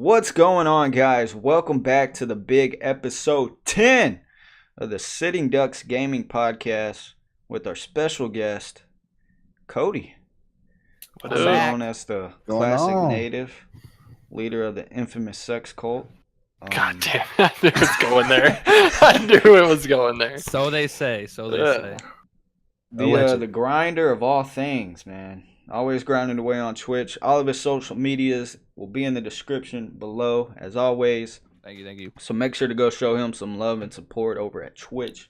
What's going on, guys? Welcome back to the big episode 10 of the Sitting Ducks Gaming Podcast with our special guest, Cody. Also known as the ClassicNative, leader of the infamous sex cult. God damn, I knew it was going there. I knew it was going there. So they say. The grinder of all things, man. Always grinding away on Twitch. All of his social medias will be in the description below, as always. Thank you. So make sure to go show him some love and support over at Twitch,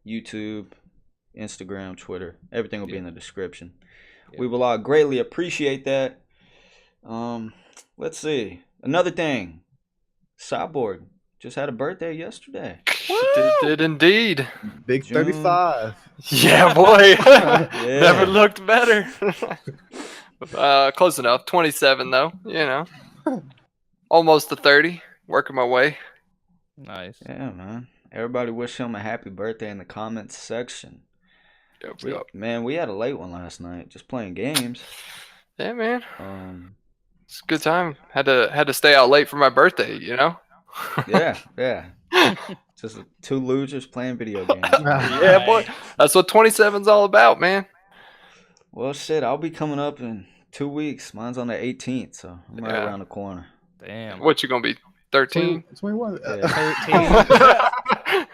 YouTube, Instagram, Twitter. Everything will be in the description. We will all greatly appreciate that. Let's see. Another thing. Cyborg just had a birthday yesterday. Did indeed. Big June. 35. Yeah, boy. Yeah. Never looked better. Close enough. 27 though. You know, almost to 30. Working my way. Nice. Yeah, man. Everybody wish him a happy birthday in the comments section. Yep. Man, we had a late one last night, just playing games. Yeah, man. It's a good time. Had to stay out late for my birthday. You know. Yeah. Just two losers playing video games. Yeah, boy. That's what 27's all about, man. Well, shit, I'll be coming up in 2 weeks. Mine's on the 18th, so I'm right around the corner. Damn. What you gonna be? 13? 21. Yeah.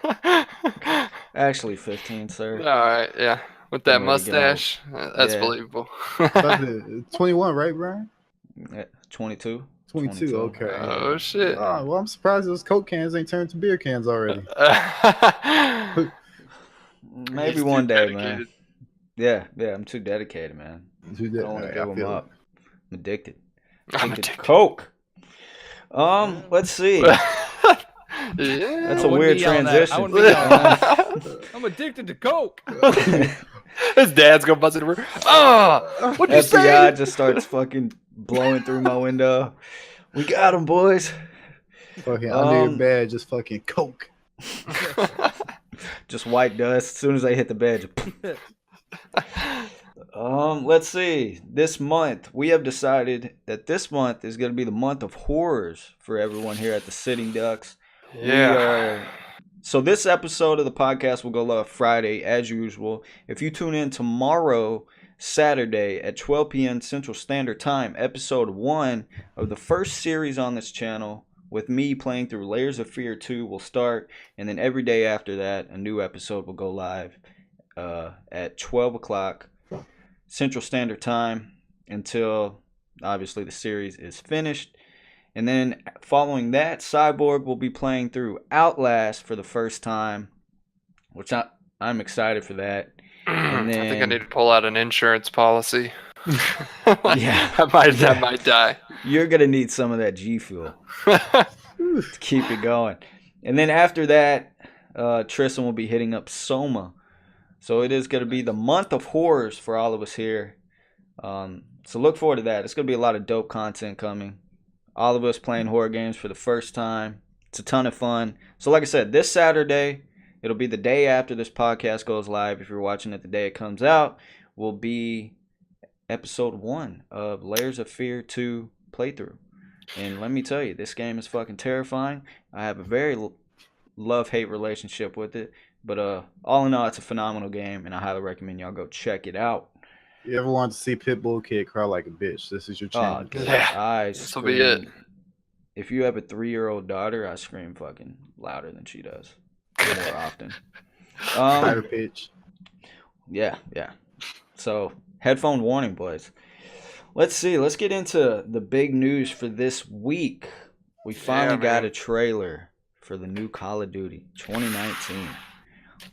13. Actually, 15, sir. All right, yeah. With that There we go. mustache, that's Yeah. believable. 21, right, Brian? 22. 22, okay. Oh shit. Oh, well, I'm surprised those Coke cans ain't turned to beer cans already. Maybe He's one too day, dedicated. man. Yeah, I'm too dedicated, man. I don't want to give them up. I'm addicted. I'm Addicted to addicted. Coke. Let's see. Yeah. That's a I wouldn't weird be yelling that. I transition. wouldn't be yelling that. I'm addicted to Coke. His dad's gonna buzz in the room. Oh, what'd you say? FBI just starts fucking blowing through my window. We got him, boys. Fucking under your bed, just fucking Coke. Just white dust. As soon as I hit the bed. Let's see. This month, we have decided that this month is going to be the month of horrors for everyone here at the Sitting Ducks. Yeah. So this episode of the podcast will go live Friday, as usual. If you tune in tomorrow, Saturday at 12 p.m. Central Standard Time, episode 1 of the first series on this channel with me playing through Layers of Fear 2 will start. And then every day after that, a new episode will go live at 12 o'clock Central Standard Time until, obviously, the series is finished. And then following that, Cyborg will be playing through Outlast for the first time, which I'm excited for that. And then, I think I need to pull out an insurance policy. Yeah. I might die. You're going to need some of that G Fuel to keep it going. And then after that, Triston will be hitting up Soma. So it is going to be the month of horrors for all of us here. So look forward to that. It's going to be a lot of dope content coming. All of us playing horror games for the first time. It's a ton of fun. So like I said, this Saturday, it'll be the day after this podcast goes live. If you're watching it the day it comes out, will be episode 1 of Layers of Fear 2 playthrough. And let me tell you, this game is fucking terrifying. I have a very love-hate relationship with it. But all in all, it's a phenomenal game, and I highly recommend y'all go check it out. You ever want to see Pitbullkid cry like a bitch? This is your chance. Oh, Yeah, this will be it. If you have a 3-year-old daughter, I scream fucking louder than she does. More often. Higher pitch. Yeah. So, headphone warning, boys. Let's see. Let's get into the big news for this week. We finally got a trailer for the new Call of Duty 2019.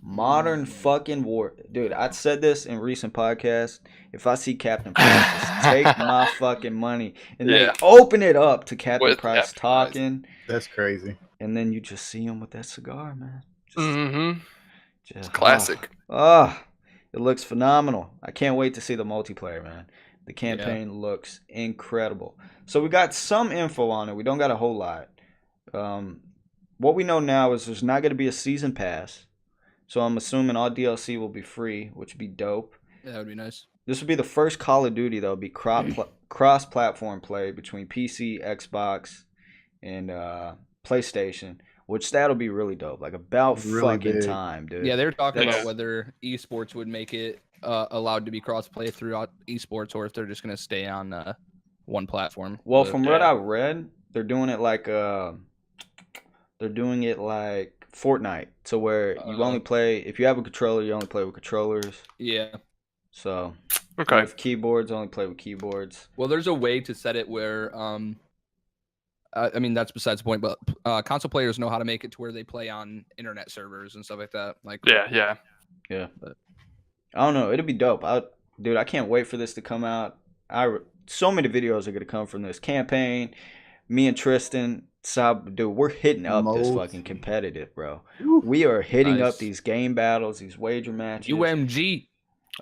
Modern fucking war. Dude, I said this in recent podcasts. If I see Captain Price, just take my fucking money. And they open it up to Captain Price talking. That's crazy. And then you just see him with that cigar, man. Just classic. It looks phenomenal. I can't wait to see the multiplayer, man. The campaign looks incredible. So we got some info on it. We don't got a whole lot. What we know now is there's not going to be a season pass. So I'm assuming all DLC will be free, which would be dope. Yeah, that would be nice. This would be the first Call of Duty that would be cross-platform play between PC, Xbox, and PlayStation, which that'll be really dope. Like about Really fucking big. time, dude. Yeah, they were talking That's- about whether esports would make it allowed to be cross-play throughout esports, or if they're just gonna stay on one platform. Well, But- from what I read, they're doing it like Fortnite, so where you only play if you have a controller, you only play with controllers. yeah. So Okay. with keyboards, only play with keyboards. Well, there's a way to set it where I mean that's besides the point, but console players know how to make it to where they play on internet servers and stuff like that. Like Yeah. Yeah, But- I don't know. It'll be dope. Dude, I can't wait for this to come out. So many videos are gonna come from this campaign. Me and Triston, dude, we're hitting up this Mold. fucking competitive, bro. Woo. We are hitting Nice. up these game battles, these wager matches. UMG.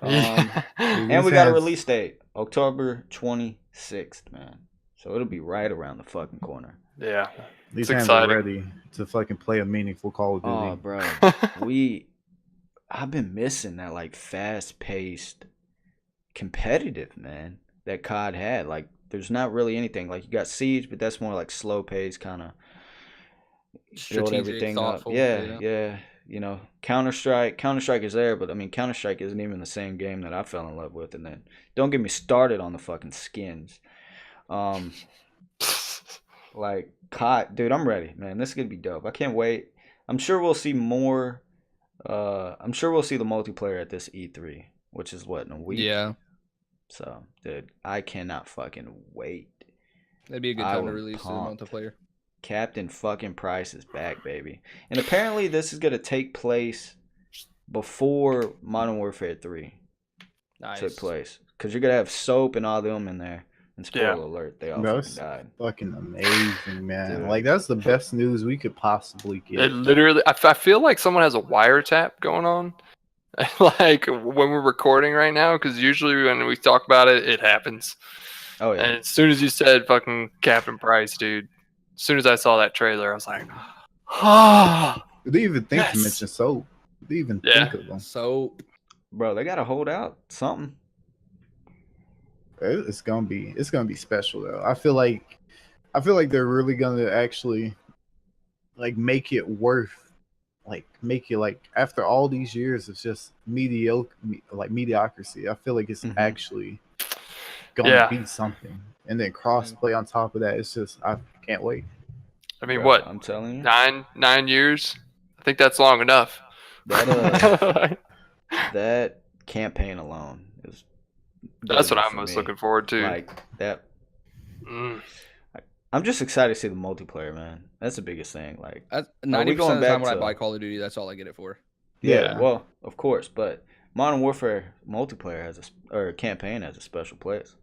And we got a release date, October 26th, man. So it'll be right around the fucking corner. Yeah. These It's hands exciting. are ready to fucking play a meaningful Call of Duty. Oh, bro. I've been missing that like fast-paced competitive, man, that COD had. Like there's not really anything. Like you got Siege, but that's more like slow-paced kind of build Strategic, everything thoughtful, up. Yeah. You know, Counter-Strike is there, but I mean Counter-Strike isn't even the same game that I fell in love with. And then don't get me started on the fucking skins. Like COD, dude, I'm ready, man. This is gonna be dope. I can't wait. I'm sure we'll see more. I'm sure we'll see the multiplayer at this E3, which is what, in a week. Yeah, So, dude, I cannot fucking wait. that'd be a good I time to was release the pumped. multiplayer. Captain fucking Price is back, baby. And apparently, this is gonna take place before Modern Warfare 3 Nice. took place, because you're gonna have Soap and all them in there. And spoiler Yeah. alert, they all Bro, fucking it's died. fucking amazing, man. Dude. Like that's the best news we could possibly It get. literally, I feel like someone has a wiretap going on, like when we're recording right now, because usually when we talk about it, it happens. Oh yeah. And as soon as you said fucking Captain Price, dude, as soon as I saw that trailer, I was like, ah. Did they even think to Yes. mention Soap? Did they even Yeah. think of them? So Bro, they gotta hold out something. It's gonna be special though. I feel like they're really gonna actually like make it worth, like make it like after all these years it's just mediocrity. I feel like it's Mhm. actually gonna Yeah. be something, and then crossplay on top of that. It's just I can't wait. I mean, Bro, what, I'm telling you. 9 years? I think that's long enough. That that campaign alone is. That's what good I'm for most me. looking forward to. Like that. Mm. I'm just excited to see the multiplayer, man. That's the biggest thing. Like, 90% going of the time back when I to- buy Call of Duty, that's all I get it for. yeah, Yeah. well, of course, but Modern Warfare multiplayer or campaign has a special place.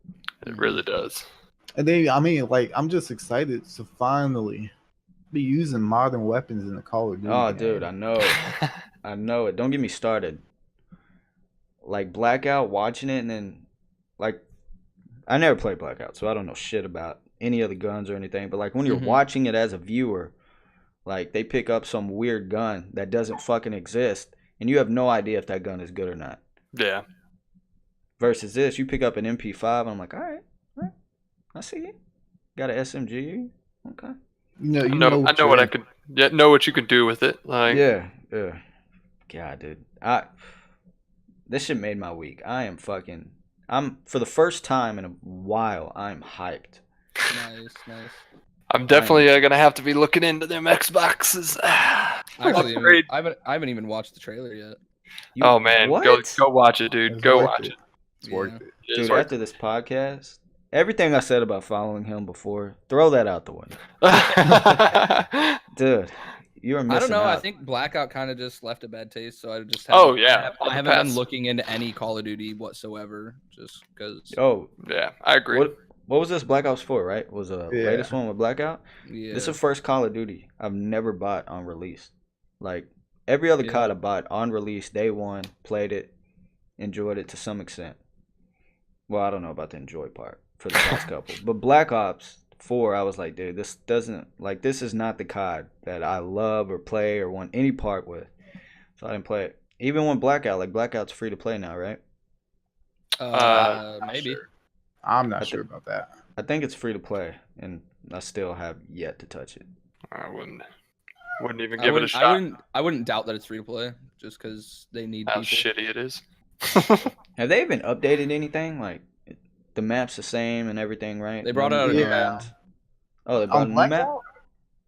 It really does. And then I mean, like I'm just excited to finally be using modern weapons in the Call of Duty. Oh, game. dude, I know it. I know it. Don't get me started. Like Blackout, watching it, and then like I never played Blackout, so I don't know shit about any of the guns or anything. But like when you're Mhm. watching it as a viewer, like they pick up some weird gun that doesn't fucking exist, and you have no idea if that gun is good or not. Yeah. Versus this, you pick up an MP5, and I'm like, all right, I see it. Got an SMG, okay. You I know what what I you're- could. Yeah, know what you can do with it. Like, Yeah. God, dude, this shit made my week. I'm for the first time in a while, I'm hyped. Nice. I'm definitely gonna have to be looking into them Xboxes. Actually, Upgrade. I haven't even watched the trailer yet. You- Oh man, what? go watch it, dude. It's Go worth watch it. it. It's worth it. It is Dude, worth after this podcast, everything I said about following him before, throw that out the window. it. Dude, you're missing I don't know. out. I think Blackout kind of just left a bad taste, so I just Oh, haven't- yeah, I on the haven't been pass. looking into any Call of Duty whatsoever, just because. Oh, Yeah, I agree. what was this Black Ops 4, right? Was the Yeah. latest one with Blackout? Yeah. This is the first Call of Duty I've never bought on release. Like, every other Yeah. COD I bought on release, day one, played it, enjoyed it to some extent. Well, I don't know about the enjoy part for the past couple. But Black Ops 4, I was like, dude, this is not the COD that I love or play or want any part with. So I didn't play it. Even when Blackout's free to play now, right? Maybe. Sure. I'm not sure about that. I think it's free to play, and I still have yet to touch it. I wouldn't even give it a shot. I wouldn't doubt that it's free to play just because they need How people. shitty it is. Have they even updated anything? Like the map's the same and everything, right? They brought No out a new new rounds? map. Oh, they brought a new map? Blackout?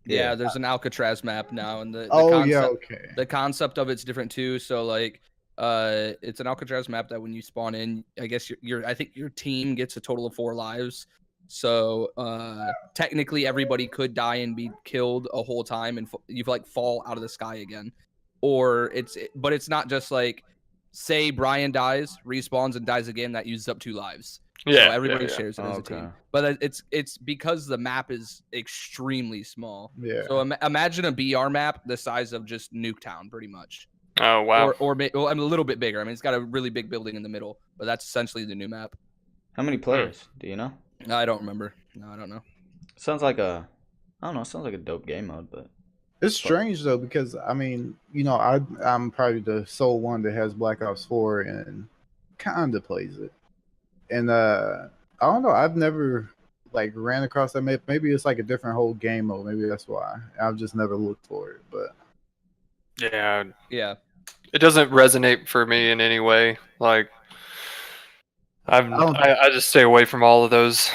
Yeah, there's an Alcatraz map now, and the Oh concept, yeah, okay. the concept of it's different too. So like, it's an Alcatraz map that when you spawn in, I guess I think your team gets a total of 4 lives. So technically, everybody could die and be killed a whole time, and you like fall out of the sky again. Or but it's not just like, say Brian dies, respawns, and dies again. That uses up 2 lives. Yeah, So everybody yeah. shares it as a Okay. team. But it's because the map is extremely small. Yeah. So imagine a BR map the size of just Nuketown, pretty much. Oh wow. Or well, I'm a little bit bigger. I mean, it's got a really big building in the middle, but that's essentially the new map. How many players? Do you know? I don't remember. No, I don't know. Sounds like I don't know. Sounds like a dope game mode, but It's strange though because I mean, I'm probably the sole one that has Black Ops 4 and kind of plays it. And I don't know. I've never like ran across that map. Maybe it's like a different whole game mode. Maybe that's why I've just never looked for it. But Yeah. Yeah. It doesn't resonate for me in any way. Like, I just stay away from all of those.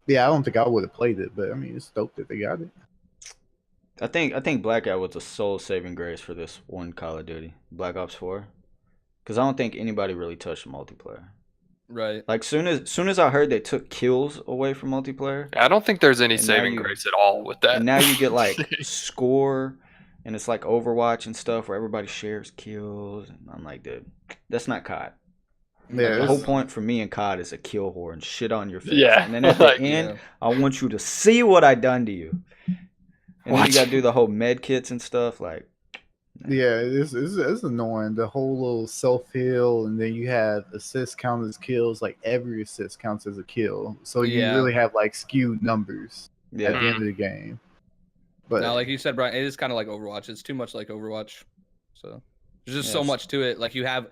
yeah, I don't think I would have played it. But I mean, it's dope that they got it. I think Blackout was a soul saving grace for this one Call of Duty, Black Ops 4, because I don't think anybody really touched the multiplayer. Right. Like soon as I heard they took kills away from multiplayer, I don't think there's any And now saving you- grace at all with that. and now you get like score, and it's like Overwatch and stuff where everybody shares kills, and I'm like, dude, that's not COD. Yeah, The whole it's- point for me in COD is a kill whore and shit on your face. Yeah, And then at the like, end, yeah. I want you to see what I done to you. And then What? you gotta do the whole med kits and stuff. Like, Yeah, it's annoying. The whole little self heal, and then you have assist count as kills. Like every assist counts as a kill, so you Yeah. really have like skewed numbers at yeah, the end of the game. But Now, like you said, Brian, it is kind of like Overwatch. It's too much like Overwatch. So there's just so Yes. much to it. Like you have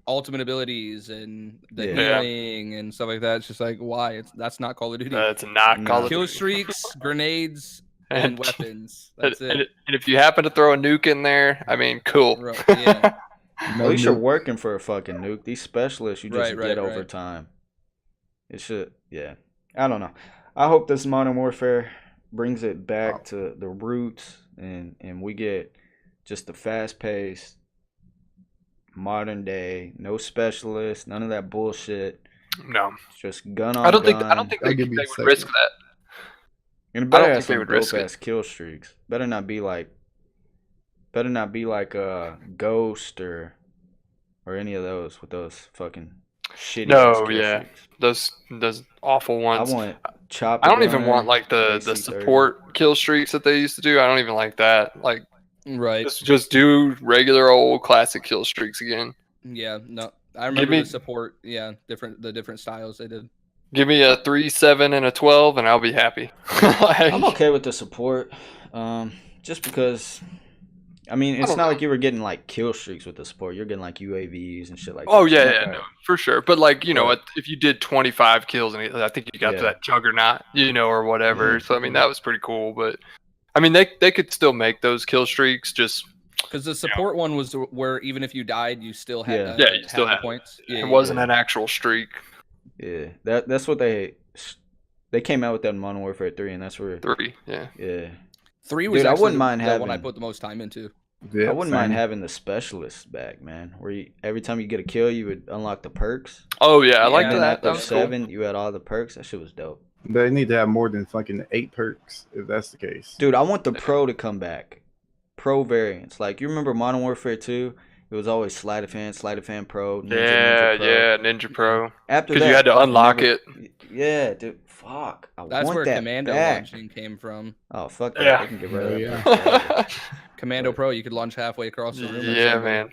ultimate abilities and the Yeah. healing and stuff like that. It's just like, why? That's not Call of Duty. It's not No. Call of Kill Duty. streaks, grenades, and weapons. That's and, it. and if you happen to throw a nuke in there, I mean, cool. Right, yeah. at least you're working for a fucking nuke. These specialists you just Right, get right, over right. time. It should, yeah. I don't know. I hope this Modern Warfare brings it back to the roots, and we get just the fast paced, modern day, no specialists, none of that bullshit. No, It's just gun on I don't gun. think I'll they give you a would risk second. that. And it I better don't have think they some would risk dope it. ass kill streaks. Better not be like a Ghost or any of those with those fucking shitty. No, ass kill yeah. streaks. Those awful I ones. want chopper. I don't even gunner, want like the AC-30. support kill streaks that they used to do. I don't even like that. Like Right. just do regular old classic kill streaks again. Yeah. No. I remember me- the support. Yeah. The different styles they did. Give me a 3, 7, and a 12, and I'll be happy. Like, I'm okay with the support, just because. I mean, it's don't not know. like you were getting like kill streaks with the support. You're getting like UAVs and shit like Oh that. yeah, So, yeah, like, no, for sure. But like But- if you did 25 kills and I think you got to Yeah. that juggernaut, or whatever. Yeah. So I mean that was pretty cool. But I mean they could still make those kill streaks. Just Because the support one was where even if you died, you still had Yeah. Yeah, you still the had- points. Yeah, it wasn't an actual streak. Yeah, that's what they came out with that in Modern Warfare 3, and that's where 3, yeah. yeah. 3 was Dude, I actually wouldn't mind the one I having- put the most time into. Yeah, I wouldn't mind same. having the specialists back, man. Where every time you get a kill, you would unlock the perks. Oh yeah, I like Yeah, And then that. after That was cool. 7, you had all the perks. That shit was dope. They need to have more than fucking 8 perks if that's the case. Dude, I want the pro to come back. Pro variants. Like, you remember Modern Warfare 2? It was always Sleight of Hand Pro, Ninja, Yeah, Ninja Pro. yeah, Ninja Pro. After Because that, you had to I unlock never- it. Yeah, dude. Fuck. I That's want where that Commando back. launching came from. Oh, fuck that. Yeah. They can get rid of Oh, that. yeah. Commando Pro, you could launch halfway across the room. and Yeah, somebody- man.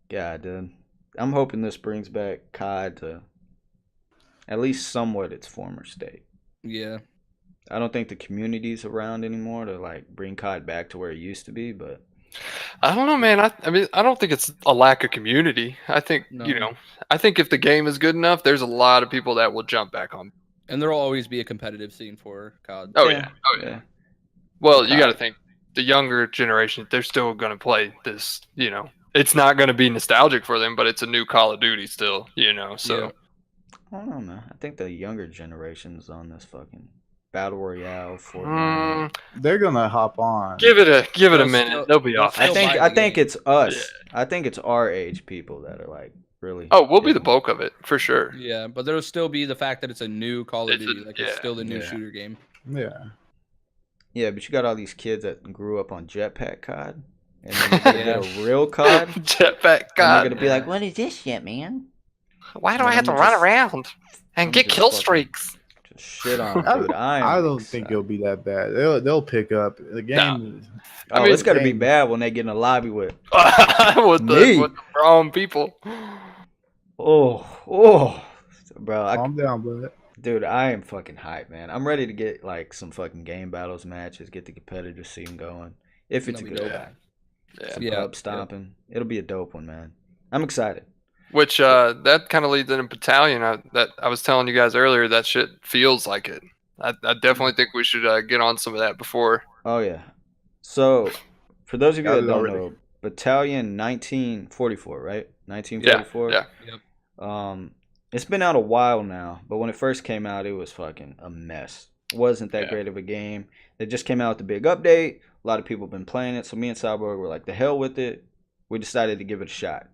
God, dude. I'm hoping this brings back COD to at least somewhat its former state. Yeah. I don't think the community's around anymore to like bring COD back to where it used to be, but I don't know, man. I mean, I don't think it's a lack of community. I think No. I think if the game is good enough, there's a lot of people that will jump back on. And there'll always be a competitive scene for COD. Oh yeah. Well, you got to think the younger generation, they're still going to play this, It's not going to be nostalgic for them, but it's a new Call of Duty still, so. Yeah. I don't know, man. I think the younger generation's on this fucking Battle Royale, Fortnite. They're gonna hop on. Give it a They'll minute. still- They'll be they'll off. still buy I the think game. it's us. I think it's our age people that are like really. Oh, we'll be the getting- bulk of it for sure. Yeah, but there'll still be the fact that it's a new Call of It's a- Duty. Like, it's yeah, still the new yeah. shooter game. Yeah. Yeah, but you got all these kids that grew up on Jetpack COD, and then they're gonna get a real COD. Jetpack And God. they're gonna be like, "What is this shit, man?" Why do Man, I have to I'm run just- around and I'm get just kill fucking- streaks? Just shit on, dude. I don't think it'll be that bad. They'll pick up the game. Oh, I mean, it's gotta be game- bad when they get in a lobby with. with Me. the wrong people. Oh, bro. Calm down, bud. Dude, I am fucking hyped, man. I'm ready to get like some fucking game battles matches, get the competitive scene going. If it's a That'll be good dope. one. Yeah. Some Yeah, pub stomping. It'll be a dope one, man. I'm excited. Which that kind of leads into Battalion. That I was telling you guys earlier. That shit feels like it. I definitely think we should get on some of that before. Oh yeah. So, for those of you Got that it don't already. know, Battalion 1944, right? 1944. Yeah. It's been out a while now, but when it first came out, it was fucking a mess. It wasn't that Yeah. great of a game. It just came out with the big update. A lot of people have been playing it, so me and Cyborg were like, the hell with it. We decided to give it a shot.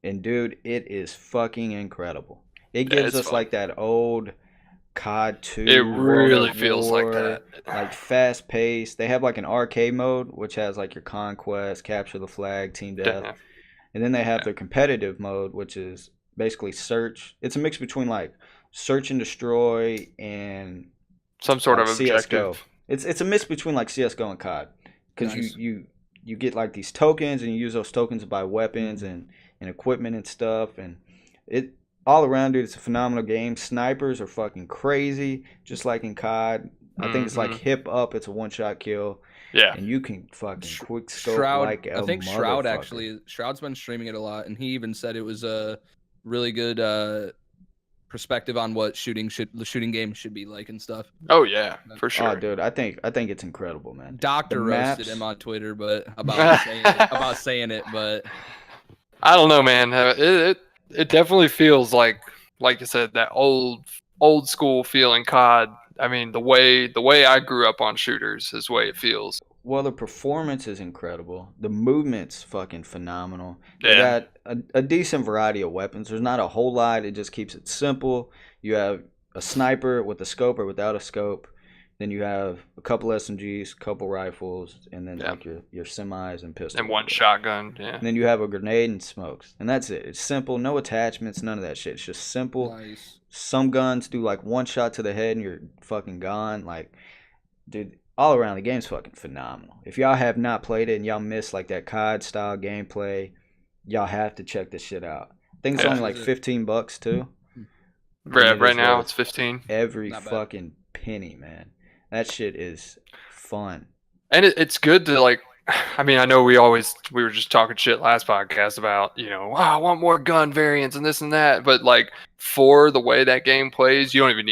And dude, it is fucking incredible. It gives it's us fun. like that old COD 2. It World really at feels like War, that. Like fast paced. They have like an arcade mode, which has like your conquest, capture the flag, team death. Yeah. And then they have their competitive mode, which is basically search. It's a mix between like search and destroy and Some sort like of CS:GO. objective. It's a mix between like CS:GO and COD, because Nice. you get like these tokens and you use those tokens to buy weapons and equipment and stuff, and it all around, dude. It's a phenomenal game. Snipers are fucking crazy, just like in COD. I think it's like hip up. It's a one shot kill, Yeah. and you can fucking quick scope Shroud, like a I think Shroud motherfucker. Shroud's been streaming it a lot, and he even said it was a really good perspective on what the shooting game should be like and stuff. Oh yeah, for sure. Oh, dude, I think it's incredible, man. Doctor The roasted maps- him on Twitter, but about saying it, but I don't know, man. It definitely feels like you said, that old school feeling COD. I mean, the way I grew up on shooters is the way it feels. Well, the performance is incredible. The movement's fucking phenomenal. They Yeah. got a decent variety of weapons. There's not a whole lot. It just keeps it simple. You have a sniper with a scope or without a scope. Then you have a couple SMGs, couple rifles, and then Yeah. like your semis and pistols. And one shotgun. Yeah. And then you have a grenade and smokes. And that's it. It's simple. No attachments, none of that shit. It's just simple. nice. Some guns do like one shot to the head and you're fucking gone. Like, dude, all around the game's fucking phenomenal. If y'all have not played it and y'all miss like that COD style gameplay, y'all have to check this shit out. I think it's Yeah. only like $15 too. Right now it's 15. Every Not bad. fucking penny, man. That shit is fun. And it's good to like. I mean, I know we were just talking shit last podcast about, I want more gun variants and this and that, but like for the way that game plays, you don't even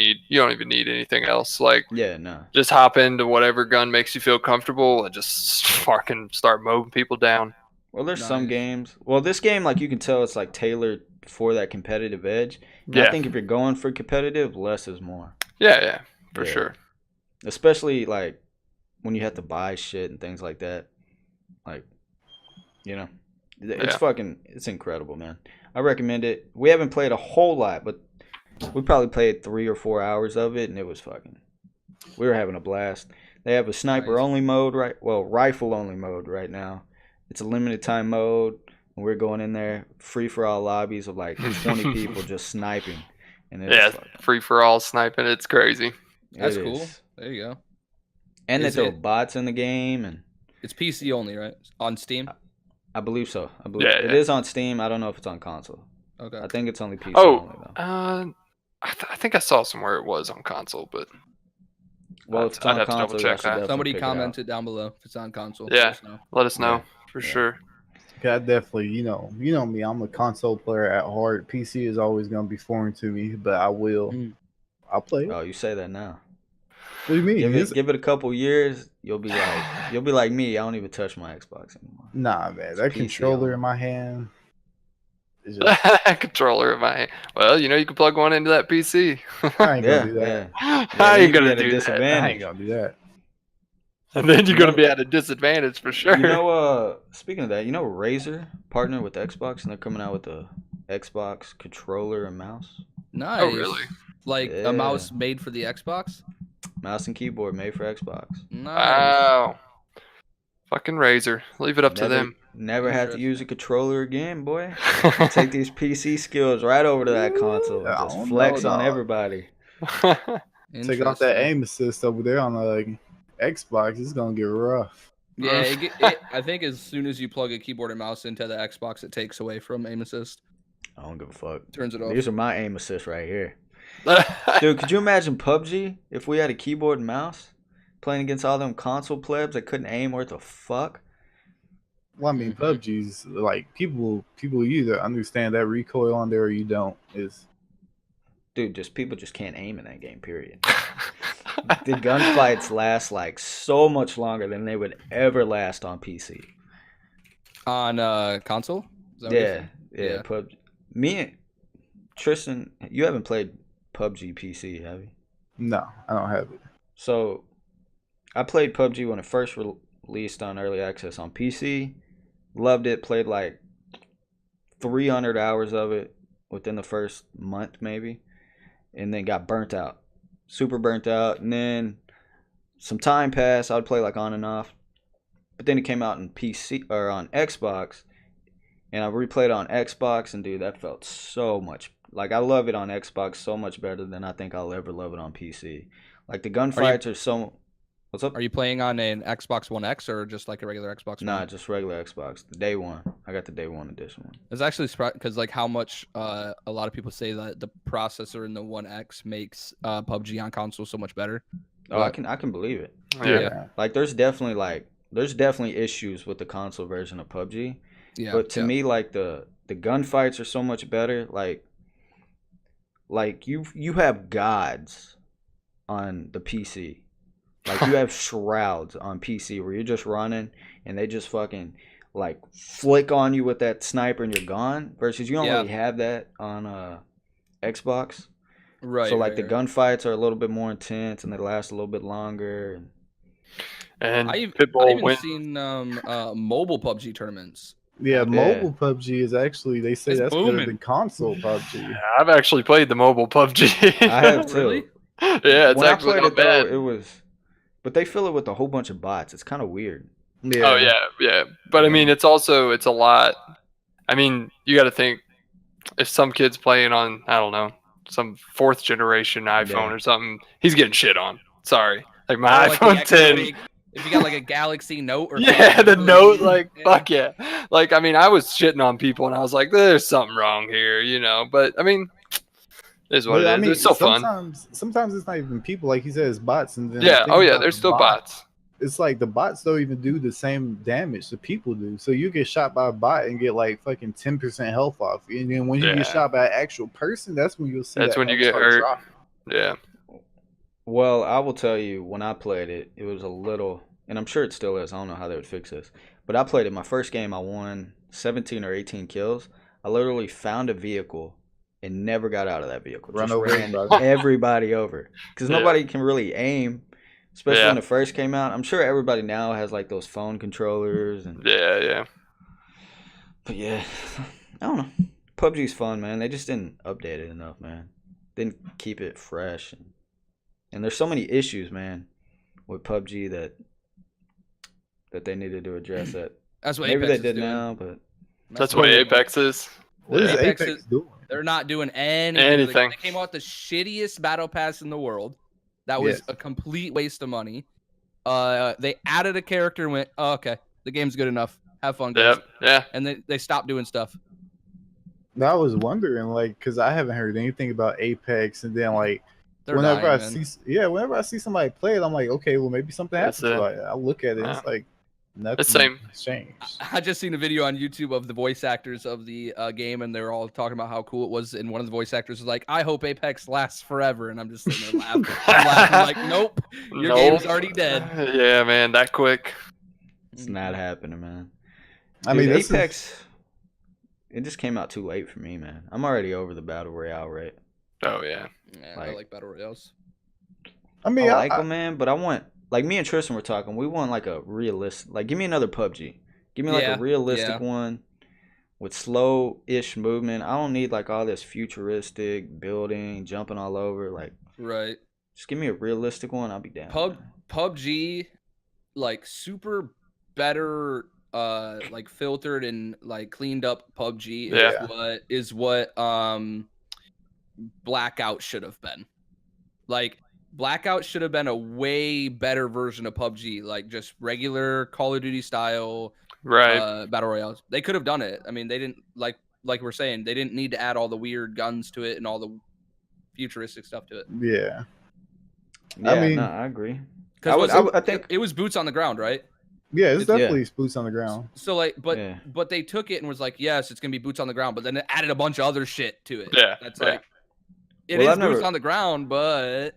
need anything else. Like, Yeah, no. just hop into whatever gun makes you feel comfortable and just fucking start mowing people down. Well, there's some Nice. games. Well, this game, like you can tell, it's like tailored for that competitive edge. And I Yeah, think if you're going for competitive, less is more. yeah, for Yeah. sure. Especially like when you have to buy shit and things like that. Like, it's Yeah. fucking, it's incredible, man. I recommend it. We haven't played a whole lot, but we probably played 3 or 4 hours of it, and it was fucking, we were having a blast. They have a sniper Nice. only mode, right? Well, rifle only mode right now. It's a limited time mode, and we're going in there free for all lobbies of like 20 people just sniping. And it's Yeah, fucking, free for all sniping. It's crazy. That's it cool. is. There you go. And they Is throw it- bots in the game, and It's PC only, right? On Steam. I believe so. I believe Yeah, it yeah. is on Steam. I don't know if it's on console. Okay. I think it's only PC Oh, only though. I think I saw somewhere it was on console, but Well, I'd- if it's I'd on have to double console, check y'all should that. definitely Somebody pick it out. commented down below if it's on console. Yeah. Let us know. let us know Yeah, for yeah. sure. I definitely, you know me. I'm a console player at heart. PC is always gonna be foreign to me, but I will. Mm. I'll play it. Oh, you say that now. What do you mean? Give it a couple years, you'll be like me. I don't even touch my Xbox anymore. Nah, man, It's that PC controller only. in my hand is just. Controller in my hand. Well, you can plug one into that PC. I ain't gonna Yeah, do that. yeah. I Then ain't you'd be gonna at a do that. I disadvantage. ain't gonna do that. And then you're You gonna know- be at a disadvantage for sure. Speaking of that, Razer partnered with Xbox and they're coming out with the Xbox controller and mouse. Nice. Oh, really? Like Yeah. a mouse made for the Xbox? Mouse and keyboard made for Xbox. Nice. Wow. Fucking Razer. Leave it up to them. Never have to use a Interesting. controller again, boy. Take these PC skills right over to that console. I Just don't flex know, on dog. everybody. Take off that aim assist over there on the Xbox. It's gonna get rough. Yeah, I think as soon as you plug a keyboard and mouse into the Xbox, it takes away from aim assist. I don't give a fuck. Turns it off. These are my aim assists right here. Dude, could you imagine PUBG if we had a keyboard and mouse playing against all them console plebs that couldn't aim worth a fuck? Well, I mean, PUBG's like people either understand that recoil on there or you don't. Dude, people just can't aim in that game, period. The gunfights last like so much longer than they would ever last on PC. On console? Is that what you're saying? Yeah. PUBG. Me and Triston, you haven't played PUBG PC, have you? No, I don't have it. So, I played PUBG when it first released on early access on PC. Loved it. Played like 300 hours of it within the first month, maybe, and then got burnt out. Super burnt out. And then some time passed. I would play like on and off. But then it came out on PC or on Xbox, and I replayed it on Xbox, and dude, that felt so much. Like, I love it on Xbox so much better than I think I'll ever love it on PC. Like, the gunfights are so. What's up? Are you playing on an Xbox One X or just like a regular Xbox One? Nah, just regular Xbox. The day one. I got the day one edition one. It's actually because like how much a lot of people say that the processor in the One X makes PUBG on console so much better. Oh, I can believe it. Yeah. Like, there's definitely issues with the console version of PUBG. Yeah. But to me, like the gunfights are so much better. Like you have gods on the PC. Like, you have shrouds on PC where you're just running and they just fucking like flick on you with that sniper and you're gone. Versus you don't really have that on Xbox. Right. So like the gunfights are a little bit more intense and they last a little bit longer. And I've Pitbull even went. seen mobile PUBG tournaments. Yeah, mobile PUBG is actually, they say It's that's booming. better than console PUBG. I've actually played the mobile PUBG. I have too. Really? Yeah, it's When I actually played not it bad. though, it was, but they fill it with a whole bunch of bots. It's kind of weird. Yeah. Oh yeah. But I mean, it's a lot. I mean, you got to think if some kid's playing on, I don't know, some 4th generation iPhone or something, he's getting shit on. Sorry, like my Or, like, iPhone the extra 10. big- if you got like a Galaxy Note or Yeah, something, the Note, like yeah. fuck yeah. Like, I mean, I was shitting on people and I was like, there's something wrong here, But I mean, it's what But, it is. It's still fun. Sometimes it's not even people, like he says, bots. And then Yeah. the Oh thing yeah. about There's the still bots. It's like the bots don't even do the same damage that people do. So you get shot by a bot and get like fucking 10% health off. And then when you Yeah. get shot by an actual person, that's when you'll see That's that when you health get start hurt. dropping. Yeah. Well, I will tell you, when I played it, it was a little, and I'm sure it still is. I don't know how they would fix this, but I played it. My first game, I won 17 or 18 kills. I literally found a vehicle and never got out of that vehicle. Run Just over ran everybody. everybody over because Yeah. nobody can really aim, especially Yeah. when it first came out. I'm sure everybody now has like those phone controllers and. Yeah. But yeah, I don't know. PUBG's fun, man. They just didn't update it enough, man. Didn't keep it fresh, and there's so many issues, man, with PUBG that they needed to address. That That's what maybe Apex they is did doing. now, but That's what Apex is. What is Yeah. Apex Apex is- doing? They're not doing anything. Anything. They came out with the shittiest battle pass in the world. That was Yes. a complete waste of money. They added a character and went, oh, okay, the game's good enough. Have fun, guys. Yeah. And they stopped doing stuff. I was wondering, like, because I haven't heard anything about Apex, and then like They're whenever dying, I man. whenever I see somebody play it, I'm like, okay, well maybe something That's happens. it. So I look at it, Yeah. it's like Nothing same. has changed. I just seen a video on YouTube of the voice actors of the game, and they were all talking about how cool it was. And one of the voice actors was like, "I hope Apex lasts forever." And I'm just sitting there laughing. I'm laughing like, "Nope, your game's already dead." Yeah, man, that quick. It's not happening, man. I mean, Dude, this Apex. It just came out too late for me, man. I'm already over the battle royale, right? Oh yeah. Yeah, I like battle royales. I mean, I like them, man, but I want, like me and Tristan were talking, we want like a realistic, like give me another PUBG. Give me like a realistic one with slow-ish movement. I don't need like all this futuristic building, jumping all over. Like, right. Just give me a realistic one. I'll be down. PUBG, like super better, like filtered and like cleaned up PUBG is what Blackout should have been. Like Blackout should have been a way better version of PUBG, like just regular Call of Duty style battle royales. They could have done it. I mean, they didn't like we're saying, they didn't need to add all the weird guns to it and all the futuristic stuff to it. Yeah. I mean, no, I agree. I think it was boots on the ground, right? Yeah, it's definitely boots on the ground. So like, but they took it and was like, yes, it's gonna be boots on the ground, but then it added a bunch of other shit to it. Yeah, that's like, it is boots on the ground, but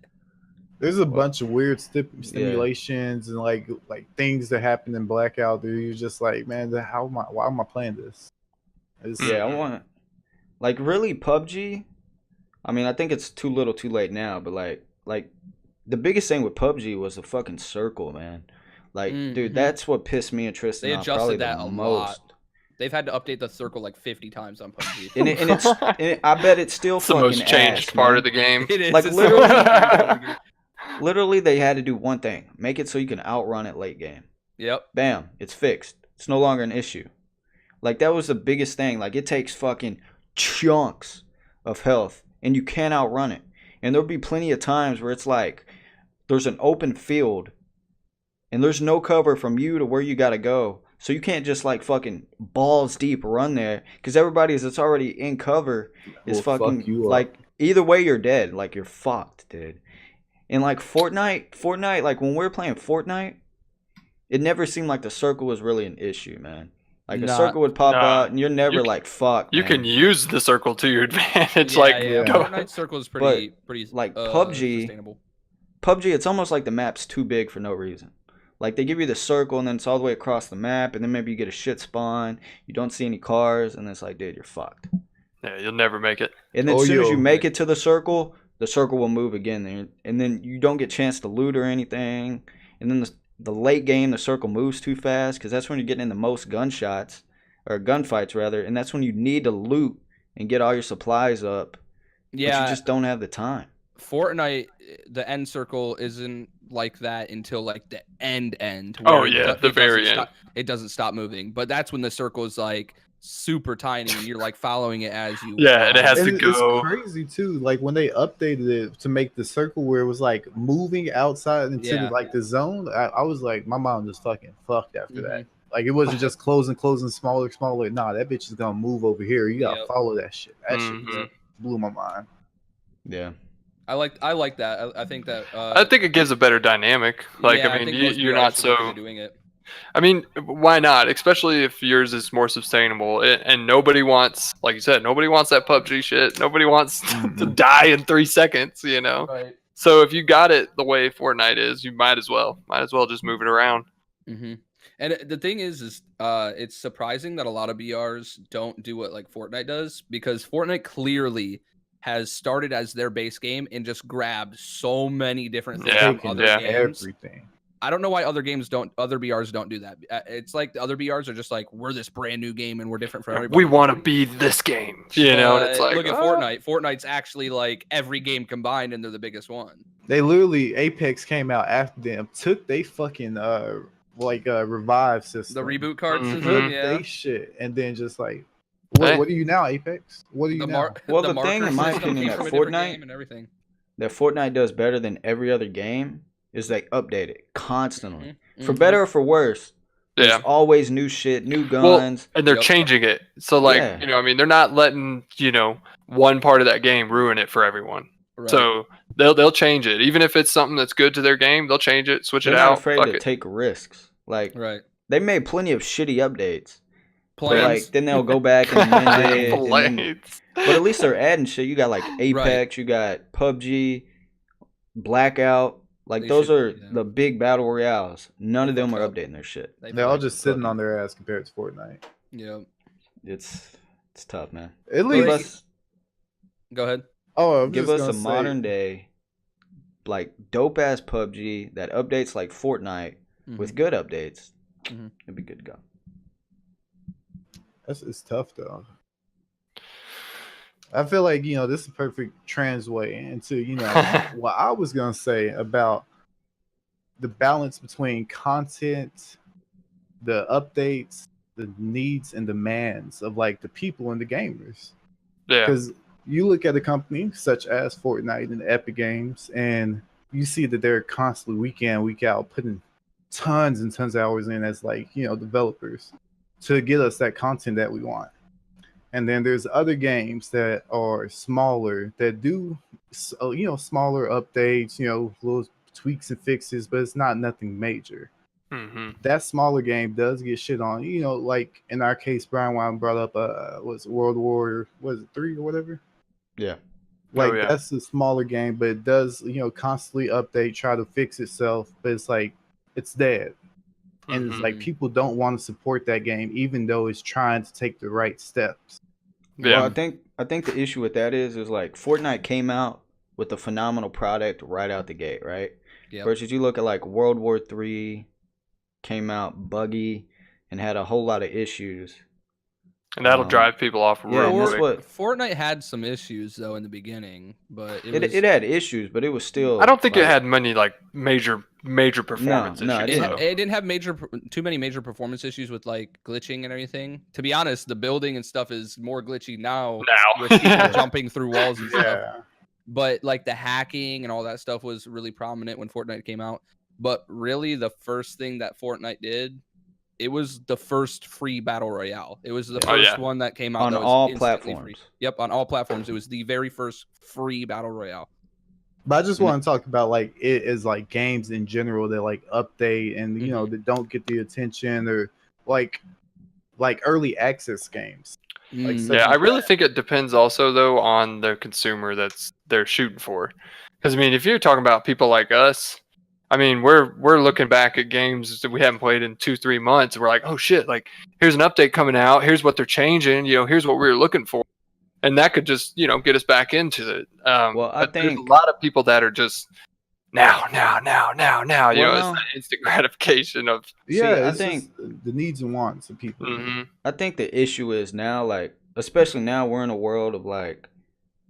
there's a bunch of weird stimulations and like things that happen in Blackout. Dude, you're just like, man, why am I playing this? I want like really PUBG. I mean, I think it's too little, too late now. But like the biggest thing with PUBG was the fucking circle, man. Like, dude, that's what pissed me and Tristan off probably the most. They've had to update the circle like 50 times on PUBG. and I bet it's still it's the most changed part of the game. It is. Like literally, they had to do one thing: make it so you can outrun it late game. Yep. Bam, it's fixed. It's no longer an issue. Like that was the biggest thing. Like it takes fucking chunks of health, and you can't outrun it. And there'll be plenty of times where it's like there's an open field, and there's no cover from you to where you gotta go. So you can't just like fucking balls deep run there because everybody that's already in cover is fucking like either way you're dead. Like you're fucked, dude. And like Fortnite, like when we were playing Fortnite, it never seemed like the circle was really an issue, man. Like a circle would pop out and you're never like fuck. You can use the circle to your advantage. Fortnite circle is pretty like PUBG. PUBG, it's almost like the map's too big for no reason. Like, they give you the circle, and then it's all the way across the map, and then maybe you get a shit spawn, you don't see any cars, and it's like, dude, you're fucked. Yeah, you'll never make it. And then as soon as you make it to the circle will move again, and then you don't get a chance to loot or anything, and then the late game, the circle moves too fast, because that's when you're getting in the most gunshots, or gunfights, rather, and that's when you need to loot and get all your supplies up, but you just don't have the time. Fortnite, the end circle isn't like that until like the end. Oh yeah, the very end. It doesn't stop moving, but that's when the circle is like super tiny and you're like following it as you. Yeah, and it has to go. It's crazy too. Like when they updated it to make the circle where it was like moving outside into the zone. I was like, my mom just fucking fucked after that. Like it wasn't just closing, smaller. Nah, that bitch is gonna move over here. You gotta follow that shit. That shit just blew my mind. Yeah. I like that. I think that. I think it gives a better dynamic. Like I mean, you're not so doing it. I mean, why not? Especially if yours is more sustainable, and nobody wants, like you said, nobody wants that PUBG shit. Nobody wants to die in 3 seconds, you know. Right. So if you got it the way Fortnite is, you might as well just move it around. Mm-hmm. And the thing is it's surprising that a lot of BRs don't do what like Fortnite does, because Fortnite clearly has started as their base game and just grabbed so many different things from other games. Everything. I don't know why other BRs don't do that. It's like the other BRs are just like, we're this brand new game and we're different from everybody. We want to be this game, you know. And it's like, look at Fortnite. Fortnite's actually like every game combined, and they're the biggest one. They literally, Apex came out after them, took they fucking revive system, the reboot card system, they shit, and then just like. What are you now, Apex? What are you now? Well, the thing, in my opinion, that Fortnite does better than every other game is they update it constantly. For better or for worse, there's always new shit, new guns. And they're changing it. So, like, you know, I mean, they're not letting, you know, one part of that game ruin it for everyone. Right. So they'll change it. Even if it's something that's good to their game, they'll change it, switch it out. They're not afraid to take risks. Like, they made plenty of shitty updates. But Planes. like then they'll go back and amend it. And then, Blades. but at least they're adding shit. You got like Apex, you got PUBG, Blackout. Like They those should- are yeah. the big battle royales. None They of them fucked are up. updating their shit. They're all fucked just up. sitting on their ass compared to Fortnite. Yeah. It's tough, man. At Give least, us Go ahead. I'm give just us gonna a say, modern day, like dope ass PUBG that updates like Fortnite with good updates. Mhm. It'd be good to go. It's tough though. I feel like this is a perfect transway into what I was gonna say about the balance between content, the updates, the needs and demands of like the people and the gamers. Yeah. Because you look at a company such as Fortnite and Epic Games, and you see that they're constantly week in, week out putting tons and tons of hours in as like developers to get us that content that we want. And then there's other games that are smaller that do smaller updates, little tweaks and fixes, but it's not nothing major. Mm-hmm. That smaller game does get shit on. Like in our case, Brian Wine brought up was World War, was it 3 or whatever? Yeah. Like yeah. that's a smaller game, but it does constantly update, try to fix itself, but it's like it's dead. And it's like people don't want to support that game even though it's trying to take the right steps. Yeah. Well, I think the issue with that is like Fortnite came out with a phenomenal product right out the gate, right? Yep. Versus you look at like World War 3 came out buggy and had a whole lot of issues. And that'll drive people off Yeah, real and that's quick. what Fortnite had some issues though in the beginning, but it had issues, but it was still. I don't think like, it had many like major performance No, issues. it though. it didn't have too many major performance issues with like glitching and everything. To be honest, the building and stuff is more glitchy now with people jumping through walls and stuff. Yeah. But like the hacking and all that stuff was really prominent when Fortnite came out. But really, the first thing that Fortnite did, it was the first free battle royale. It was the first one that came out on that was all instantly platforms. free. Yep, on all platforms. It was the very first free battle royale. But I just want to talk about like it is like games in general that like update and that don't get the attention or like early access games. Like such Yeah, as I really that. think it depends also though on the consumer that's they're shooting for. Because I mean, if you're talking about people like us, I mean, we're looking back at games that we haven't played in 2-3 months, and we're like, oh shit, like here's an update coming out, here's what they're changing, here's what we were looking for, and that could just get us back into it. Well, I but there's think a lot of people that are just now. Well, It's that instant gratification of. Yeah, I it's think just the needs and wants of people. I think the issue is now, like, especially now we're in a world of like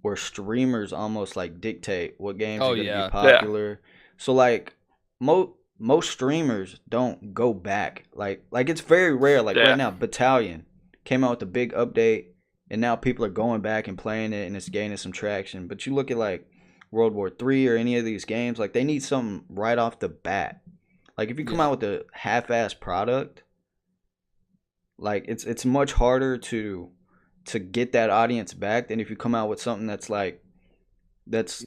where streamers almost like dictate what games are going to be popular. So like most streamers don't go back. Like it's very rare. Like right now, Battalion came out with a big update, and now people are going back and playing it, and it's gaining some traction. But you look at like World War 3 or any of these games, like they need something right off the bat. Like if you come out with a half-ass product, like it's much harder to get that audience back than if you come out with something that's like that's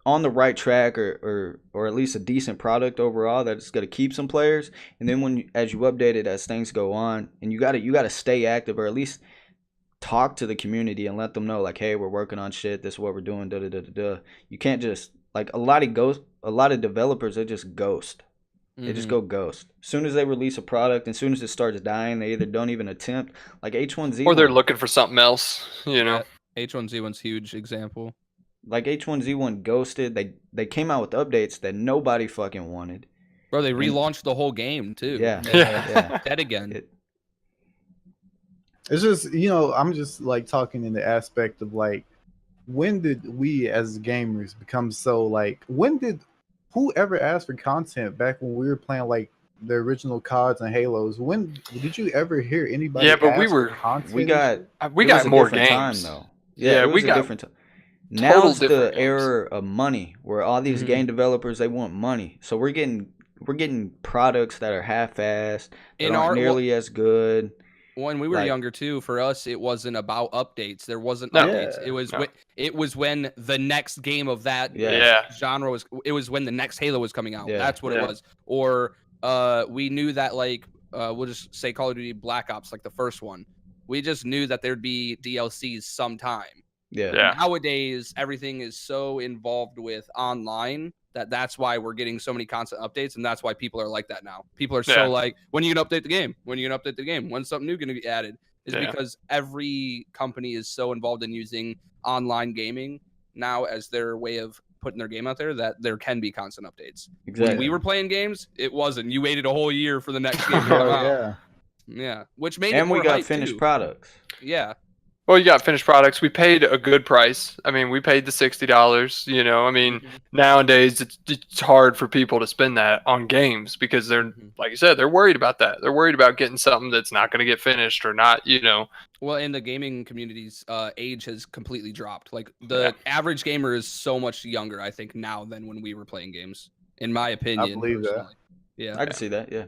on the right track or at least a decent product overall that's going to keep some players. And then as you update it as things go on, and you got to stay active or at least talk to the community and let them know like, hey, we're working on shit, this is what we're doing, da da da da da. You can't just like a lot of developers, they just ghost. They just go ghost. As soon as they release a product, as soon as it starts dying, they either don't even attempt. Like H1Z1. Or they're looking for something else, H1Z1's huge example. Like H1Z1 ghosted. They came out with updates that nobody fucking wanted. Bro, they relaunched the whole game too. Yeah. Dead again. It's just I'm just like talking in the aspect of like, when did we as gamers become so like, who ever asked for content back when we were playing like the original CODs and Halos? When did you ever hear anybody? Yeah, but ask for content? we got more games. Time, though. Yeah, we got different time. Now's the era of money where all these game developers, they want money. So we're getting products that are half-assed, that aren't nearly as good. When we were younger too, for us, it wasn't about updates. There wasn't updates. It was when the next game of that genre was. It was when the next Halo was coming out. That's what it was. Or we knew that like we'll just say Call of Duty Black Ops, like the first one. We just knew that there'd be DLCs sometime. Yeah. Nowadays, everything is so involved with online that's why we're getting so many constant updates, and that's why people are like that now. People are so like, when are you gonna update the game? When are you gonna update the game? When's something new gonna be added? Is because every company is so involved in using online gaming now as their way of putting their game out there that there can be constant updates. Exactly. When we were playing games, it wasn't. You waited a whole year for the next game to come out. Yeah, which made it more we got hype, finished too. products. Yeah. Well, you got finished products. We paid a good price. I mean, we paid the $60. You know, I mean, nowadays it's hard for people to spend that on games because they're, like you said, they're worried about that. They're worried about getting something that's not going to get finished or not. You know. Well, in the gaming community's age has completely dropped. Like the average gamer is so much younger, I think, now than when we were playing games. In my opinion, I believe that. Yeah, I can see that. Yeah.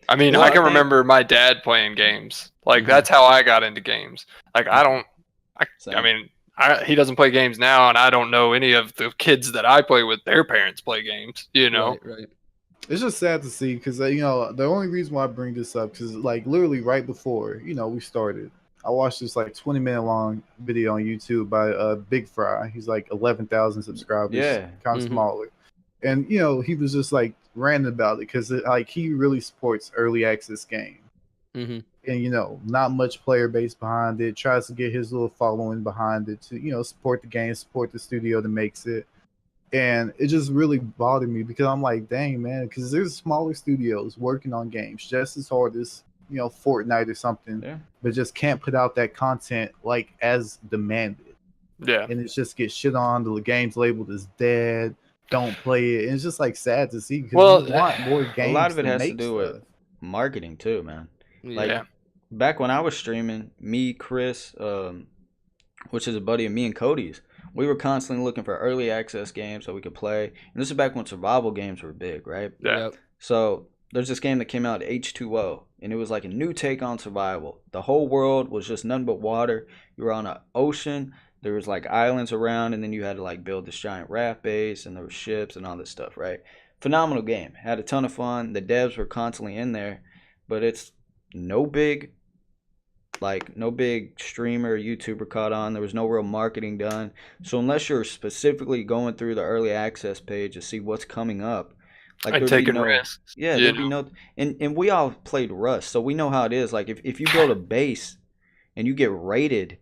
I mean, I can remember my dad playing games. Like that's how I got into games. Like he doesn't play games now, and I don't know any of the kids that I play with. Their parents play games. You know. Right. It's just sad to see because the only reason why I bring this up because like literally right before we started, I watched this like 20-minute long video on YouTube by Big Fry. He's like 11,000 subscribers, kind of smaller, and he was just like ranting about it because like he really supports early access game, and not much player base behind it. Tries to get his little following behind it to support the game, support the studio that makes it. And it just really bothered me because I'm like, dang, man, because there's smaller studios working on games just as hard as, Fortnite or something, but just can't put out that content like as demanded. Yeah. And it just gets shit on. The game's labeled as dead. Don't play it. And it's just like sad to see because you want more games. A lot of it has to do with marketing too, man. Like back when I was streaming, me, Chris, which is a buddy of me and Cody's, we were constantly looking for early access games so we could play. And this is back when survival games were big, right? Yeah. So there's this game that came out, H2O, and it was like a new take on survival. The whole world was just nothing but water. You were on an ocean. There was like islands around, and then you had to like build this giant raft base, and there were ships and all this stuff, right? Phenomenal game. Had a ton of fun. The devs were constantly in there, but it's no big streamer or YouTuber caught on. There was no real marketing done. So unless you're specifically going through the early access page to see what's coming up, like taking risks. Yeah, there'd be no. And we all played Rust, so we know how it is. Like if you build a base and you get raided,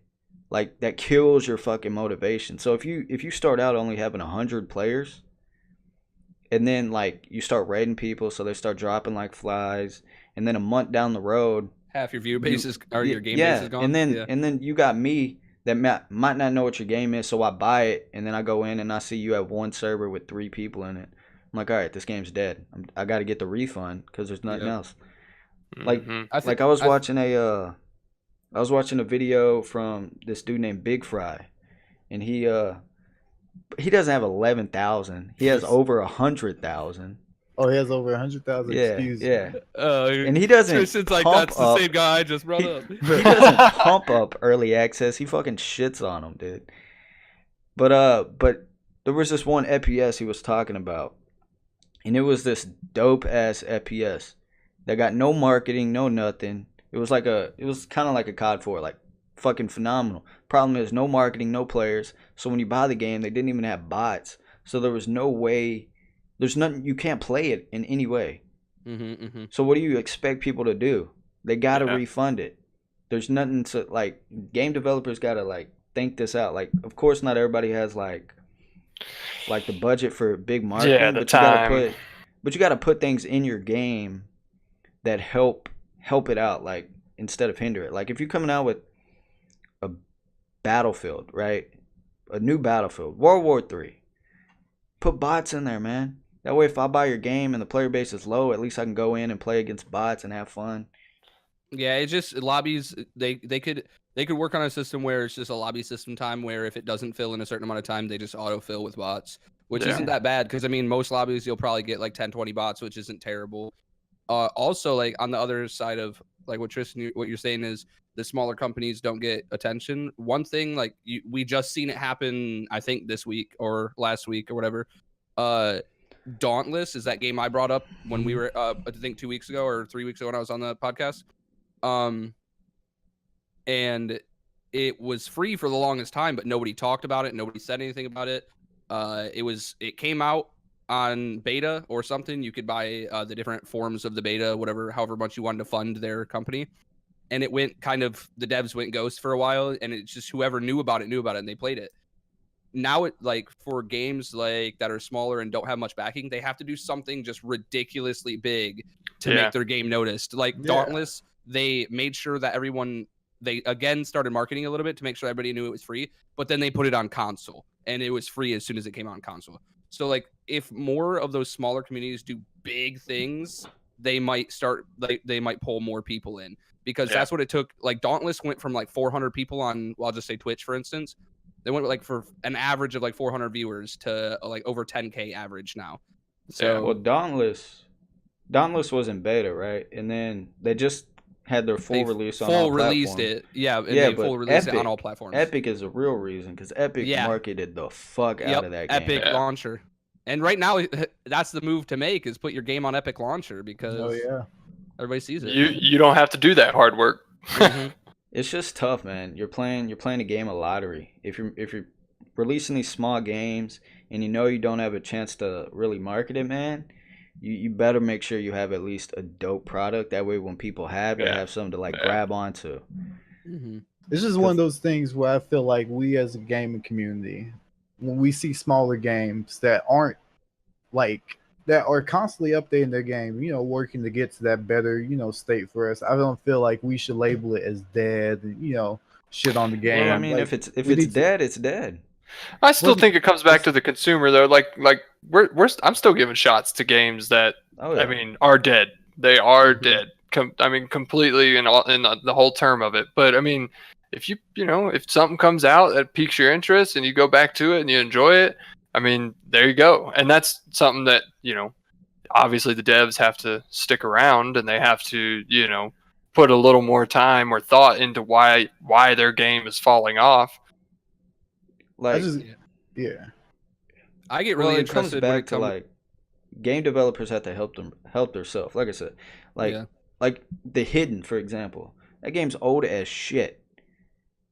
like that kills your fucking motivation. So if you start out only having 100 players, and then like you start raiding people, so they start dropping like flies, and then a month down the road, half your viewer base your game base is gone. And then you got me that might not know what your game is, so I buy it, and then I go in and I see you have one server with 3 people in it. I'm like, all right, this game's dead. I got to get the refund because there's nothing else. Like, I was watching a video from this dude named Big Fry, and he doesn't have 11,000. He has over 100,000. Oh, he has over 100,000. Excuse me. And he doesn't. It's like that's the same guy I just brought up. He doesn't pump up early access. He fucking shits on him, dude. But there was this one FPS he was talking about, and it was this dope ass FPS that got no marketing, no nothing. It was kind of like a COD 4, like fucking phenomenal. Problem is no marketing, no players. So when you buy the game, they didn't even have bots. So there was no way. There's nothing. You can't play it in any way. So what do you expect people to do? They gotta refund it. There's nothing to like. Game developers gotta like think this out. Like, of course, not everybody has like the budget for big marketing. Yeah, the time. But you gotta put things in your game that help it out. Like instead of hinder it. Like if you're coming out with a Battlefield, right? A new Battlefield, World War III. Put bots in there, man. That way, if I buy your game and the player base is low, at least I can go in and play against bots and have fun. Yeah, it's just lobbies. They could work on a system where it's just a lobby system time where if it doesn't fill in a certain amount of time, they just autofill with bots, which isn't that bad because I mean most lobbies you'll probably get like 10, 20 bots, which isn't terrible. Also, like on the other side of like what Tristan, what you're saying is the smaller companies don't get attention. One thing like we just seen it happen, I think this week or last week or whatever. Dauntless is that game I brought up when we were, I think 2 weeks ago or 3 weeks ago when I was on the podcast. And it was free for the longest time, but nobody talked about it. Nobody said anything about it. It came out on beta or something. You could buy the different forms of the beta, however much you wanted to fund their company. And it went the devs went ghost for a while, and it's just whoever knew about it, and they played it. Now it for games that are smaller and don't have much backing, they have to do something just ridiculously big to make their game noticed. Dauntless, they made sure that they again started marketing a little bit to make sure everybody knew it was free, but then they put it on console and it was free as soon as it came out on console. So if more of those smaller communities do big things, they might they might pull more people in. Because that's what it took. Dauntless went from 400 people on, well, I'll just say Twitch, for instance. They went for an average of 400 viewers to over 10K average now. So well, Dauntless was in beta, right? And then they just had their full release on all released platforms. it, yeah. And they full released it on all platforms. Epic is a real reason because Epic marketed the fuck out of that game. Epic Launcher, and right now that's the move to make is put your game on Epic Launcher because everybody sees it. You don't have to do that hard work. It's just tough, man. You're playing a game of lottery. If you're releasing these small games and you don't have a chance to really market it, man, you better make sure you have at least a dope product. That way, when people have it, they have something to grab onto. This is one of those things where I feel like we as a gaming community, when we see smaller games that aren't that are constantly updating their game, working to get to that better, state for us. I don't feel like we should label it as dead and, shit on the game. Well, I mean, if it's dead, it's dead. I still think it comes back to the consumer though. I'm still giving shots to games that I mean are dead. They are dead. Completely in the whole term of it. But I mean, if if something comes out that piques your interest and you go back to it and you enjoy it, I mean, there you go. And that's something that, obviously the devs have to stick around and they have to, put a little more time or thought into why their game is falling off. I get really interested. It comes back to game developers have to help themselves. Like I said, like The Hidden, for example. That game's old as shit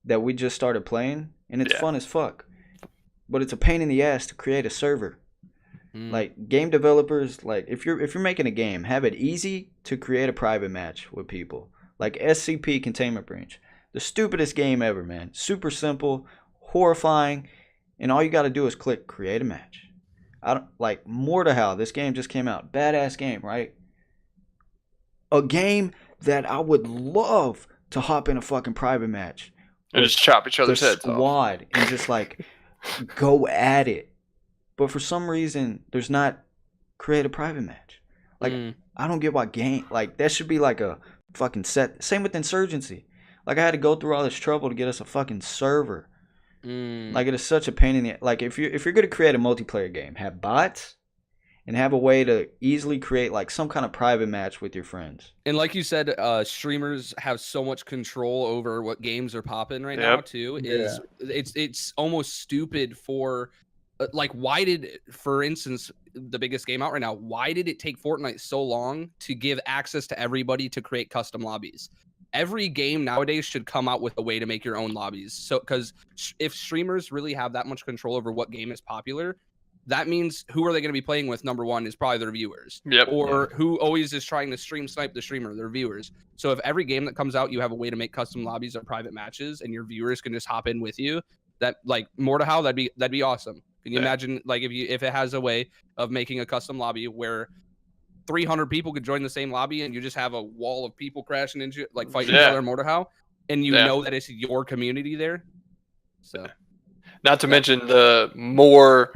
that we just started playing, and it's fun as fuck. But it's a pain in the ass to create a server. Game developers, if you're making a game, have it easy to create a private match with people. SCP Containment Breach, the stupidest game ever, man. Super simple, horrifying, and all you got to do is click create a match. I don't Mortal. This game just came out, badass game, right? A game that I would love to hop in a fucking private match and just chop each other's heads off. Squad and just go at it. But for some reason, there's not create a private match. I don't get why game that should be a fucking set. Same with Insurgency. I had to go through all this trouble to get us a fucking server. It is such a pain in the if you're gonna create a multiplayer game, have bots and have a way to easily create some kind of private match with your friends. And like you said, streamers have so much control over what games are popping right now too. It's almost stupid for why did, for instance, the biggest game out right now, why did it take Fortnite so long to give access to everybody to create custom lobbies? Every game nowadays should come out with a way to make your own lobbies. So, because if streamers really have that much control over what game is popular, that means who are they going to be playing with? Number one is probably their viewers. Who always is trying to stream snipe the streamer, their viewers. So if every game that comes out, you have a way to make custom lobbies or private matches and your viewers can just hop in with you, that Mortal, that'd be awesome. Can you imagine if it has a way of making a custom lobby where 300 people could join the same lobby and you just have a wall of people crashing into fighting each other in Mortal, and you know that it's your community there. So, not to mention the more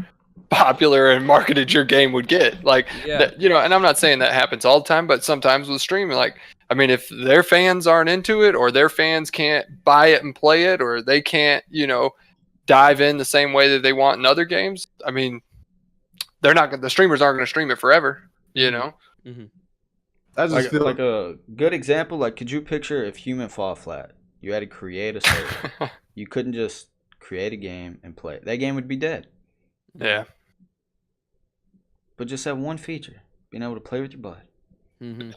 popular and marketed your game would get, and I'm not saying that happens all the time, but sometimes with streaming, if their fans aren't into it or their fans can't buy it and play it, or they can't, dive in the same way that they want in other games, the streamers aren't going to stream it forever, I just feel a good example. Could you picture if Human Fall Flat? You had to create a server. You couldn't just create a game and play it. That game would be dead. Yeah. but just have one feature: being able to play with your bud. Mm-hmm.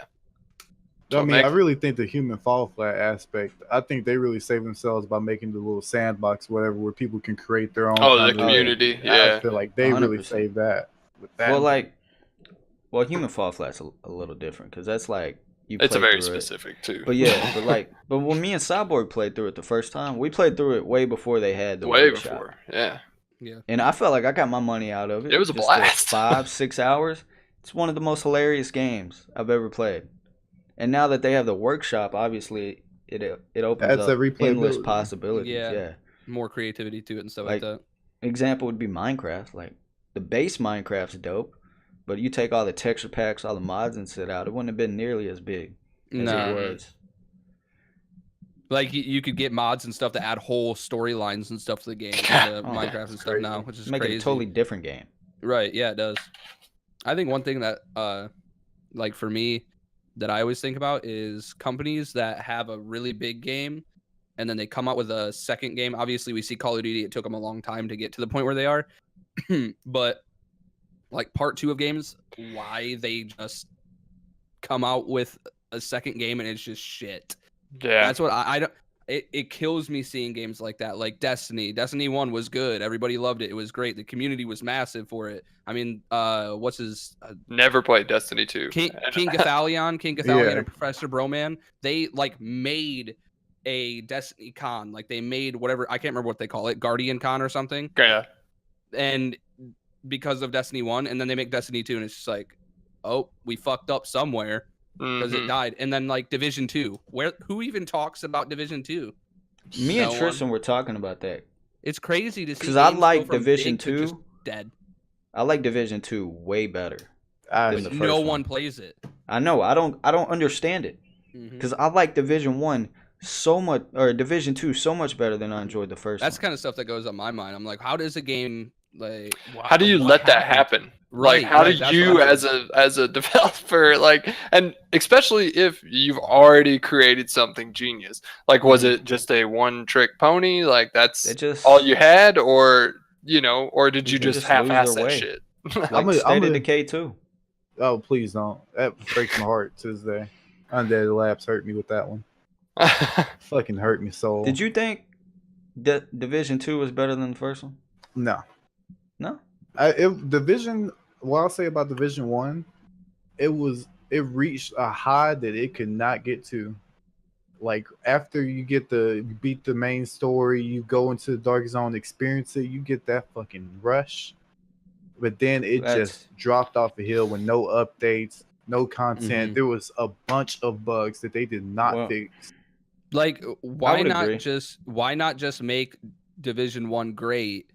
I mean, I really think the human fall flat aspect, I think they really save themselves by making the little sandbox, whatever, where people can create their own. Oh, the community. Yeah. I feel like they 100%. really save that. With that. Well, human fall flat's a little different because that's like you. It's a play very through specific too. But yeah, but when me and Cyborg played through it the first time, we played through it way before they had the way workshop. before. Yeah. Yeah. And I felt like I got my money out of it. It was a Just blast. 5-6 hours. It's one of the most hilarious games I've ever played. And now that they have the workshop, obviously it opens Adds up that replayability. endless possibilities. Yeah. Yeah. More creativity to it and stuff like that. Example would be Minecraft. Like the base Minecraft's dope, but you take all the texture packs, all the mods, and sit out, it wouldn't have been nearly as big as No. it was. Like you could get mods and stuff to add whole storylines and stuff to the game, to Minecraft and stuff crazy. now, which is Make crazy. it a totally different game. Right? Yeah, it does. I think one thing that, like for me, that I always think about is companies that have a really big game, and then they come out with a second game. Obviously, we see Call of Duty; it took them a long time to get to the point where they are, but like part 2 of games, why they just come out with a second game and it's just shit. Yeah. That's what I don't. It kills me seeing games like that. Like Destiny. Destiny 1 was good. Everybody loved it. It was great. The community was massive for it. I mean, what's his Never played Destiny 2. King Gathalion Yeah. and Professor Broman. They like made a Destiny con. Like they made whatever, I can't remember what they call it, Guardian Con or something. Yeah. And because of Destiny 1, and then they make Destiny 2, and it's just like, oh, we fucked up somewhere. Because it died. And then like Division 2. Who even talks about Division 2? Me and No Triston were talking about that. It's crazy to see. Because I games like go from Division big to just 2. dead. I like Division 2 way better than the first No one. one plays it. I know. I don't understand it. Because I like Division 1 so much, or Division 2 so much better than I enjoyed the first That's one. kind of stuff that goes on my mind. I'm like, how does a game like? How do you what let that happened? happen? Right, Like, how right, do that's you, what I'm as a developer, like, and especially if you've already created something genius, like, was it just a one-trick pony? Like, that's just all you had, or or did you They just just half-ass lose their that way. shit? like State of Decay 2. Oh, please don't. That breaks my heart to this day. Undead Labs hurt me with that one. Fucking hurt me so. Did you think Division 2 was better than the first one? No. No? Division, what I'll say about Division 1, it reached a high that it could not get to. Like after you beat the main story, you go into the Dark Zone, experience it, you get that fucking rush. But then it just dropped off a hill with no updates, no content. There was a bunch of bugs that they did not fix. Like, why not agree. just make Division 1 great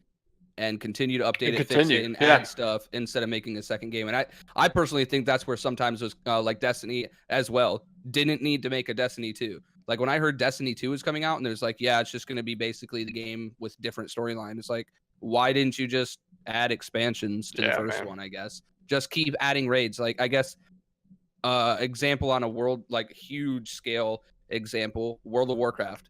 and continue to update it, fix it, and yeah. add stuff instead of making a second game? And I personally think that's where sometimes was like Destiny as well didn't need to make a Destiny 2. Like when I heard Destiny 2 was coming out, and there's like, yeah, it's just going to be basically the game with different storyline. It's like, why didn't you just add expansions to the first one? I guess just keep adding raids. Like I guess example on a world like huge scale example, World of Warcraft.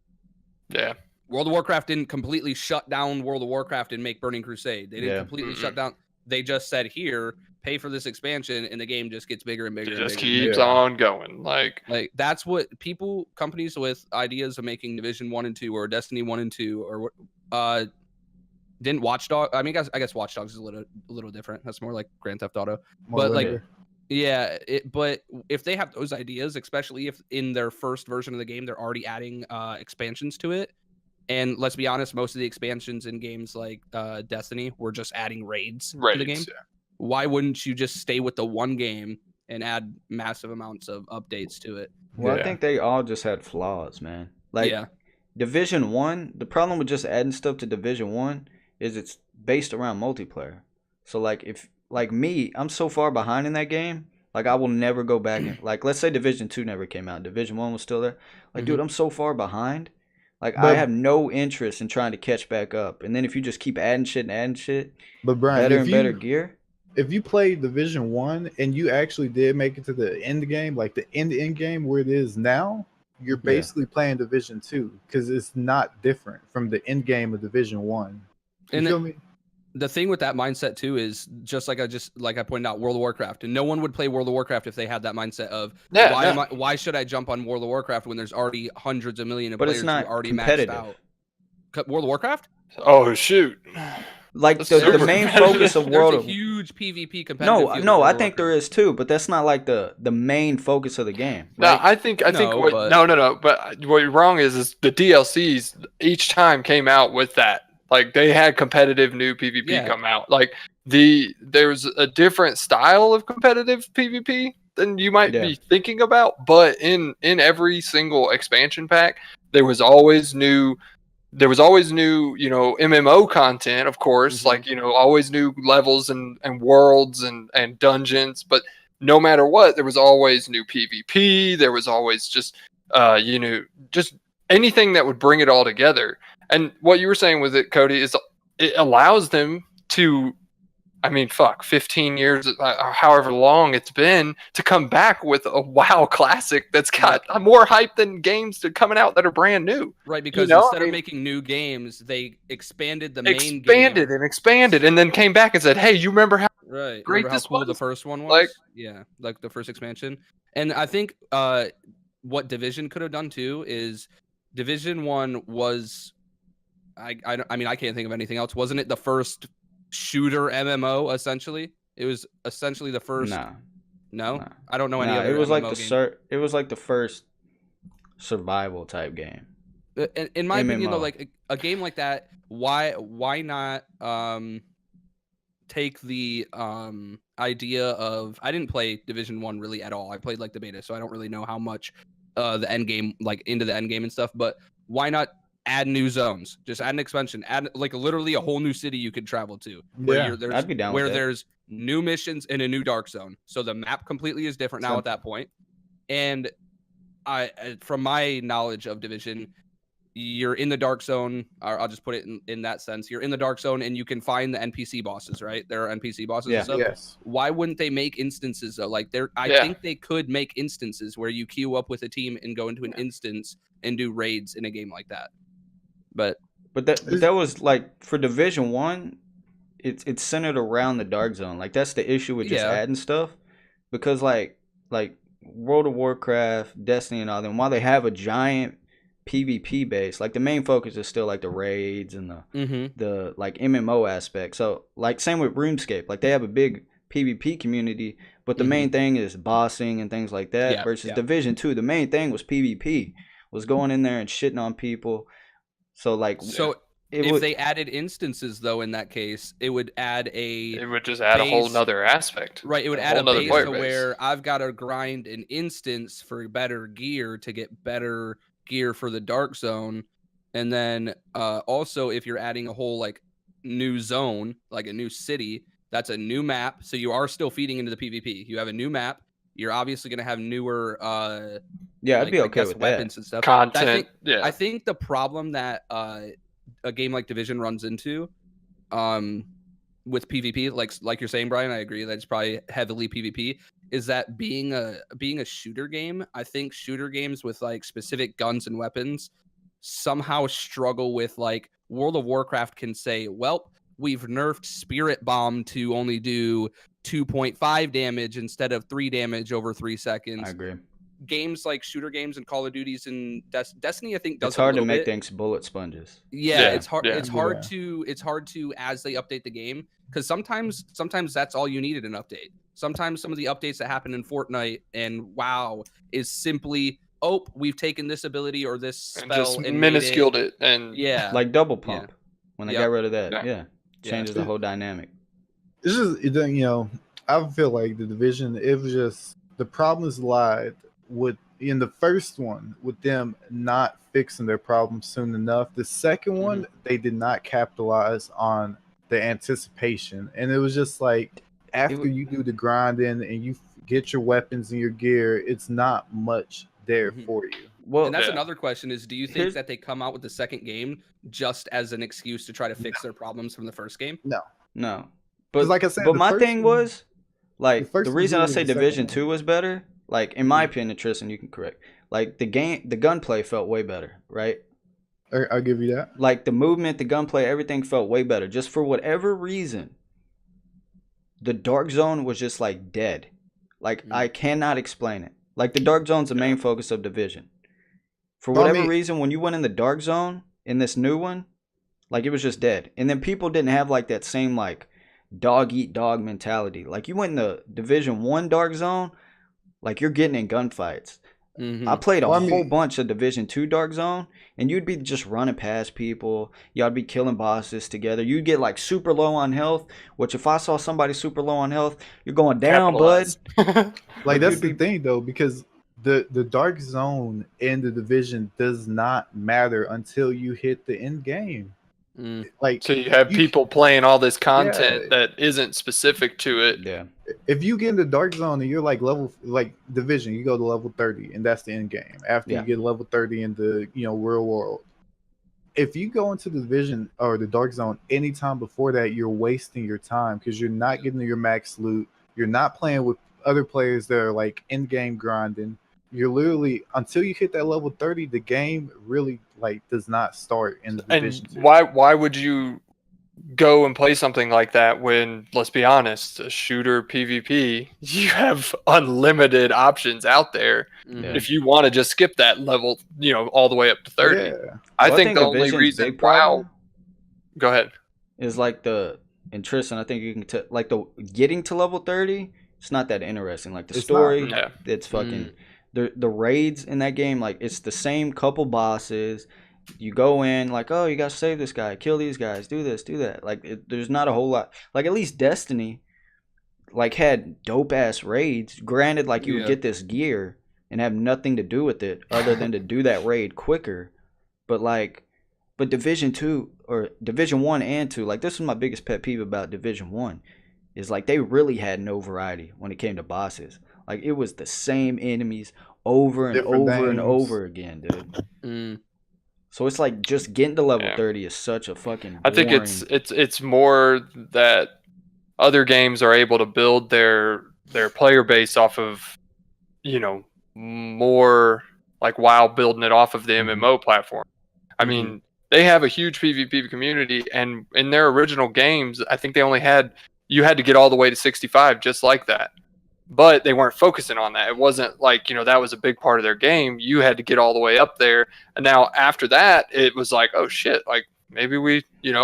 Yeah. World of Warcraft didn't completely shut down World of Warcraft and make Burning Crusade. They didn't completely shut down. They just said, here, pay for this expansion, and the game just gets bigger and bigger. It and just bigger keeps on going. Like that's what companies with ideas of making Division 1 and 2 or Destiny 1 and 2 or didn't Watch Dogs. I mean, I guess Watch Dogs is a little different. That's more like Grand Theft Auto. But like, yeah. But if they have those ideas, especially if in their first version of the game they're already adding expansions to it, and let's be honest, most of the expansions in games like Destiny were just adding raids to the game. Yeah. Why wouldn't you just stay with the one game and add massive amounts of updates to it? Well, I think they all just had flaws, man. Like Division 1, the problem with just adding stuff to Division 1 is it's based around multiplayer. So like if like me, I'm so far behind in that game, like I will never go back and like let's say Division 2 never came out, Division 1 was still there. Like dude, I'm so far behind. Like I have no interest in trying to catch back up. And then if you just keep adding shit, but Brian, better and better gear. If you played Division 1 and you actually did make it to the end game, like the end game where it is now, you're basically playing Division 2 because it's not different from the end game of Division 1. You feel me? the thing with that mindset too is just like I pointed out, World of Warcraft, and no one would play World of Warcraft if they had that mindset of why should I jump on World of Warcraft when there's already hundreds of millions of But players it's who not already competitive. maxed out. World of Warcraft? Oh shoot! Like That's the super main competitive. focus of There's World a of huge PvP competitive field no, with I World think of there Warcraft. is too, but that's not like the main focus of the game. No, Right? I think No, what but- no. But what you're wrong is the DLCs each time came out with that. Like they had competitive new PvP Yeah. come out. Like there's a different style of competitive PvP than you might be thinking about. But in every single expansion pack, there was always new, MMO content, of course, like, always new levels and worlds and dungeons. But no matter what, there was always new PvP. There was always just, just anything that would bring it all together. And what you were saying with it, Cody, is it allows them to, 15 years, however long it's been, to come back with a WoW classic that's got more hype than games that are coming out that are brand new. Right, because instead of making new games, they expanded the main game. Expanded, and then came back and said, "Hey, you remember how great how this cool was? The first one was? Like, like the first expansion." And I think what Division could have done too is Division 1 was, I can't think of anything else. Wasn't it the first shooter MMO essentially? It was essentially the first. No, I don't know any other. It was MMO like game. it was like the first survival type game. In my opinion, MMO. though, like a game like that, why not take the idea of, I didn't play Division 1 really at all. I played like the beta, so I don't really know how much the end game, like into the end game and stuff. But why not add new zones? Just add an expansion, add like literally a whole new city you could travel to. I'd be down with that. There's new missions in a new dark zone, so the map completely is different now at that point. And from my knowledge of Division, you're in the dark zone, or I'll just put it in that sense. You're in the dark zone and you can find the NPC bosses, right? There are NPC bosses and stuff. Yes. Why wouldn't they make instances though? Like I think they could make instances where you queue up with a team and go into an instance and do raids in a game like that. But that was like for Division 1, it's centered around the dark zone. Like that's the issue with just adding stuff, because like World of Warcraft, Destiny, and all them, while they have a giant PvP base, like the main focus is still like the raids and the like MMO aspect. So like same with RuneScape, like they have a big PvP community, but the main thing is bossing and things like that. Versus Division 2, the main thing was PvP, was going in there and shitting on people. So like if they added instances though, in that case, it would just add a whole nother aspect. Right, it would add a base to where I've got to grind an instance for better gear to get better gear for the dark zone. And then also if you're adding a whole like new zone, like a new city, that's a new map, so you are still feeding into the PvP. You have a new map, you're obviously going to have newer I'd be okay with weapons that. and stuff, content. I think the problem that a game like Division runs into with PvP, like you're saying, Brian, I agree that it's probably heavily PvP, is that being a shooter game, I think shooter games with like specific guns and weapons somehow struggle with, like, World of Warcraft can say, well, we've nerfed Spirit Bomb to only do 2.5 damage instead of 3 damage over 3 seconds. I agree. Games like shooter games and Call of Duties and Destiny, I think, does it's hard to make bit. things bullet sponges. It's hard. It's hard to as they update the game, because sometimes that's all you need in an update. Sometimes some of the updates that happen in Fortnite and WoW is simply, oh, we've taken this ability or this spell and minusculed it, and like double pump when they got rid of that. Changes the whole dynamic. It's just I feel like the Division, it was just the problems lied with in the first one with them not fixing their problems soon enough. The second one, they did not capitalize on the anticipation, and it was just like after you do the grinding and you get your weapons and your gear, it's not much there for you. Well, and that's another question: is do you think that they come out with the second game just as an excuse to try to fix their problems from the first game? No. But like I said, but my thing was like the reason I say the Division 2 was better. Like in my opinion, Tristan, you can correct. Like the gunplay felt way better, right? I'll give you that. Like the movement, the gunplay, everything felt way better. Just for whatever reason, the Dark Zone was just like dead. Like I cannot explain it. Like the Dark Zone's the main focus of Division. For whatever reason, when you went in the Dark Zone in this new one, like it was just dead. And then people didn't have like that same like dog eat dog mentality. Like you went in the Division 1 Dark Zone, like you're getting in gunfights. I played a whole bunch of Division 2 Dark Zone, and you'd be just running past people. Y'all be killing bosses together. You'd get like super low on health, which if I saw somebody super low on health, you're going down, bud. Like that's the thing though, because the Dark Zone in the Division does not matter until you hit the end game. Like so you have people playing all this content that isn't specific to it. Yeah. If you get in the Dark Zone and you're like Division, you go to level 30 and that's the end game. After you get level 30 in the real world. If you go into the Division or the Dark Zone anytime before that, you're wasting your time because you're not getting your max loot. You're not playing with other players that are like end game grinding. You're literally until you hit that level 30, the game really like does not start in the Division. And why would you go and play something like that when, let's be honest, a shooter PvP, you have unlimited options out there. If you want to just skip that level, all the way up to 30. Yeah. I think the only reason go ahead. Is like in Triston, I think you can like the getting to level 30, it's not that interesting. Like the story, it's fucking the raids in that game, like it's the same couple bosses. You go in like, oh, you gotta save this guy, kill these guys, do this, do that. Like there's not a whole lot. Like at least Destiny like had dope ass raids. Granted, like you would get this gear and have nothing to do with it other than to do that raid quicker. But Division 2 or Division 1 and 2, like this was my biggest pet peeve about Division 1 is like they really had no variety when it came to bosses. Like it was the same enemies over and over and over again, dude. So it's like just getting to level 30 is such a fucking boring... I think it's more that other games are able to build their player base off of more like WoW building it off of the MMO platform. I mean, they have a huge PvP community, and in their original games, I think they only you had to get all the way to 65 just like that. But they weren't focusing on that. It wasn't like, that was a big part of their game. You had to get all the way up there. And now after that, it was like, oh shit, like maybe we,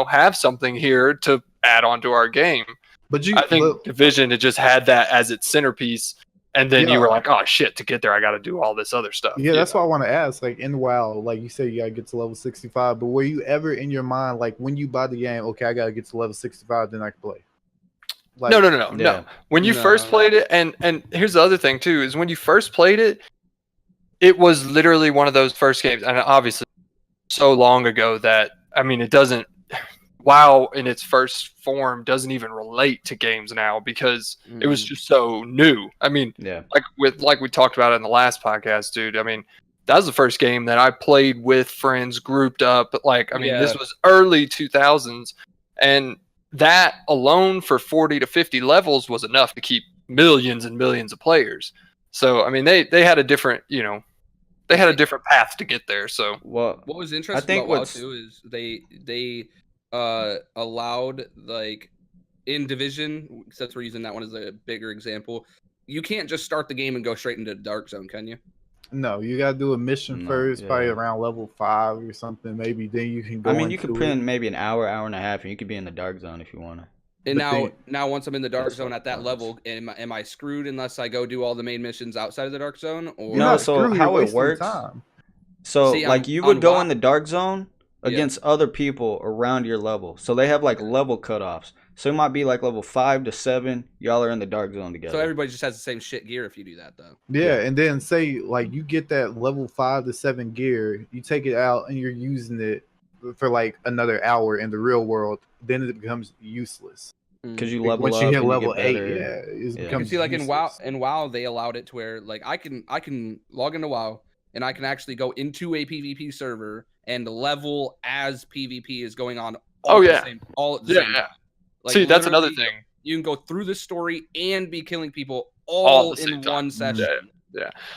have something here to add on to our game. But I think Division, it just had that as its centerpiece. And then you were like, oh shit, to get there, I got to do all this other stuff. Yeah, that's why I want to ask. Like in WoW, like you say, you got to get to level 65. But were you ever in your mind, like when you buy the game, okay, I got to get to level 65, then I can play? Like, no. When you first played it, and here's the other thing too, is when you first played it, it was literally one of those first games, and obviously so long ago that, I mean, it doesn't, WoW in its first form doesn't even relate to games now because it was just so new. I mean, like we talked about in the last podcast, dude, I mean, that was the first game that I played with friends grouped up. Like, I mean, this was early 2000s, and that alone for 40 to 50 levels was enough to keep millions and millions of players. So, I mean, they had a different, they had a different path to get there. So, what was interesting about WoW too is they allowed, like, in Division, because that's the reason that one is a bigger example. You can't just start the game and go straight into the Dark Zone, can you? No, you gotta do a mission first, probably around level 5 or something. Maybe then you can go. I mean, you could put in maybe an hour and a half, and you could be in the Dark Zone if you want to. And now, once I'm in the Dark Zone at that level, am I screwed unless I go do all the main missions outside of the Dark Zone? Or no, so how it works. So like you would go in the Dark Zone against other people around your level. So they have like level cutoffs. So it might be like level 5 to 7. Y'all are in the Dark Zone together. So everybody just has the same shit gear if you do that, though. Yeah, and then say like you get that level 5 to 7 gear, you take it out and you're using it for like another hour in the real world, then it becomes useless. Because you level once up you hit and level 8, it becomes. See, like in WoW, they allowed it to where like I can log into WoW and I can actually go into a PvP server and level as PvP is going on. All at the same time. Like, see, that's another thing. You can go through the story and be killing people all in one session.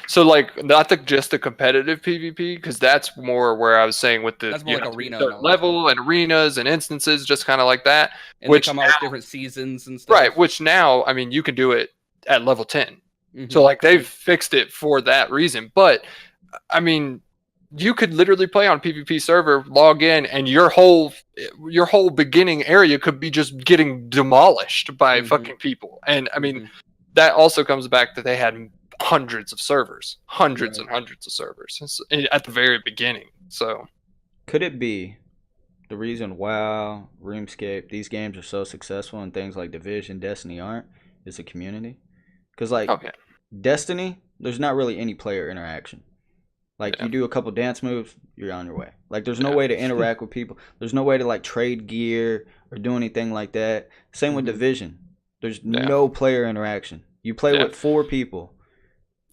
So like not just the competitive PvP, because that's more where I was saying with the That's more like arena certain level and arenas and instances, just kind of like that. And which they come out with different seasons and stuff. right, which now I mean you can do it at level 10. So like they've fixed it for that reason. But I mean, you could literally play on PvP server, log in, and your whole beginning area could be just getting demolished by fucking people. And I mean, that also comes back that they had hundreds of servers, hundreds and hundreds of servers at the very beginning. So could it be the reason WoW, RuneScape, these games are so successful and things like Division, Destiny aren't, is the community? Because like Destiny, there's not really any player interaction. Like you do a couple dance moves, you're on your way. Like there's no way to interact with people. There's no way to like trade gear or do anything like that. Same with Division. There's no player interaction. You play with 4 people.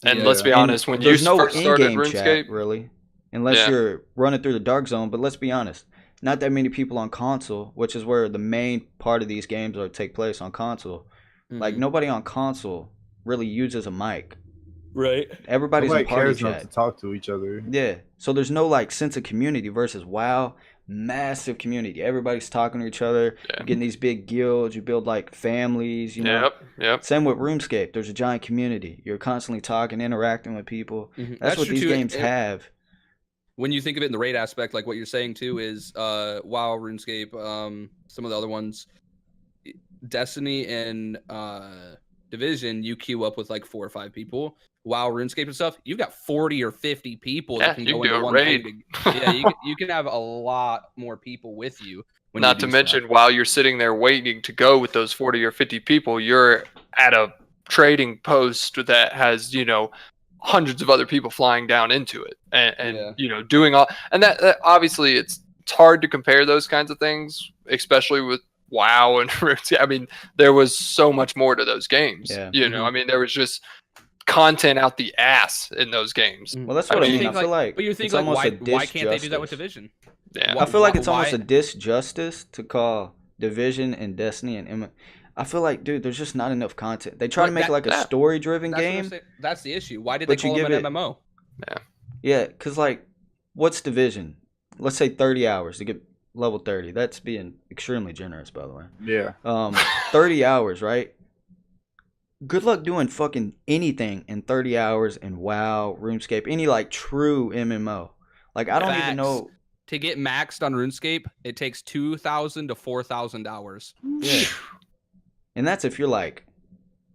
And let's be honest, when there's you no first started in-game RuneScape, chat really, unless you're running through the dark zone. But let's be honest, not that many people on console, which is where the main part of these games are take place on console. Like nobody on console really uses a mic. Right. Everybody's in party cares chat. enough to talk to each other. Yeah. So there's no like sense of community versus WoW. Massive community. Everybody's talking to each other. You're getting these big guilds. You build like families. You know. Yep. Same with RuneScape. There's a giant community. You're constantly talking, interacting with people. That's what these games have. When you think of it in the raid aspect, like what you're saying too is WoW, RuneScape, some of the other ones, Destiny and Division, you queue up with like 4 or 5 people. WoW, RuneScape and stuff, you've got 40 or 50 people that can go into one raid. You can have a lot more people with you. Not to mention, while you're sitting there waiting to go with those 40 or 50 people, you're at a trading post that has, hundreds of other people flying down into it and doing all. And that obviously it's hard to compare those kinds of things, especially with WoW and RuneScape. I mean, there was so much more to those games. I mean, there was just content out the ass in those games. Well, that's what I mean. I feel like, but you think like, why can't they do that with Division? I feel like it's almost a disjustice to call Division and Destiny and I feel like, dude, there's just not enough content. They try to make like a story-driven game. That's the issue. Why did they call it an MMO? Yeah, because like, what's Division? Let's say 30 hours to get level 30. That's being extremely generous, by the way. Yeah. 30 hours, right? Good luck doing fucking anything in 30 hours in WoW, RuneScape, any like true MMO. Like I don't even know. To get maxed on RuneScape, it takes 2,000 to 4,000 hours. Yeah. And that's if you're like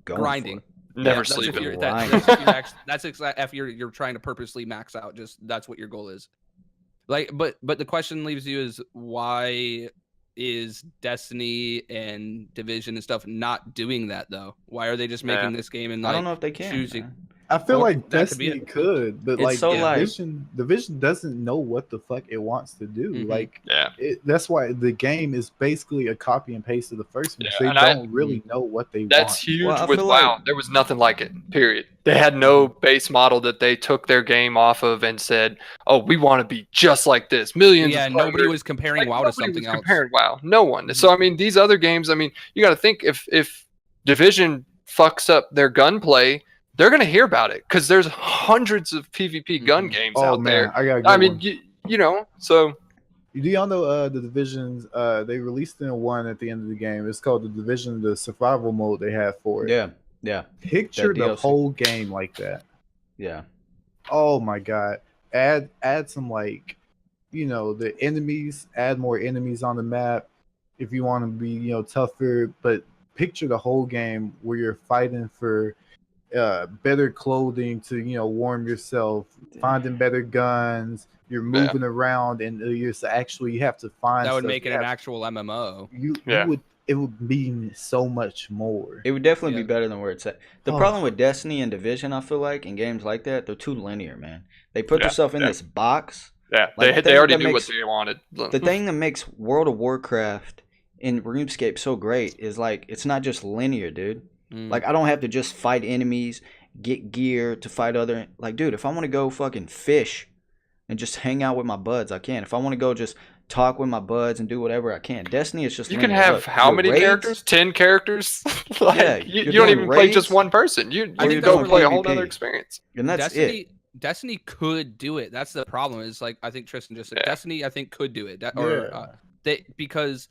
grinding. Never sleeping. That's if you're trying to purposely max out. Just that's what your goal is. Like, but the question leaves you is why is Destiny and Division and stuff not doing that though? Why are they just making this game and like, I don't know if they can choosing? I feel like Destiny could, but like so Division doesn't know what the fuck it wants to do. Like, that's why the game is basically a copy and paste of the first one. They don't really know what they want. That's huge with WoW. There was nothing like it. Period. They had no base model that they took their game off of and said, "Oh, we want to be just like this." Millions. Yeah, nobody was comparing WoW to something else. Comparing WoW, no one. So I mean, these other games. I mean, you got to think if Division fucks up their gunplay, they're gonna hear about it because there's hundreds of PvP gun games out there. I mean, so. Do y'all know the Divisions? They released in one at the end of the game. It's called the Division, the survival mode they have for it. Yeah. Picture the whole game like that. Yeah. Oh my god. Add some like, the enemies. Add more enemies on the map if you want to be tougher. But picture the whole game where you're fighting for better clothing to warm yourself, finding better guns. You're moving around, and you have to find. That would make it an actual MMO. It would mean so much more. It would definitely be better than where it's at. The problem with Destiny and Division, I feel like, in games like that, they're too linear, man. They put themselves in this box. Yeah, like, they already knew what they wanted. The thing that makes World of Warcraft and RuneScape so great is like it's not just linear, dude. Like I don't have to just fight enemies, get gear to fight other. Like, dude, if I want to go fucking fish and just hang out with my buds, I can. If I want to go just talk with my buds and do whatever I can. Destiny is just You linear. can have Look, how your many raids- characters? 10 characters? Like, Yeah, you you're don't doing even play just raids, one person. You I think you that's go where play a the whole PvP. other experience. and that's it. Destiny could do it. That's the problem. Is like I think Tristan just said Yeah. Destiny. I think could do it. Because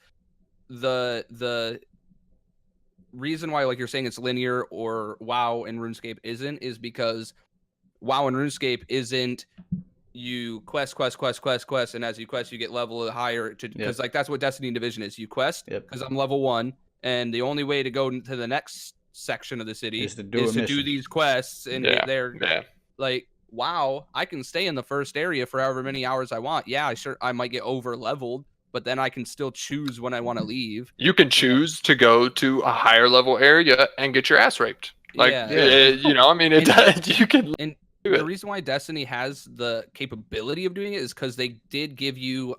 the reason why like you're saying it's linear or WoW and RuneScape isn't is because WoW and RuneScape isn't you quest, and as you quest you get level higher because like that's what Destiny and Division is. You quest because I'm level 1, and the only way to go to the next section of the city Is to do these quests and get there. Yeah. Like WoW, I can stay in the first area for however many hours I want. Yeah, I might get over leveled, but then I can still choose when I want to leave. You can choose to go to a higher level area and get your ass raped. Like, you know, I mean, you can. And the reason why Destiny has the capability of doing it is because they did give you,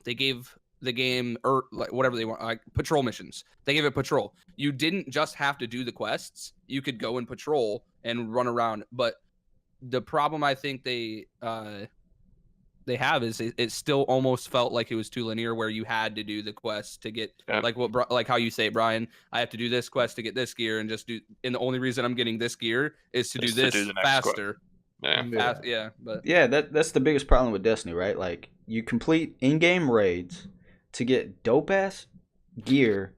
they gave the game or like whatever they want, like patrol missions. They gave it patrol. You didn't just have to do the quests. You could go and patrol and run around. But the problem I think they have is it still almost felt like it was too linear, where you had to do the quest to get like how you say, Brian, I have to do this quest to get this gear and and the only reason I'm getting this gear is to do this faster. That's the biggest problem with Destiny, right? Like you complete in-game raids to get dope ass gear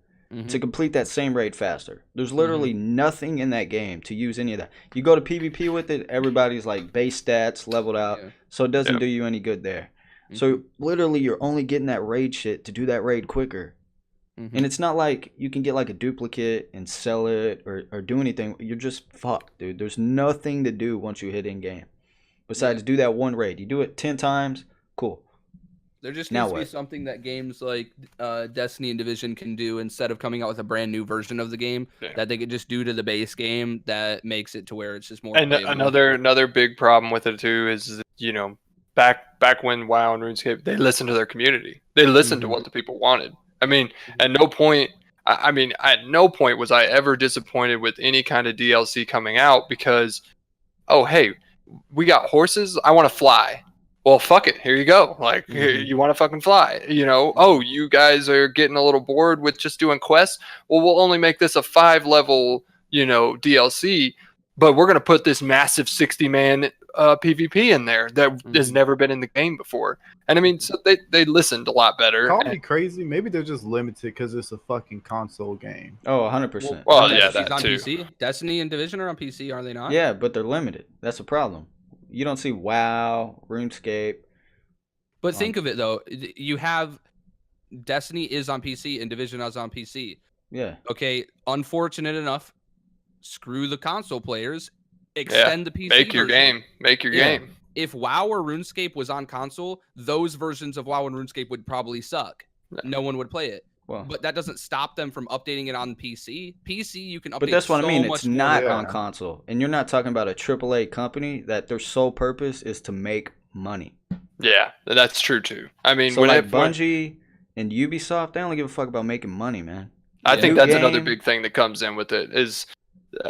to complete that same raid faster. There's literally nothing in that game to use any of that. You go to PvP with it, everybody's like base stats leveled out, so it doesn't do you any good there. So literally you're only getting that raid shit to do that raid quicker. And it's not like you can get like a duplicate and sell it or do anything. You're just fucked, dude. There's nothing to do once you hit in game besides do that one raid. You do it 10 times, cool. There just needs to be something that games like Destiny and Division can do instead of coming out with a brand new version of the game that they could just do to the base game that makes it to where it's just more. And another big problem with it too is, you know, back when WoW and RuneScape, they listened to their community. They listened to what the people wanted. I mean, at no point was I ever disappointed with any kind of DLC coming out because, oh, hey, we got horses. I want to fly. Well, fuck it. Here you go. Like, you want to fucking fly, you know? Oh, you guys are getting a little bored with just doing quests. Well, we'll only make this a 5-level, you know, DLC, but we're going to put this massive 60-man PvP in there that has never been in the game before. And I mean, so they listened a lot better. Call me crazy. Maybe they're just limited because it's a fucking console game. Oh, 100%. Well, yeah, that on too. PC. Destiny and Division are on PC, are they not? Yeah, but they're limited. That's a problem. You don't see WoW, RuneScape. But think of it though. You have Destiny is on PC and Division is on PC. Yeah. Okay. Unfortunate enough, screw the console players. Extend the PC. Make your game. Make your game. If WoW or RuneScape was on console, those versions of WoW and RuneScape would probably suck. No one would play it. Well, but that doesn't stop them from updating it on PC. PC, you can update. But that's what I mean. It's not on console, and you're not talking about a AAA company that their sole purpose is to make money. Yeah, that's true too. I mean, so like Bungie and Ubisoft, they only give a fuck about making money, man. I think that's another big thing that comes in with it is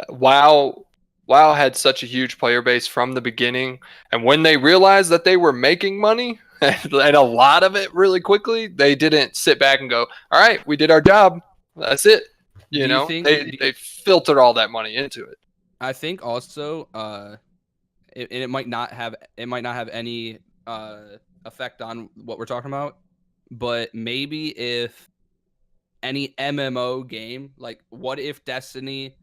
WoW had such a huge player base from the beginning, and when they realized that they were making money and a lot of it really quickly, they didn't sit back and go, all right, we did our job, that's it. You know, they filtered all that money into it. I think also it might not have any effect on what we're talking about, but maybe if any MMO game, like what if Destiny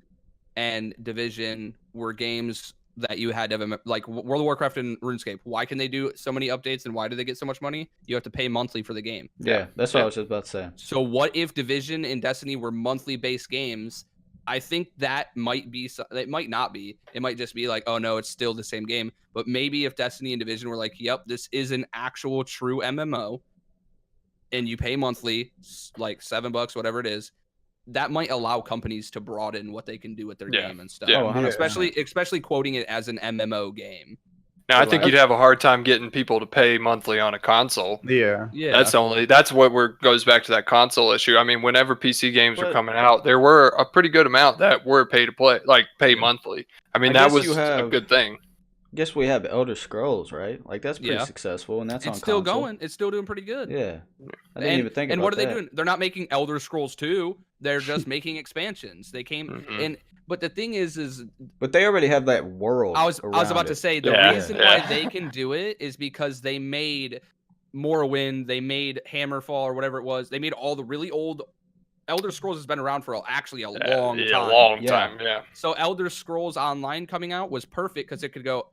and Division were games that you had to have, like World of Warcraft and RuneScape. Why can they do so many updates and why do they get so much money? You have to pay monthly for the game. Yeah, that's what I was just about to say. So what if Division and Destiny were monthly based games? I think that might be, it might not be. It might just be like, oh no, it's still the same game. But maybe if Destiny and Division were like, yep, this is an actual true MMO and you pay monthly, like $7, whatever it is, that might allow companies to broaden what they can do with their game and stuff. Yeah. Especially quoting it as an MMO game. Now, I think you'd have a hard time getting people to pay monthly on a console. Yeah. That's what goes back to that console issue. I mean, whenever PC games were coming out, there were a pretty good amount that were pay to play, like pay monthly. I mean, that was a good thing. guess we have Elder Scrolls, right? Like that's pretty Yeah. successful, and that's on It's still console. going. It's still doing pretty good. Yeah, I didn't even think and about what are they that. doing? They're not making Elder Scrolls 2. They're just making expansions. They came Mhm. but the thing is But they already have that world. I was about around to it. say the Yeah, reason yeah. why they can do it is because they made Morrowind, they made Hammerfall or whatever it was. They made all the really old Elder Scrolls has been around for actually a long Yeah, time. long Yeah. time. Yeah. So Elder Scrolls Online coming out was perfect because it could go,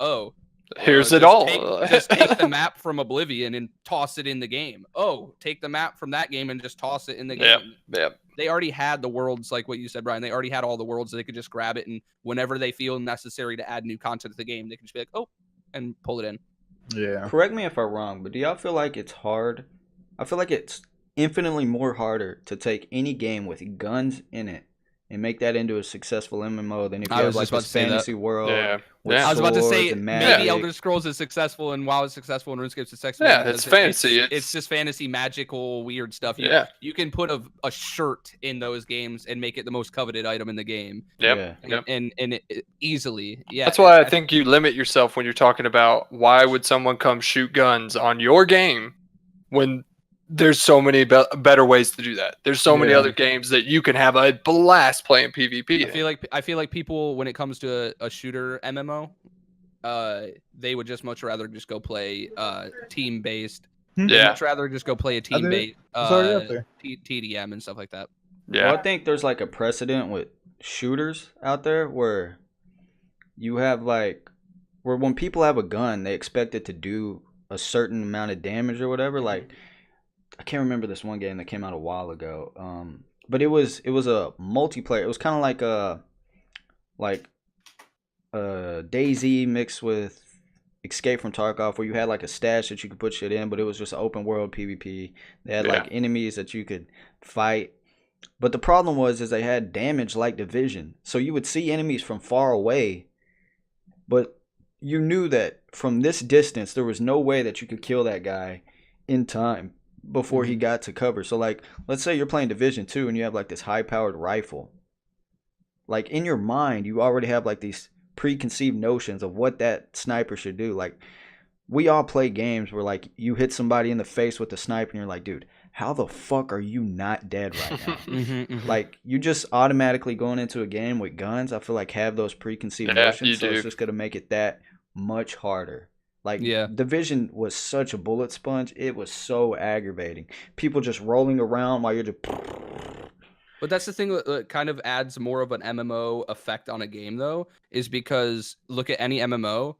Here's it just all. just take the map from Oblivion and toss it in the game. Oh, take the map from that game and just toss it in the Yep. game. Yep. They already had the worlds, like what you said, Brian. They already had all the worlds. So they could just grab it, and whenever they feel necessary to add new content to the game, they can just be like, oh, and pull it in. Yeah. Correct me if I'm wrong, but do y'all feel like it's hard? I feel like it's infinitely more harder to take any game with guns in it and make that into a successful MMO than if you I have was like just about this to say that. fantasy world. Yeah. with Yeah. I was about to say swords and maybe magic. Elder Scrolls is successful and WoW is successful and RuneScape's successful. Yeah, because it's fantasy. It's just fantasy, magical, weird stuff. Yeah. You can put a shirt in those games and make it the most coveted item in the game. Yep. Yeah. Yep. And it easily. Yeah. That's why I think you limit yourself when you're talking about why would someone come shoot guns on your game when there's so many better ways to do that. There's so many Yeah. other games that you can have a blast playing PvP. I feel like people, when it comes to a shooter MMO, they would just much rather just go play team based. Yeah. Much rather just go play a I team did. based It's already up there. TDM and stuff like that. Yeah. Well, I think there's like a precedent with shooters out there where you have like where when people have a gun, they expect it to do a certain amount of damage or whatever. Like I can't remember this one game that came out a while ago. But it was a multiplayer. It was kind of like DayZ mixed with Escape from Tarkov, where you had like a stash that you could put shit in, but it was just open world PvP. They had like enemies that you could fight. But the problem was they had damage like Division. So you would see enemies from far away, but you knew that from this distance there was no way that you could kill that guy in time before he got to cover. So like let's say you're playing Division 2 and you have like this high powered rifle. Like in your mind you already have like these preconceived notions of what that sniper should do. Like we all play games where like you hit somebody in the face with a sniper and you're like, dude, how the fuck are you not dead right now? Like you just automatically going into a game with guns, I feel like have those preconceived notions, so it's just gonna make it that much harder. Like Division was such a bullet sponge, it was so aggravating. People just rolling around while you're just But that's the thing that kind of adds more of an MMO effect on a game, though, is because look at any MMO,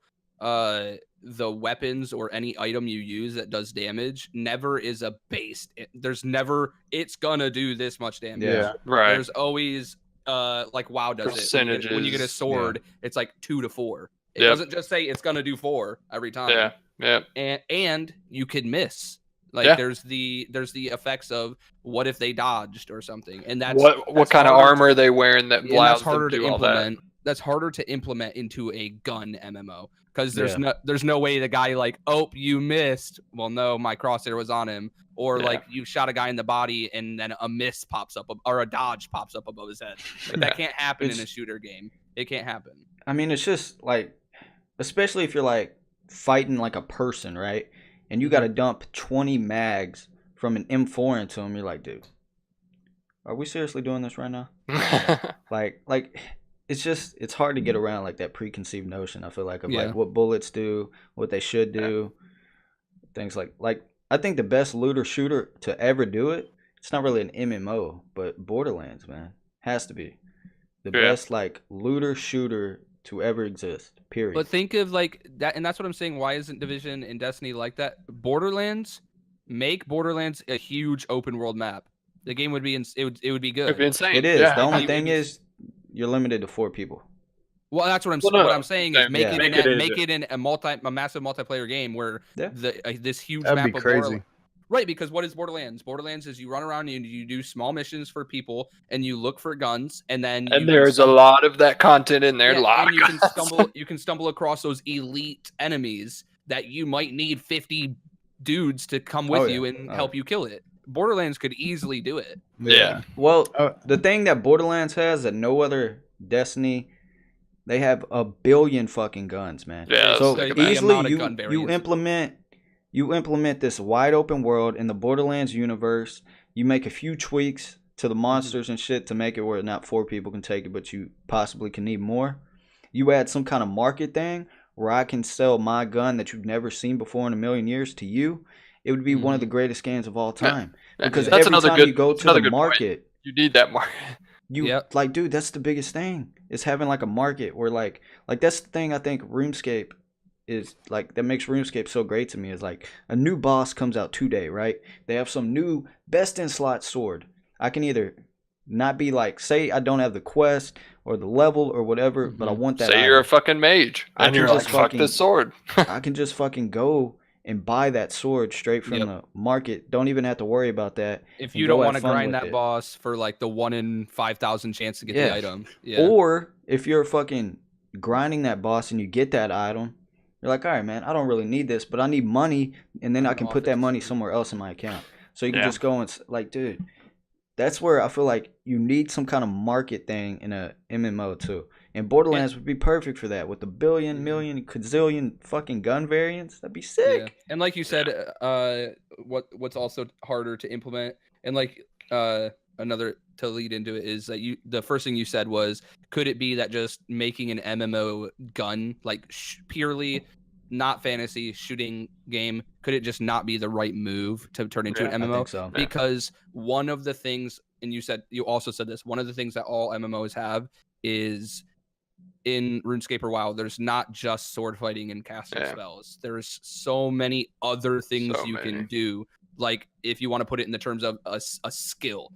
the weapons or any item you use that does damage never is a base. There's never it's gonna do this much damage. Yeah. Right. There's always like WoW does Percentages. it. When you get a sword, it's like 2 to 4. It doesn't just say it's gonna do 4 every time. Yeah. Yeah. And you could miss. Like there's the effects of what if they dodged or something, and that's what kind of armor are they wearing that allows that's harder them to to do all that. implement. That's harder to implement into a gun MMO because there's no way the guy like, oh, you missed. Well, no, my crosshair was on him, or like you shot a guy in the body and then a miss pops up or a dodge pops up above his head. Like, that can't happen in a shooter game. It can't happen. I mean, it's just like, especially if you're like fighting like a person, right? And you got to dump 20 mags from an M4 into him. You're like, dude, are we seriously doing this right now? like it's just, it's hard to get around like that preconceived notion, I feel like, of like what bullets do, what they should do, things like I think the best looter shooter to ever do it, it's not really an MMO, but Borderlands, man, has to be the best like looter shooter to ever exist, period. But think of like that, and that's what I'm saying. Why isn't Division and Destiny like that? Borderlands, make Borderlands a huge open world map. The game would be it would be good. It'd be insane. It is. The only thing is you're limited to 4 people. Well, that's what I'm Well, what I'm saying is make it in a massive multiplayer game where this huge That'd map be of crazy. Right, because what is Borderlands? Borderlands is you run around and you do small missions for people and you look for guns and then there's a lot of that content in there. And you can stumble across those elite enemies that you might need 50 dudes to come with you and help you kill it. Borderlands could easily do it. Yeah. Well, the thing that Borderlands has that no other Destiny They have a billion fucking guns, man. Yeah, So that's easily amount of gun you variants. implement this wide open world in the Borderlands universe. You make a few tweaks to the monsters and shit to make it where not 4 people can take it, but you possibly can need more. You add some kind of market thing where I can sell my gun that you've never seen before in a million years to you. It would be one of the greatest games of all time. Because That's every another time good. you go That's to the another good point. market, You need that market. you Yep. like, dude, that's the biggest thing. Is having like a market where like that's the thing I think RuneScape is like that makes RuneScape so great to me is like a new boss comes out today, right? They have some new best in slot sword. I can either not be like, say I don't have the quest or the level or whatever, but I want that Say item. you're a fucking mage, I and can you're like, just fuck fucking- this sword. I can just fucking go and buy that sword straight from Yep. the market. Don't even have to worry about that. If and you go don't have want to fun grind with that it. boss for like the 1 in 5,000 chance to get Yeah. the item. Yeah. Or if you're fucking grinding that boss and you get that item, you're like, all right, man, I don't really need this, but I need money, and then I can put that money somewhere else in my account. So you can Yeah. just go and like, dude, that's where I feel like you need some kind of market thing in a MMO too. And Borderlands would be perfect for that with a billion, million, gazillion fucking gun variants. That'd be sick. Yeah. And like you said, what's also harder to implement, and like another to lead into it is that the first thing you said was, could it be that just making an MMO gun like purely not fantasy shooting game, could it just not be the right move to turn into an I MMO? think so. Because one of the things, and you also said this, one of the things that all MMOs have is, in RuneScape or WoW, there's not just sword fighting and casting spells. There's so many other things you can do. Like if you want to put it in the terms of a skill,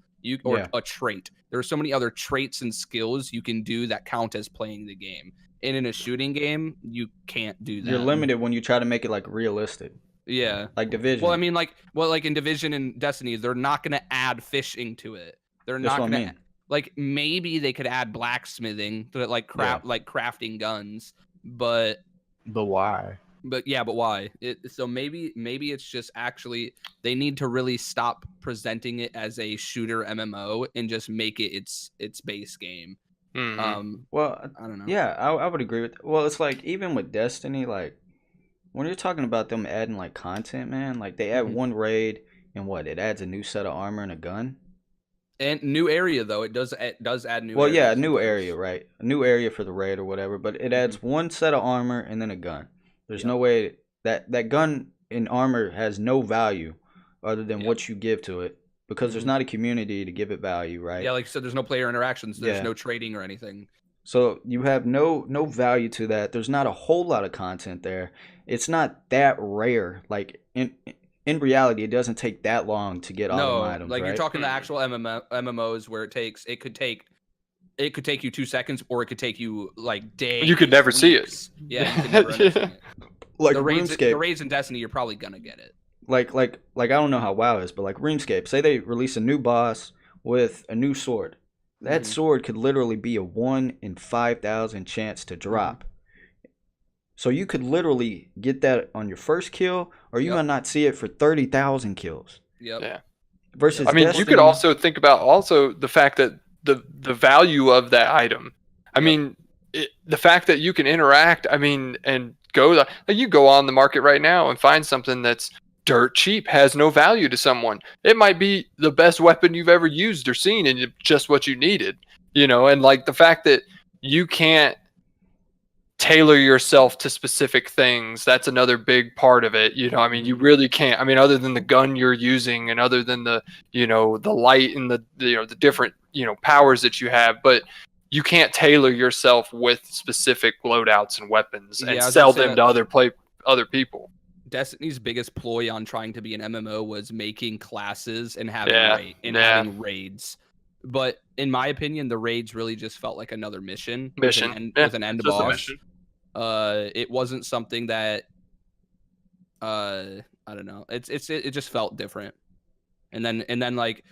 a trait. There are so many other traits and skills you can do that count as playing the game. And in a shooting game, you can't do that. You're limited when you try to make it like realistic. Yeah. Like Division. Well, I mean, like in Division and Destiny, they're not going to add fishing to it. They're That's not what I going to. mean. Like maybe they could add blacksmithing to like crafting guns, but why? But why? So maybe it's just actually they need to really stop presenting it as a shooter MMO and just make it its base game. Well, I don't know. Yeah, I would agree with. Well, it's like even with Destiny, like when you're talking about them adding like content, man, like they add one raid and what it adds a new set of armor and a gun. And new area though, it does add new. Well, yeah, a new area, right? A new area for the raid or whatever. But it adds one set of armor and then a gun. There's no way that gun and armor has no value other than what you give to it, because there's not a community to give it value, right? Yeah, like you said, there's no player interactions. There's no trading or anything. So you have no value to that. There's not a whole lot of content there. It's not that rare. Like in reality, it doesn't take that long to get all the items. Like right? You're talking the actual MMOs where it could take you 2 seconds, or it could take you like days. You could never see it. Yeah, you could never understand it. Like the RuneScape, raids in Destiny, you're probably gonna get it. Like I don't know how WoW is, but like RuneScape, say they release a new boss with a new sword. That sword could literally be a 1 in 5,000 chance to drop. So you could literally get that on your first kill, or you might not see it for 30,000 kills. Yep. Yeah. Versus I mean, Destiny, you could also think about the fact that the value of that item. I mean, the fact that you can interact. I mean, and like you go on the market right now and find something that's dirt cheap, has no value to someone. It might be the best weapon you've ever used or seen, and just what you needed. And like the fact that you can't tailor yourself to specific things, that's another big part of it. I mean, you really can't. I mean, other than the gun you're using and other than the the light and the different powers that you have, but you can't tailor yourself with specific loadouts and weapons and sell them to other people. Destiny's biggest ploy on trying to be an MMO was making classes and having raids. But in my opinion, the raids really just felt like another mission with an end boss. It wasn't something that I don't know. It just felt different. And then like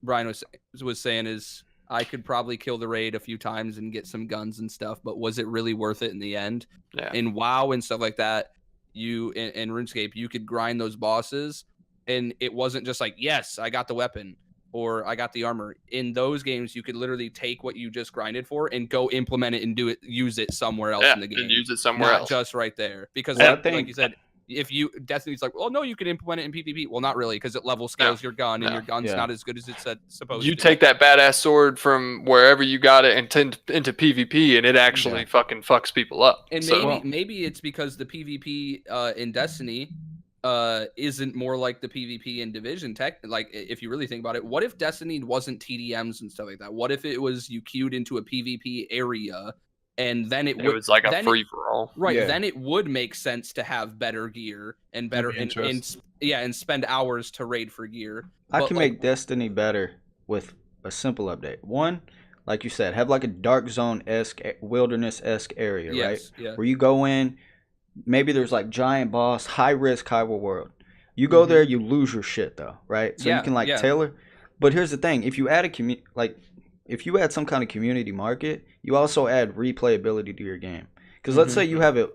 Brian was saying, is I could probably kill the raid a few times and get some guns and stuff, but was it really worth it in the end? Yeah. In WoW and stuff like that, in RuneScape, you could grind those bosses, and it wasn't just like, yes, I got the weapon. or I got the armor. In those games, you could literally take what you just grinded for and go implement it and use it somewhere else in the game. And use it somewhere not else. just right there. Because Well, I like think- you said, if you Destiny's like, well, no, you can implement it in PvP. Well, not really, because it level scales your gun, and your gun's not as good as it's supposed to. You take that badass sword from wherever you got it and into PvP, and it actually fucking fucks people up. And maybe it's because the PvP in Destiny isn't more like the PvP in Division Tech. Like, if you really think about it, what if Destiny wasn't TDMs and stuff like that? What if it was you queued into a PvP area? And then it was like a free for all, right? Yeah. Then it would make sense to have better gear and better and spend hours to raid for gear. I can make Destiny better with a simple update. One, like you said, have like a Dark Zone-esque, wilderness-esque area, right? Yeah. Where you go in, maybe there's like giant boss, high risk, high reward. You go there, you lose your shit though, right? So you can tailor. But here's the thing: if you add if you add some kind of community market, you also add replayability to your game. Because let's say you have a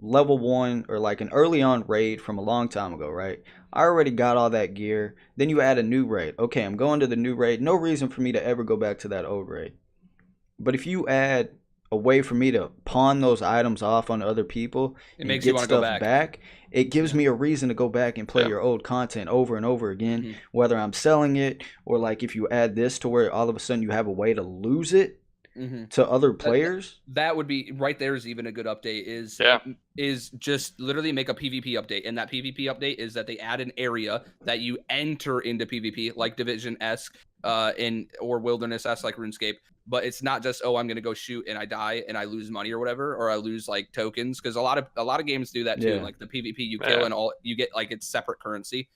level 1 or like an early on raid from a long time ago, right? I already got all that gear. Then you add a new raid. Okay, I'm going to the new raid. No reason for me to ever go back to that old raid. But if you add a way for me to pawn those items off on other people and makes you want to go back. It gives me a reason to go back and play your old content over and over again, whether I'm selling it or like if you add this to where all of a sudden you have a way to lose it to other players. That would be right there is even a good update is just literally make a PvP update. And that PvP update is that they add an area that you enter into PvP like Division-esque or Wilderness-esque like RuneScape. But it's not just, I'm going to go shoot and I die and I lose money or whatever, or I lose like tokens. Because a lot of games do that too. Like the PvP, you kill and all you get like it's separate currency.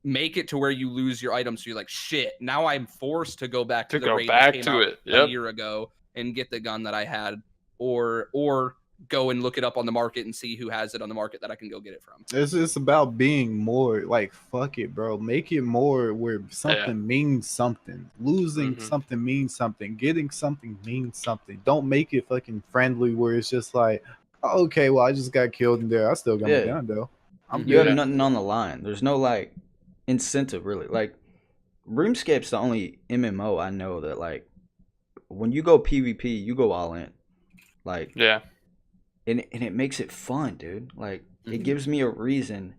Make it to where you lose your items. So you're like, shit, now I'm forced to go back to the raid that came out a year ago and get the gun that I had, or go and look it up on the market and see who has it on the market that I can go get it from. It's about being more like, fuck it, bro. Make it more where something means something. Losing something means something. Getting something means something. Don't make it fucking friendly where it's just like, oh, okay, well, I just got killed in there. I still got my gun though. You have nothing on the line. There's no like incentive really. Like RuneScape's the only MMO I know that like when you go PvP, you go all in. Like And it makes it fun, dude. Like it gives me a reason.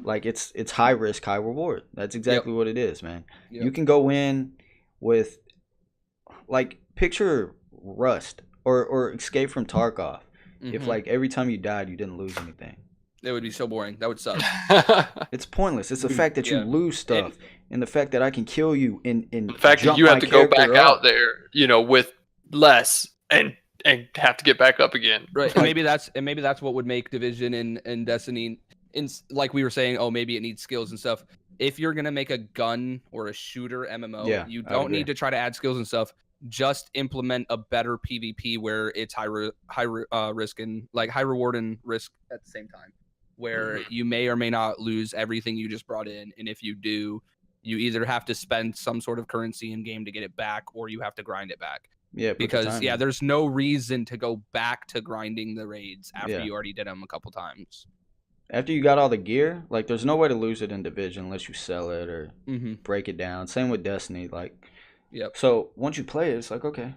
Like it's high risk, high reward. That's exactly what it is, man. You can go in with like picture Rust or Escape from Tarkov. If like every time you died you didn't lose anything. It would be so boring. That would suck. It's pointless. It's the fact that you lose stuff and the fact that I can kill you and the fact that you have to go back out there, with less and have to get back up again. Right. And maybe that's what would make Division and Destiny like we were saying, maybe it needs skills and stuff. If you're going to make a gun or a shooter MMO, you don't need to try to add skills and stuff. Just implement a better PvP where it's high risk and like high reward and risk at the same time, where you may or may not lose everything you just brought in. And if you do, you either have to spend some sort of currency in game to get it back, or you have to grind it back. Yeah, because there's no reason to go back to grinding the raids after you already did them a couple times. After you got all the gear, like there's no way to lose it in Division unless you sell it or break it down. Same with Destiny, like. So once you play it, it's like, okay,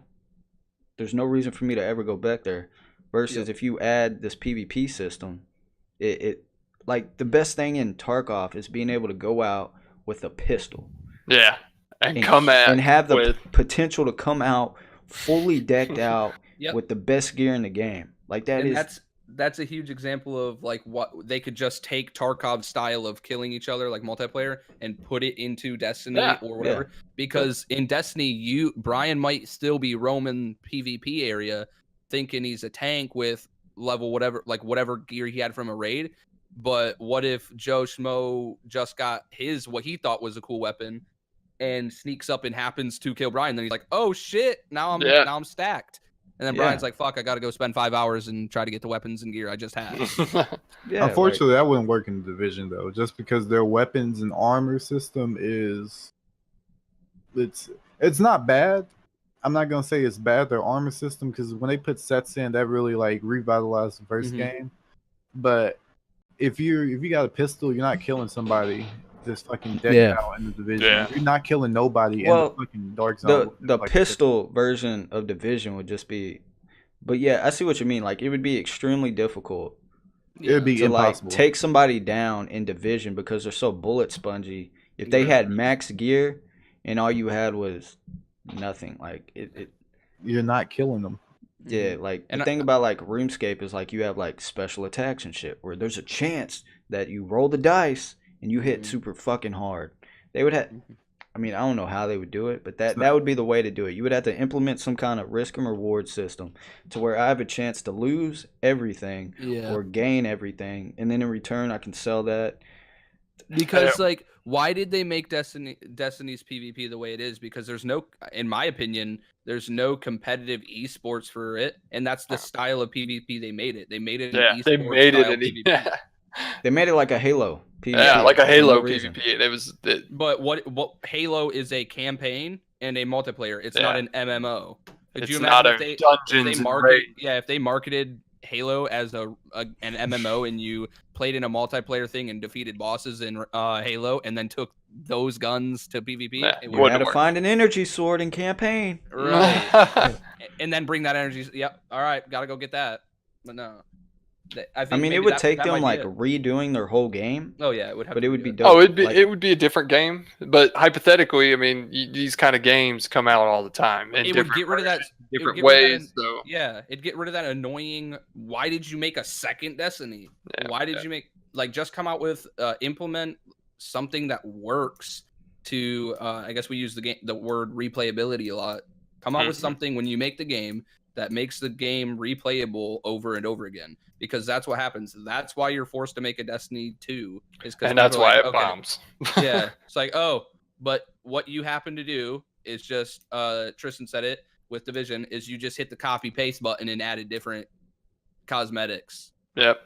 there's no reason for me to ever go back there. Versus if you add this PvP system, it like the best thing in Tarkov is being able to go out with a pistol. Yeah, and come out and have the potential to come out fully decked out with the best gear in the game. Like that's a huge example of like what they could just take Tarkov's style of killing each other like multiplayer and put it into Destiny or whatever. Because in Destiny, Brian might still be roaming PvP area thinking he's a tank with level whatever gear he had from a raid. But what if Joe Schmo just got what he thought was a cool weapon and sneaks up and happens to kill Brian? Then he's like, oh shit, now I'm stacked. And then Brian's like, fuck, I got to go spend 5 hours and try to get the weapons and gear I just had. Unfortunately, that wouldn't work in the Division, though, just because their weapons and armor system it's not bad. I'm not going to say it's bad, their armor system, because when they put sets in, that really, like, revitalized the first game. But if you got a pistol, you're not killing somebody this fucking deck Yeah. out in the division. Yeah. You're not killing nobody Well, in the fucking dark zone. The Like, pistol version of Division would just be, but yeah, I see what you mean. Like it would be extremely difficult it would be to impossible. like take somebody down in Division because they're so bullet spongy. If they had max gear and all you had was nothing, like it You're not killing them. yeah, like And the thing about like RuneScape is like you have like special attacks and shit where there's a chance that you roll the dice and you hit super fucking hard. They would have, I mean, I don't know how they would do it, but that would be the way to do it. You would have to implement some kind of risk and reward system to where I have a chance to lose everything or gain everything, and then in return I can sell that. Because like, why did they make Destiny's PvP the way it is? Because there's no, in my opinion, there's no competitive esports for it, and that's the style of PvP they made it. They made it. Yeah, they made it. They made it like a Halo PvP. Yeah, like a Halo for no reason. PvP. It was. But what Halo is a campaign and a multiplayer. It's not an MMO. Could It's you not imagine a if Dungeons they and Raids. if they marketed Halo as an MMO and you played in a multiplayer thing and defeated bosses in Halo and then took those guns to PvP? Yeah, It You had to find an energy sword in campaign. right. And then bring that energy. Yep. All right. Got to go get that. But no. I think I mean, it maybe would that take might them be like it. redoing their whole game, Oh yeah, it would have. but to it would be that. dope. Oh, Like, it would be a different game, but hypothetically, I mean, these kind of games come out all the time in It would different get rid of that. different it would get rid of ways. that So Yeah, it'd get rid of that annoying. Why did you make a second Destiny? Yeah, Why did you make just come out with implement something that works to I guess we use the word replayability a lot. Come out with something when you make the game that makes the game replayable over and over again, because that's what happens. That's why you're forced to make a Destiny 2 is because and that's why it bombs. yeah, it's like, oh, but what you happen to do is just Triston said it with Division is you just hit the copy paste button and added different cosmetics. Yep.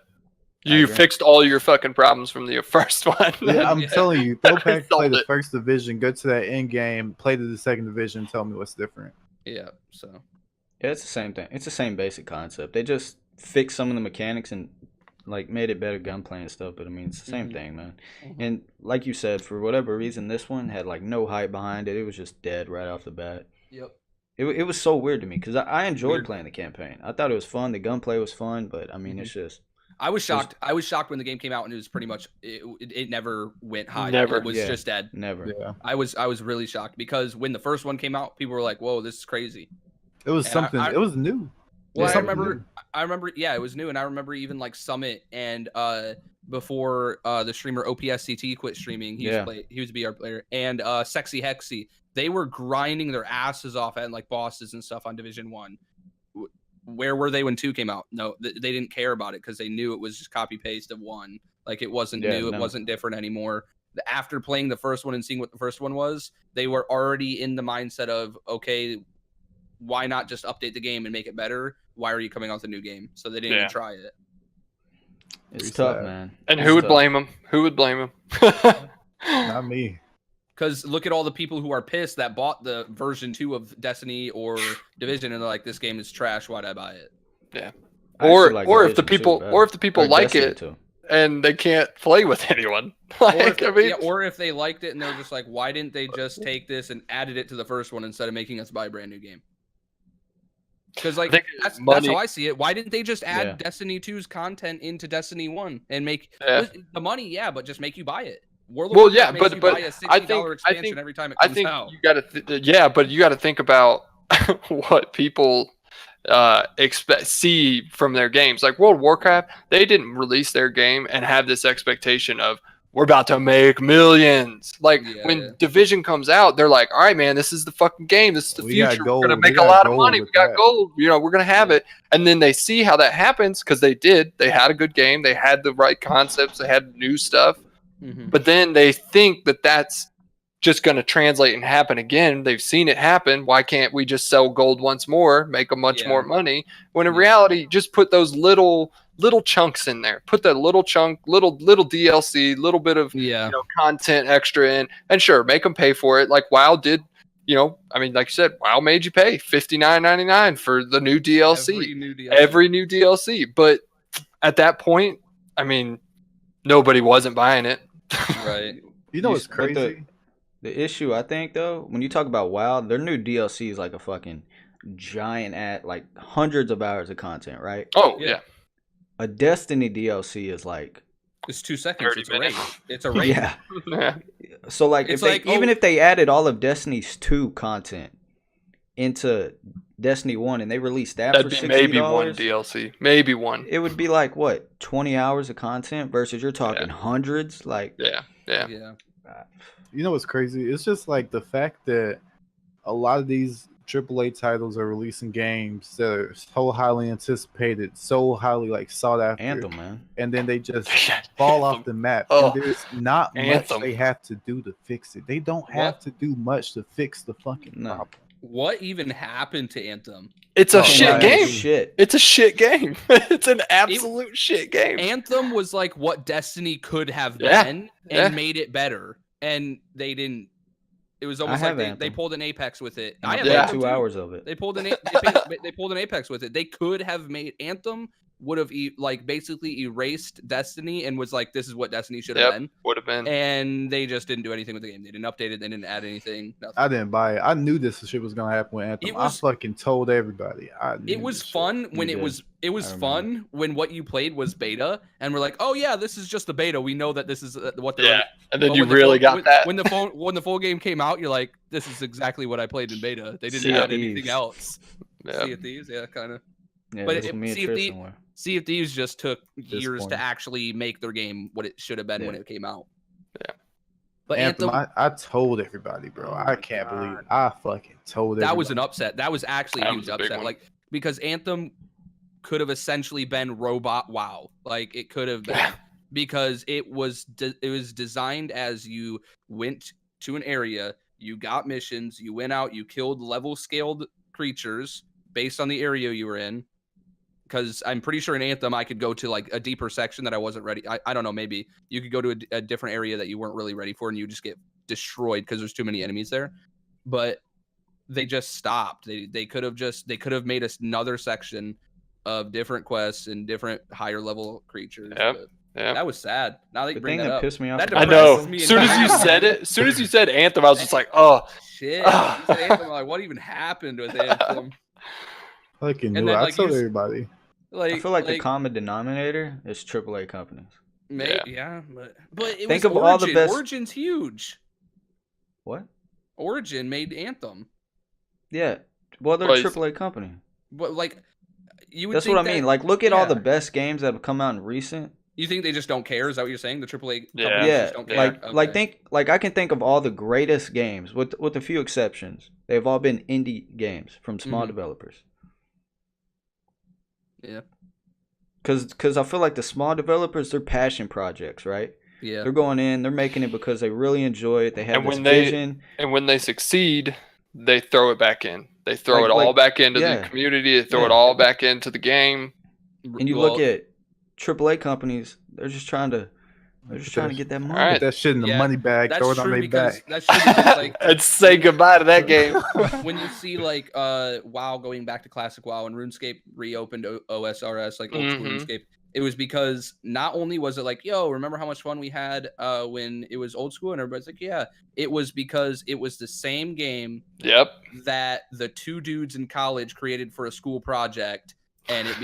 You fixed all your fucking problems from the first one. Yeah, I'm telling you, go back, play the it. first division, go to that end game, play to the second division, tell me what's different. Yeah, so yeah, it's the same thing. It's the same basic concept. They just fixed some of the mechanics and like made it better gunplay and stuff. But I mean, it's the same thing, man. And like you said, for whatever reason, this one had like no hype behind it. It was just dead right off the bat. Yep. It was so weird to me because I enjoyed playing the campaign. I thought it was fun. The gunplay was fun, but I mean, it's just. I was shocked. I was shocked when the game came out and it was pretty much it never went high. Never. It was just dead. Never. Yeah, I was really shocked because when the first one came out, people were like, "Whoa, this is crazy." it was And something. It was new. Well, Yeah, I remember, yeah, it was new, and I remember even like Summit and before the streamer OPSCT quit streaming, he used to be our player, and Sexy Hexy, they were grinding their asses off at like bosses and stuff on Division 1. Where were they when 2 came out? No, they didn't care about it because they knew it was just copy paste of 1. Like it wasn't new, it wasn't different anymore. After playing the first one and seeing what the first one was, they were already in the mindset of, okay, why not just update the game and make it better? Why are you coming out with a new game? So they didn't even try it. It's tough, man. And who would blame him? Who would blame him? Not me. Because look at all the people who are pissed that bought the version 2 of Destiny or Division and they're like, this game is trash. Why'd I buy it? Yeah. I Or actually like if the Division people too, or if the people or like Destiny it too. and they can't play with anyone. Like, Or if they liked it and they're just like, why didn't they just take this and added it to the first one instead of making us buy a brand new game? Because like that's how I see it. Why didn't they just add Destiny 2's content into Destiny 1 and make the money? Yeah, but just make you buy it. But buy a $60 expansion every time it comes out. You got to but you got to think about what people see from their games. Like World of Warcraft, they didn't release their game and have this expectation of we're about to make millions. Like when Division comes out, they're like, all right, man, this is the fucking game. This is the future. We're going to make a lot of money. We got gold. You know, we're going to have it. And then they see how that happens because they did. They had a good game. They had the right concepts. They had new stuff. But then they think that that's just going to translate and happen again. They've seen it happen. Why can't we just sell gold once more, make a much more money? When in reality, just put those little chunks in there. Put that little chunk, little DLC, little bit of content extra in, and sure, make them pay for it. Like WoW did. You know, I mean, like you said, WoW made you pay $59.99 for the new DLC. Every new DLC. But at that point, I mean, nobody wasn't buying it. Right. You know what's But crazy? the issue, I think, though, when you talk about WoW, their new DLC is like a fucking giant like hundreds of hours of content, right? Oh Yeah. yeah, A Destiny DLC is like, It's 2 seconds. 30 It's a raid. minutes. It's a raid. yeah. yeah. So like, It's if they like, even oh- if they added all of Destiny's 2 content into Destiny 1 and they released that That'd for be maybe $60, one DLC, maybe one. it would be like what 20 hours of content versus you're talking hundreds. Like, Yeah. Yeah. You know what's crazy? It's just like the fact that a lot of these AAA titles are releasing games that are so highly anticipated, so highly like sought after, Anthem, man. and then they just fall off the map. Oh, And there's not Anthem. much they have to do to fix it. They don't have What? to do much to fix the fucking No. problem. What even happened to Anthem? It's a Oh, shit no, game. Shit. It's a shit game. It's an absolute shit game. Anthem was like what Destiny could have Yeah, been yeah. and made it better, and they didn't. It was almost have like they Anthem. pulled an Apex with it. I I have played Anthem 2 too. hours of it. They pulled an they pulled an Apex with it. They could have made Anthem would have like basically erased Destiny and was like, this is what Destiny should have been. Would have been. And they just didn't do anything with the game. They didn't update it. They didn't add anything. Nothing. I didn't buy it. I knew this shit was gonna happen with Anthem. It was- I fucking told everybody. I knew It was this shit. fun when You it did. was I fun when what you played was beta and we're like, oh yeah, this is just the beta. We know that this is what they're Yeah. And then But you when the really full- got that. when the full game came out. You're like, this is exactly what I played in beta. They didn't Sea of add anything Thieves. else. Yeah. Sea of Thieves, yeah, kind of. Yeah, But that's it- what me and Sea of Tristan Thieves- were. Sea of Thieves just took years Disappointing. to actually make their game what it should have been when Yeah. it came out. Yeah. But Anthem, Anthem, I told everybody, bro. Oh I my can't God. believe it. I fucking told everybody. that was an upset. That was actually a That huge was a big upset. one. Like because Anthem could have essentially been Robot WoW. Like it could have been Yeah. because it was designed as you went to an area, you got missions, you went out, you killed level scaled creatures based on the area you were in. Because I'm pretty sure in Anthem I could go to like a deeper section that I wasn't ready. I don't know, maybe you could go to a different area that you weren't really ready for, and you just get destroyed because there's too many enemies there. But they just stopped. They could have made us another section of different quests and different higher level creatures. Yep. but Yeah. That was sad. Now that you The bring thing that that up, pissed me off. that I about know. depresses me As soon as you entirely. said it, as soon as you said Anthem, I was just like, oh, shit. You said Anthem, I'm like, what even happened with Anthem? fucking and knew it. then, I like, told you- everybody. Like I feel like the common denominator is AAA companies. yeah, but it Think was of all the Origin. best- Origin's huge. What? Origin made Anthem, Yeah. Well, they're Well, a it's- AAA company. but like you would. That's think what I mean. that- Like, look at all the yeah. best games that have come out in recent. You think they just don't care? Is that what you're saying? The AAA Yeah. companies Yeah, just don't care? like Okay. think like I can think of all the greatest games with a few exceptions. They've all been indie games from small Mhm. developers. Yeah. Cause I feel like the small developers, they're passion projects, right? Yeah. They're going in, they're making it because they really enjoy it. They have And this when they- vision. and when they succeed, they throw it back in. They throw Like- it all like- back into yeah. the community. They throw Yeah. it all back into the game. And you look at AAA companies, they're just trying to get that money. Alright. Put that shit in the Yeah, money bag, that's throw it on true their because back. that's true because like And say goodbye to that game. when you see like WoW going back to classic WoW and RuneScape reopened OSRS like old school Mhm. RuneScape, it was because not only was it like, yo, remember how much fun we had when it was old school, and everybody's like, yeah, it was because it was the same game Yep. that the two dudes in college created for a school project, and it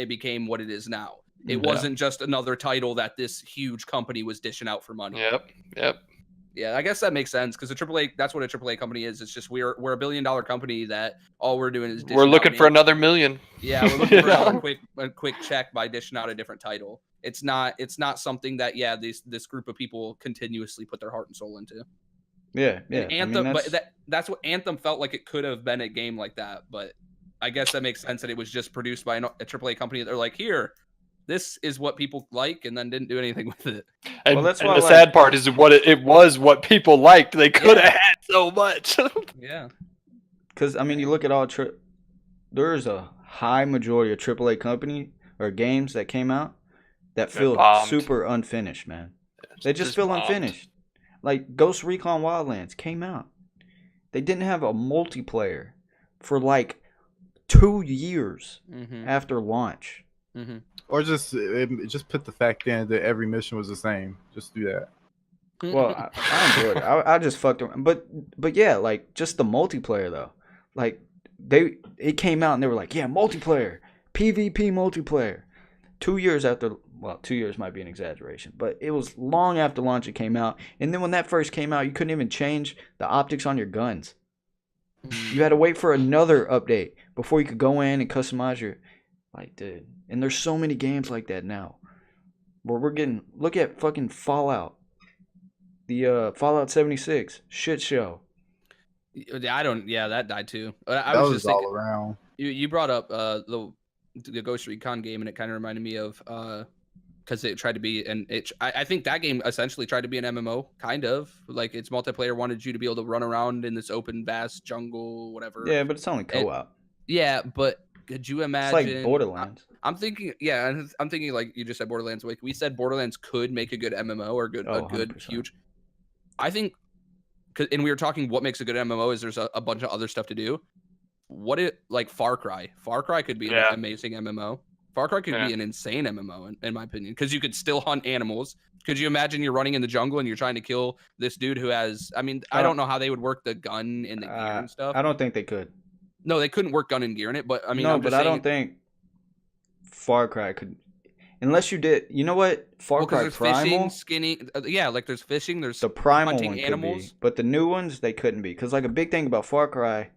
became what it is now. It Yeah. wasn't just another title that this huge company was dishing out for money. Yep. Yeah, I guess that makes sense because a AAA, that's what a AAA company is. It's just we're a $1 billion company that all we're doing is We're dishing looking out for another million. Yeah, we're looking for Yeah. another quick check by dishing out a different title. It's not something that this group of people continuously put their heart and soul into. Yeah. And I mean, Anthem, that's- but that's what Anthem felt like it could have been a game like that. But I guess that makes sense that it was just produced by a AAA company. They're like, here, this is what people like, and then didn't do anything with it. And, Well, that's and why, the like- sad part is it was what people liked. They could have Yeah. had so much. Yeah, Because I mean, you look at all there's a high majority of AAA company or games that came out that feel bombed. super unfinished, man. They just feel bombed. unfinished. Like Ghost Recon Wildlands came out, they didn't have a multiplayer for like 2 years mm-hmm. after launch. Mm-hmm. Or just put the fact in that every mission was the same. Just do that. Well, I enjoyed it. I just fucked around, but yeah, like just the multiplayer though. Like it came out and they were like, yeah, multiplayer, PvP multiplayer. 2 years after, well, 2 years might be an exaggeration, but it was long after launch it came out. And then when that first came out, you couldn't even change the optics on your guns. You had to wait for another update before you could go in and customize your, like, dude. And there's so many games like that now. Where we're getting, look at fucking Fallout. The Fallout 76 shit show. That died too. I That was was just thinking, all around. you brought up the Ghost Recon game, and it kind of reminded me of because it tried to be I think that game essentially tried to be an MMO, kind of like its multiplayer wanted you to be able to run around in this open vast jungle, whatever. Yeah, but it's only co-op. Yeah, but could you imagine? It's like Borderlands. I'm thinking, I'm thinking like you just said Borderlands. Like we said, Borderlands could make a good MMO or a good 100%. huge. I think, and we were talking what makes a good MMO is there's a bunch of other stuff to do. Like Far Cry? Far Cry could be an amazing MMO. Far Cry could be an insane MMO in my opinion, because you could still hunt animals. Could you imagine you're running in the jungle and you're trying to kill this dude who has? I mean, I don't know how they would work the gun and the gear and stuff. I don't think they could. No, they couldn't work gun and gear in it. But I mean, no, but I don't think Far Cry could, unless you did. You know what? Far Cry Primal, fishing, skinny. Like there's fishing. There's the Primal hunting one could animals. be, but the new ones they couldn't be, because like a big thing about Far Cry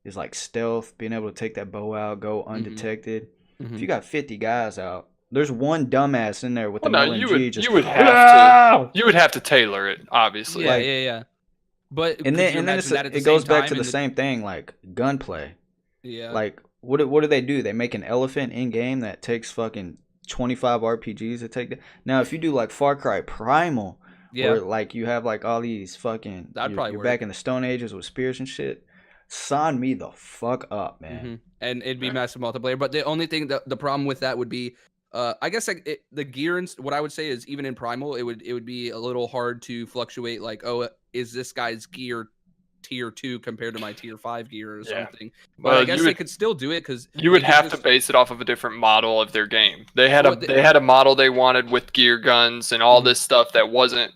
is like stealth, being able to take that bow out, go undetected. Mm-hmm. If you got 50 guys out, there's one dumbass in there with the LMG. You would have to tailor it, obviously. Yeah. But and then it goes back to the same thing, like gunplay. Yeah. Like what do they do? They make an elephant in game that takes fucking 25 RPGs to take that. Now if you do like Far Cry Primal, where like you have like all these fucking, you're back in the Stone Ages with spears and shit. Sign me the fuck up, man. Mm-hmm. And it'd be massive multiplayer. But the only thing the problem with that would be, I guess like the gear and what I would say is even in Primal, it would be a little hard to fluctuate. Like, oh, is this guy's gear tier 2 compared to my tier 5 gear or something? But I guess they could still do it because you would have to base it off of a different model of their game. They had a model they wanted with gear guns and all this stuff that wasn't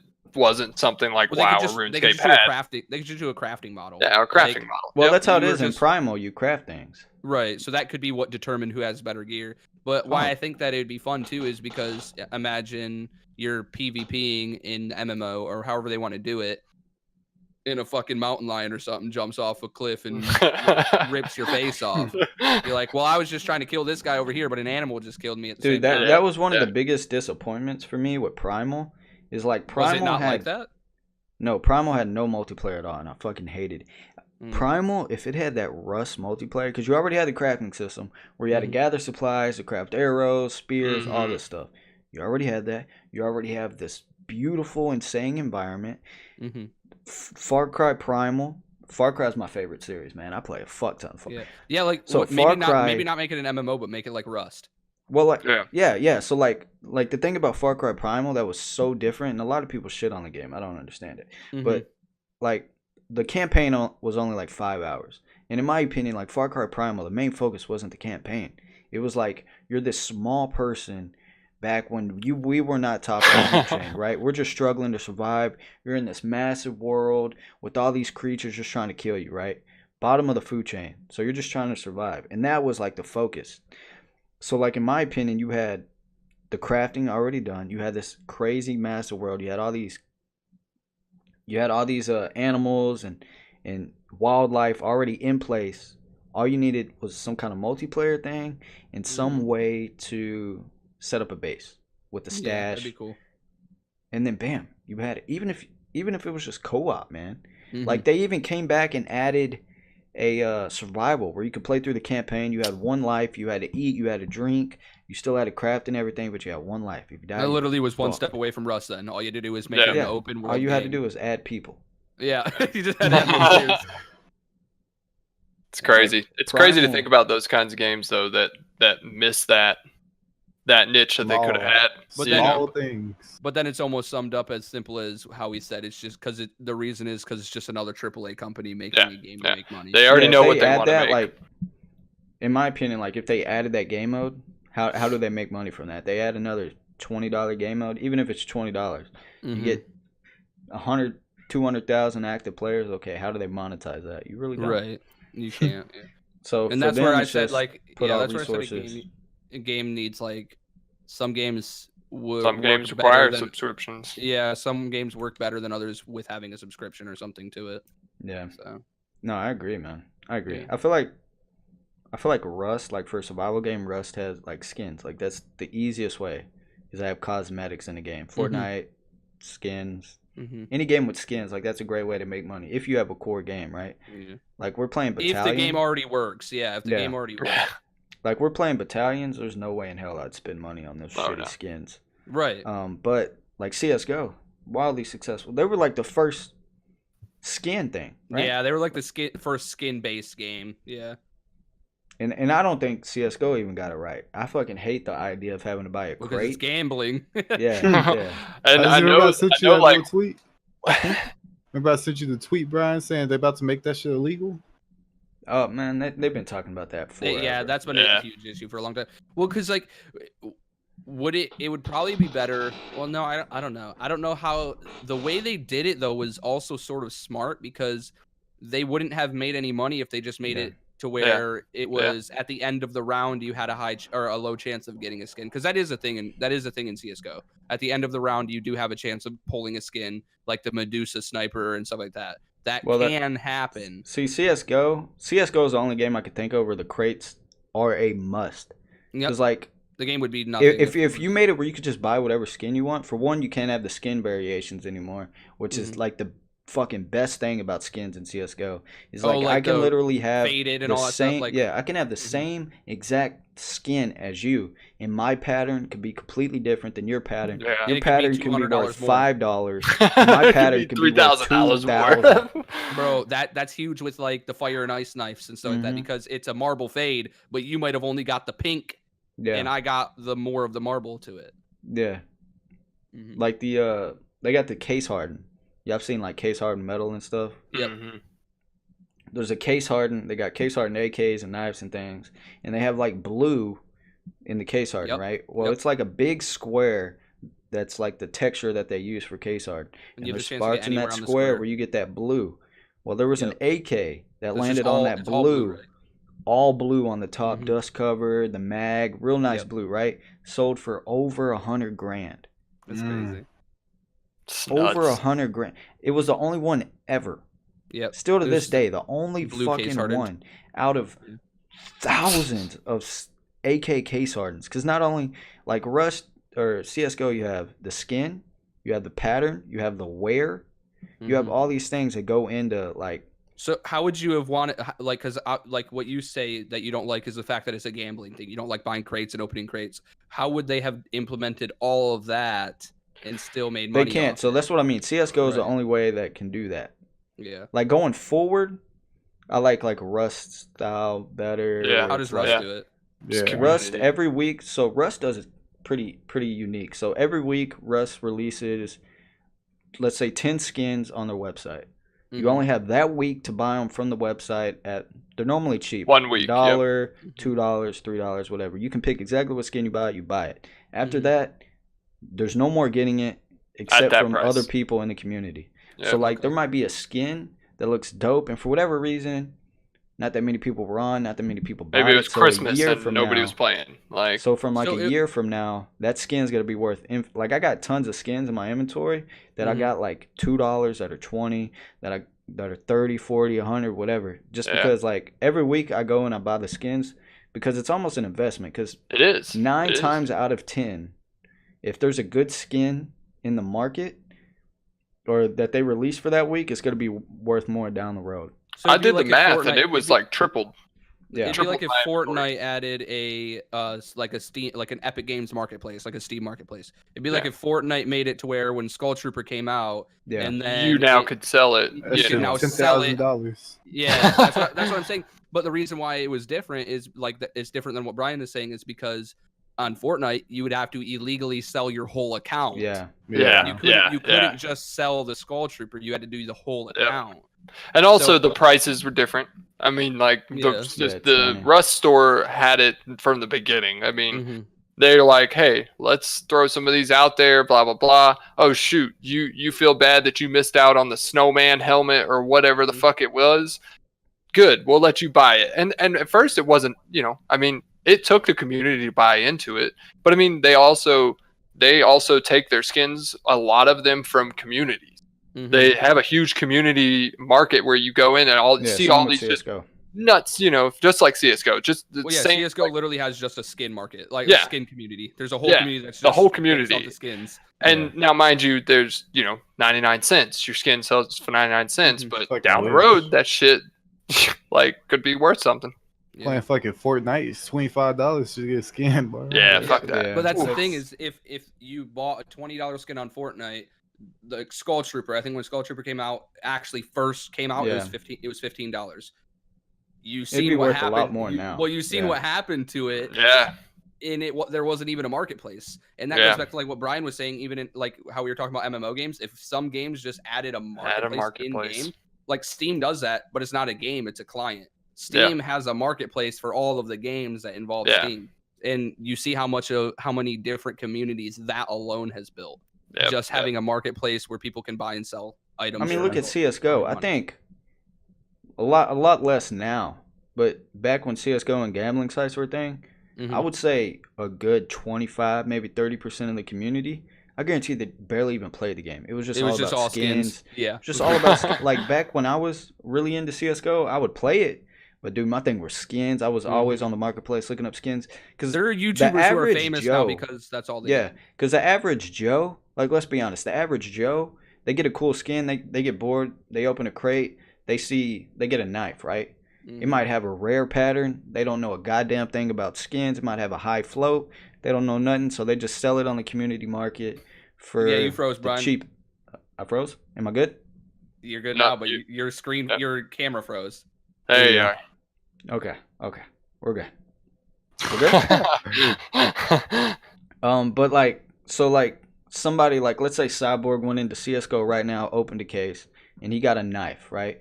something like WoW or RuneScape had. They could just do a crafting model. Yeah, a crafting model. Well, that's how it is in Primal. You craft things. Right, so that could be what determined who has better gear. But why I think that it would be fun too is because imagine you're PvPing in MMO or however they want to do it, and a fucking mountain lion or something jumps off a cliff and rips your face off. You're like, well, I was just trying to kill this guy over here, but an animal just killed me at the same time. Dude, that was one of the biggest disappointments for me with Primal. Is like Primal was it not had, like that? No, Primal had no multiplayer at all, and I fucking hated it. Primal, if it had that Rust multiplayer, because you already had the crafting system where you had to gather supplies to craft arrows, spears, all this stuff. You already had that. You already have this beautiful, insane environment. Far Cry Primal. Far Cry is my favorite series, man. I play a fuck ton of Far Cry. Yeah, like so maybe not make it an MMO, but make it like Rust. Well, like yeah. So like the thing about Far Cry Primal that was so different, and a lot of people shit on the game. I don't understand it, but like the campaign was only like 5 hours, and in my opinion, like Far Cry Primal, the main focus wasn't the campaign. It was like you're this small person back when we were not top of the food chain, right? We're just struggling to survive. You're in this massive world with all these creatures just trying to kill you, right? Bottom of the food chain. So you're just trying to survive, and that was like the focus. So, like, in my opinion, you had the crafting already done. You had this crazy massive world. You had all these animals and wildlife already in place. All you needed was some kind of multiplayer thing and some way to set up a base with the stash. Yeah, that'd be cool. And then, bam, you had it. Even if it was just co-op, man. Like, they even came back and added a survival where you could play through the campaign. You had one life. You had to eat. You had to drink. You still had to craft and everything, but you had one life. If you died, I literally was one step away from Rust. Then all you had to do was make it an open world. All you had to game. do was add people. Yeah, you just had to add players. It's crazy. It's crazy to think about those kinds of games though that miss that niche that they could have had. But Small things. But then it's almost summed up as simple as how he said. It's just because the reason is because it's just another AAA company making a game to make money. They already know what they want to make. Like, in my opinion, like if they added that game mode, how do they make money from that? They add another $20 game mode, even if it's $20, you get 100, 200,000 active players. Okay, how do they monetize that? You really don't. Right. You can't. Yeah. So And for that's them, where I it's said just like put out that's where I said resources. a game needs like some games would Some games work better require than, subscriptions. yeah, some games work better than others with having a subscription or something to it. Yeah. So No, I agree, man. I agree. Yeah. I feel like Rust, like for a survival game, Rust has like skins. Like that's the easiest way, is I have cosmetics in the game. Fortnite skins. mhm. Any game with skins, like that's a great way to make money if you have a core game, right? Yeah. Like we're playing Battalion. If the game already works, yeah. If the Yeah. game already works, Like we're playing Battalions, there's no way in hell I'd spend money on those Oh, shitty no. skins. right? But like CS:GO, wildly successful. They were like the first skin thing, right? Yeah, they were like the first skin-based game. Yeah. And I don't think CS:GO even got it right. I fucking hate the idea of having to buy a Because it's crate. gambling. Yeah, yeah. And I remember know, sent I you know that like, little tweet. Remember I sent you the tweet, Brian, saying they're about to make that shit illegal. Oh man, they've been talking about that forever. Yeah, that's been Yeah. a huge issue for a long time. Well, because like, it would probably be better. Well, no, I don't know. I don't know how the way they did it though was also sort of smart, because they wouldn't have made any money if they just made Yeah. it to where it was at the end of the round you had a high or a low chance of getting a skin, because that is a thing in CS:GO. At the end of the round, you do have a chance of pulling a skin, like the Medusa sniper and stuff like that. That can happen. See, CS:GO is the only game I could think of where the crates are a must. Yep. Because like The game would be nothing if you made it where you could just buy whatever skin you want, for one, you can't have the skin variations anymore, which is like the fucking best thing about skins in CS:GO. Is like I can literally have faded and the all that same, stuff. Like, yeah, I can have the same exact skin as you, and my pattern could be completely different than your pattern. Yeah. And Your it could be pattern can be $200 worth more. $5. My pattern could be worth $3,000 $2,000. more. bro, that's huge with like the fire and ice knives and stuff like that, because it's a marble fade, but you might have only got the pink, Yeah, and I got the more of the marble to it. yeah. Mhm. Like they got the case hardened. Yeah, I've seen like case hardened metal and stuff. Yep. Mhm. There's a case hardened. They got case hardened AKs and knives and things, and they have like blue in the case hardened, Yep. right? Well, Yep. it's like a big square that's like the texture that they use for case hardened, And and you have there's a chance to get spots in anywhere that on the square square. where you get that blue. Well, there was an Yep. AK that It's just landed all- on that it's all blue, blue. right? All blue on the top, Mhm. dust covered, the mag, real nice Yep. blue, right? Sold for over $100 grand. That's Mm. crazy. It's Over nuts. $100 grand. It was the only one ever. Yep. Still to There's this day, the only blue case fucking hardened. one out of Yeah. thousands of AK case hardens. Because not only like Rust or CS:GO, you have the skin, you have the pattern, you have the wear, you have Mhm. all these things that go into like. So how would you have wanted, like, because like what you say that you don't like is the fact that it's a gambling thing. You don't like buying crates and opening crates. How would they have implemented all of that and still made They money? can't. off So it? that's what I mean. CS:GO is the Right. only way that can do that. Yeah. Like going forward, I like Rust style better. Yeah. How does It's Rust like- do it? Just Yeah. Rust community. every week. So Rust does it pretty unique. So every week Rust releases, let's say 10 skins on their website. You Mhm. only have that week to buy them from the website they're normally cheap. 1 week. Yep. $1, $2, $3, whatever. You can pick exactly what skin you buy, you buy it. After Mhm. that, there's no more getting it except that from price. other people in the community. Yep. So like Okay. there might be a skin that looks dope, and for whatever reason, not that many people were on, not that many people bought Maybe it was So a Christmas year and from nobody now- was playing. Like, So from like So a year from now, that skin's gonna be worth. Like I got tons of skins in my inventory that I Mhm. got like $2 that are 20 that are 30, 40, 100, whatever. Just Yeah. because like every week I go and I buy the skins because it's almost an investment. Because it is. 9 It is. times out of 10, if there's a good skin in the market or that they release for that week, it's gonna be worth more down the road. So I it'd be did like the if math and Fortnite- it was like tripled. Yeah. It'd be like if Triple my Fortnite added a like a Steam, like an Epic Games marketplace, like a Steam marketplace. It'd be like Yeah. if Fortnite made it to where when Skull Trooper came out, Yeah. and then You now it- could sell it. You That can shit now was sell it. $10,000. Yeah, that's what I'm saying. But the reason why it was different is like it's different than what Brian is saying is because on Fortnite you would have to illegally sell your whole account. Yeah. Yeah. You couldn't just sell the Skull Trooper. You had to do the whole Yep. account. And also So- the prices were different. I mean, like Yeah. the Yeah, Rust store had it from the beginning. I mean, Mhm. they're like, hey, let's throw some of these out there, blah, blah, blah. Oh, shoot, you feel bad that you missed out on the snowman helmet or whatever the fuck it was? Good, we'll let you buy it. And at first it wasn't, I mean, it took the community to buy into it. But, I mean, they also take their skins, a lot of them from communities. Mm-hmm. They have a huge community market where you go in and see all these CSGO. Nuts, just like CSGO. Just the same. CSGO literally has just a skin market, like a skin community. There's a whole community that's just the whole community the skins. And now, mind you, there's 99 cents. Your skin sells for 99 cents, but like down the road, that shit like could be worth something. Playing fucking Fortnite is $25 to get a skin, bro. Yeah, fuck that. Yeah. But that's the thing is, if you bought a $20 skin on Fortnite, the Skull Trooper, I think when Skull Trooper first came out, it was $15. You seen what happened. A lot more now. Well, you've seen what happened to it. Yeah. And there wasn't even a marketplace, and that goes back to like what Brian was saying. Even in like how we were talking about MMO games, if some games just added a marketplace in game, like Steam does that, but it's not a game; it's a client. Steam has a marketplace for all of the games that involve Steam, and you see how many different communities that alone has built. Just having a marketplace where people can buy and sell items. I mean, look at CS:GO. I think a lot less now, but back when CS:GO and gambling sites were a thing, I would say a good 25, maybe 30% of the community, I guarantee they barely even played the game. It was just all about skins. Yeah. Just all about like back when I was really into CS:GO, I would play it. But dude, my thing were skins. I was always on the marketplace looking up skins because there are YouTubers who are famous now because that's all they do. Because the average Joe, like let's be honest, the average Joe, they get a cool skin, they get bored, they open a crate, they get a knife, right? It might have a rare pattern. They don't know a goddamn thing about skins. It might have a high float. They don't know nothing, so they just sell it on the community market for you froze, Brian. Cheap. I froze? Am I good? You're good now, but your camera froze. There you are. Okay. We're good. But like somebody like, let's say Cyborg went into CS:GO right now, opened a case, and he got a knife, right?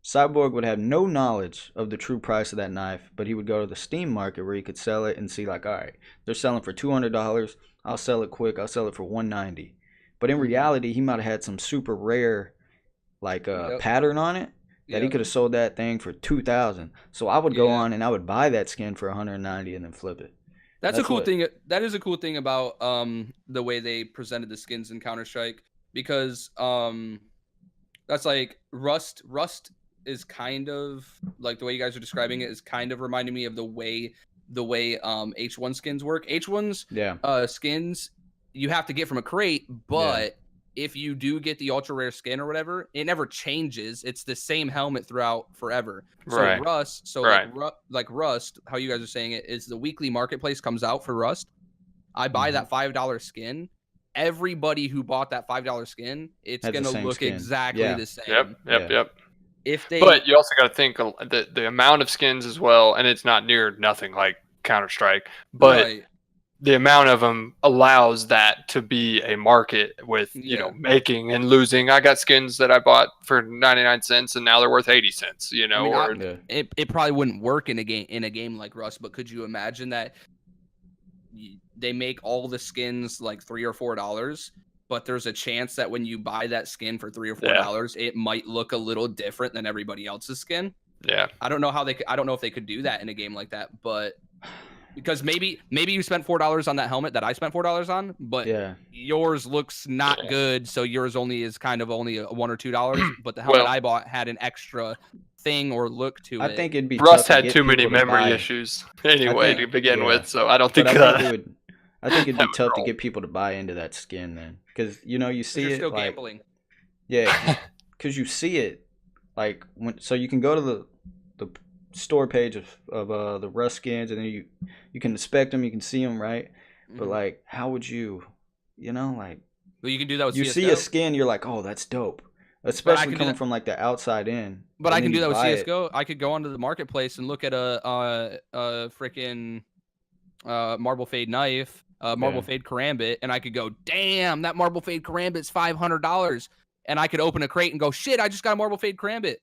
Cyborg would have no knowledge of the true price of that knife, but he would go to the Steam market where he could sell it and see like, all right, they're selling for $200. I'll sell it quick. I'll sell it for $190. But in reality, he might have had some super rare like pattern on it that he could have sold that thing for $2,000. So I would go on and I would buy that skin for $190 and then flip it. That's a cool thing. That is a cool thing about the way they presented the skins in Counter-Strike, because that's like Rust is kind of like the way you guys are describing it is kind of reminding me of the way H1 skins work. H1's skins you have to get from a crate, but if you do get the ultra rare skin or whatever, it never changes. It's the same helmet throughout forever. So Rust, like Rust, how you guys are saying it, is the weekly marketplace comes out for Rust. I buy that $5 skin. Everybody who bought that $5 skin, it's going to look exactly the same. Yep. But you also got to think the amount of skins as well, and it's not near nothing like Counter-Strike, but the amount of them allows that to be a market with, making and losing. I got skins that I bought for 99 cents and now they're worth 80 cents, it probably wouldn't work in a game like Rust, but could you imagine that they make all the skins like $3 or $4, but there's a chance that when you buy that skin for $3 or $4, it might look a little different than everybody else's skin. Yeah. I don't know if they could do that in a game like that, but because maybe you spent $4 on that helmet that I spent $4 on, but yours looks not good, so yours only is kind of only $1 or $2, but the helmet I bought had an extra thing or look to it. I think it'd be Rust had too many memory issues anyway to begin with, so I don't think I think it'd be tough to get people to buy into that skin then, because you see you're it still like gambling. Yeah, because you see it like so you can go to the store page of the Rust skins, and then you can inspect them, you can see them, right? But like, how would you like? Well, you can do that with you CS:GO. See a skin, you're like, oh, that's dope, especially coming from like the outside in. But I can do that with CS:GO. I could go onto the marketplace and look at a freaking Marble Fade knife, Marble Fade Karambit, and I could go, damn, that Marble Fade Karambit's $500, and I could open a crate and go, shit, I just got a Marble Fade Karambit.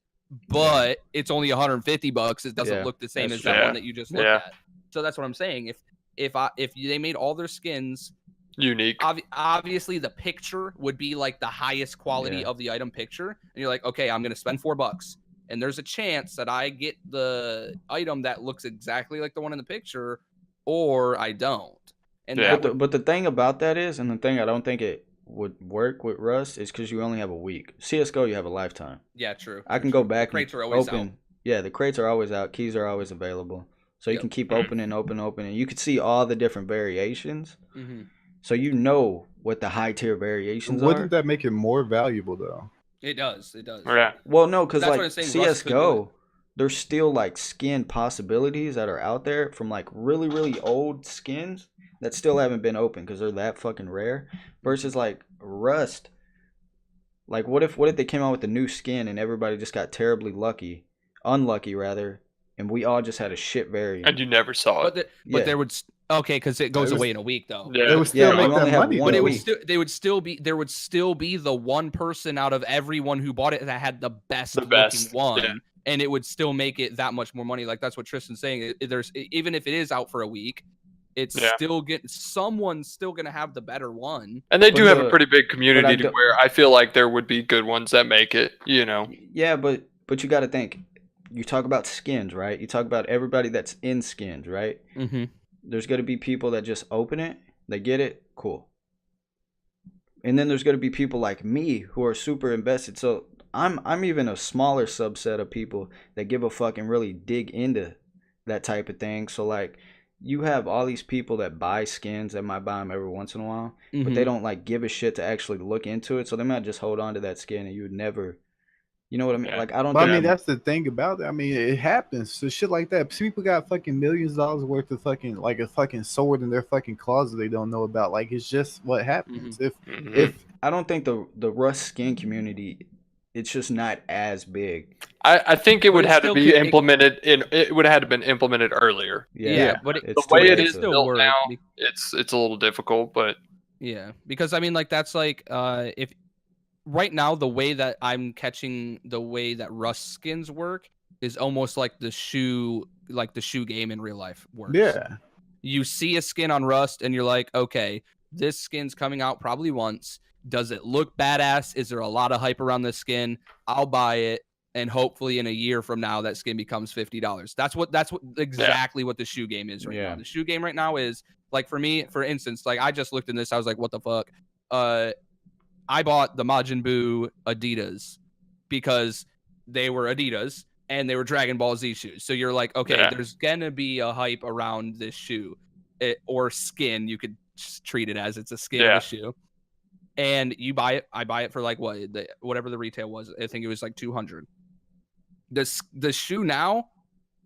But it's only $150. It doesn't look the same as that one that you just looked at. So that's what I'm saying. if they made all their skins unique. Obviously the picture would be like the highest quality of the item picture, and you're like, okay, I'm gonna spend $4, and there's a chance that I get the item that looks exactly like the one in the picture, or I don't. And but the thing about that is, and the thing I don't think it would work with Rust is because you only have a week. CS:GO, you have a lifetime. Yeah, true. I can go back the crates and are always open. Out. Yeah, the crates are always out. Keys are always available, so you can keep opening, and you can see all the different variations. Mm-hmm. So you know what the high tier variations are. Wouldn't that make it more valuable though? It does. It does. Yeah. Well, no, because like CS:GO, there's still like skin possibilities that are out there from like really, really old skins that still haven't been opened because they're that fucking rare. Versus like Rust. Like what if they came out with a new skin and everybody just got terribly unlucky rather, and we all just had a shit variant. And you never saw it. But there would because it goes away in a week though. Yeah. It would still make that money. But there would still be the one person out of everyone who bought it that had the best looking one. Yeah. And it would still make it that much more money. Like that's what Triston's saying. There's even if it is out for a week, it's still someone's still gonna have the better one. And they do have a pretty big community to where I feel like there would be good ones that make it, you know. Yeah, but you got to think. You talk about skins, right? You talk about everybody that's in skins, right? Mm-hmm. There's gonna be people that just open it, they get it, cool. And then there's gonna be people like me who are super invested. So I'm even a smaller subset of people that give a fuck and really dig into that type of thing. So like you have all these people that buy skins that might buy them every once in a while, but they don't like give a shit to actually look into it. So they might just hold on to that skin and you would never, you know what I mean? Like I don't. But I mean that's the thing about it. I mean it happens. So shit like that. People got fucking millions of dollars worth of fucking like a fucking sword in their fucking closet they don't know about. Like it's just what happens. If I don't think the Rust skin community. It's just not as big. I think it would have to be implemented it would have been implemented earlier. Yeah, but the way it is built now, it's a little difficult, but yeah, because I mean like that's like if right now the way that I'm catching the way that Rust skins work is almost like the shoe game in real life works. Yeah. You see a skin on Rust and you're like, okay, this skin's coming out probably once. Does it look badass? Is there a lot of hype around this skin? I'll buy it, and hopefully in a year from now that skin becomes $50. That's what exactly what the shoe game is right now. The shoe game right now is like for me, for instance, like I just looked in this, I was like, what the fuck? I bought the Majin Buu Adidas because they were Adidas and they were Dragon Ball Z shoes. So you're like, okay, there's gonna be a hype around this shoe or skin. You could just treat it as it's a skin of a shoe. And you buy it. I buy it for like whatever the retail was. I think it was like $200. The shoe now,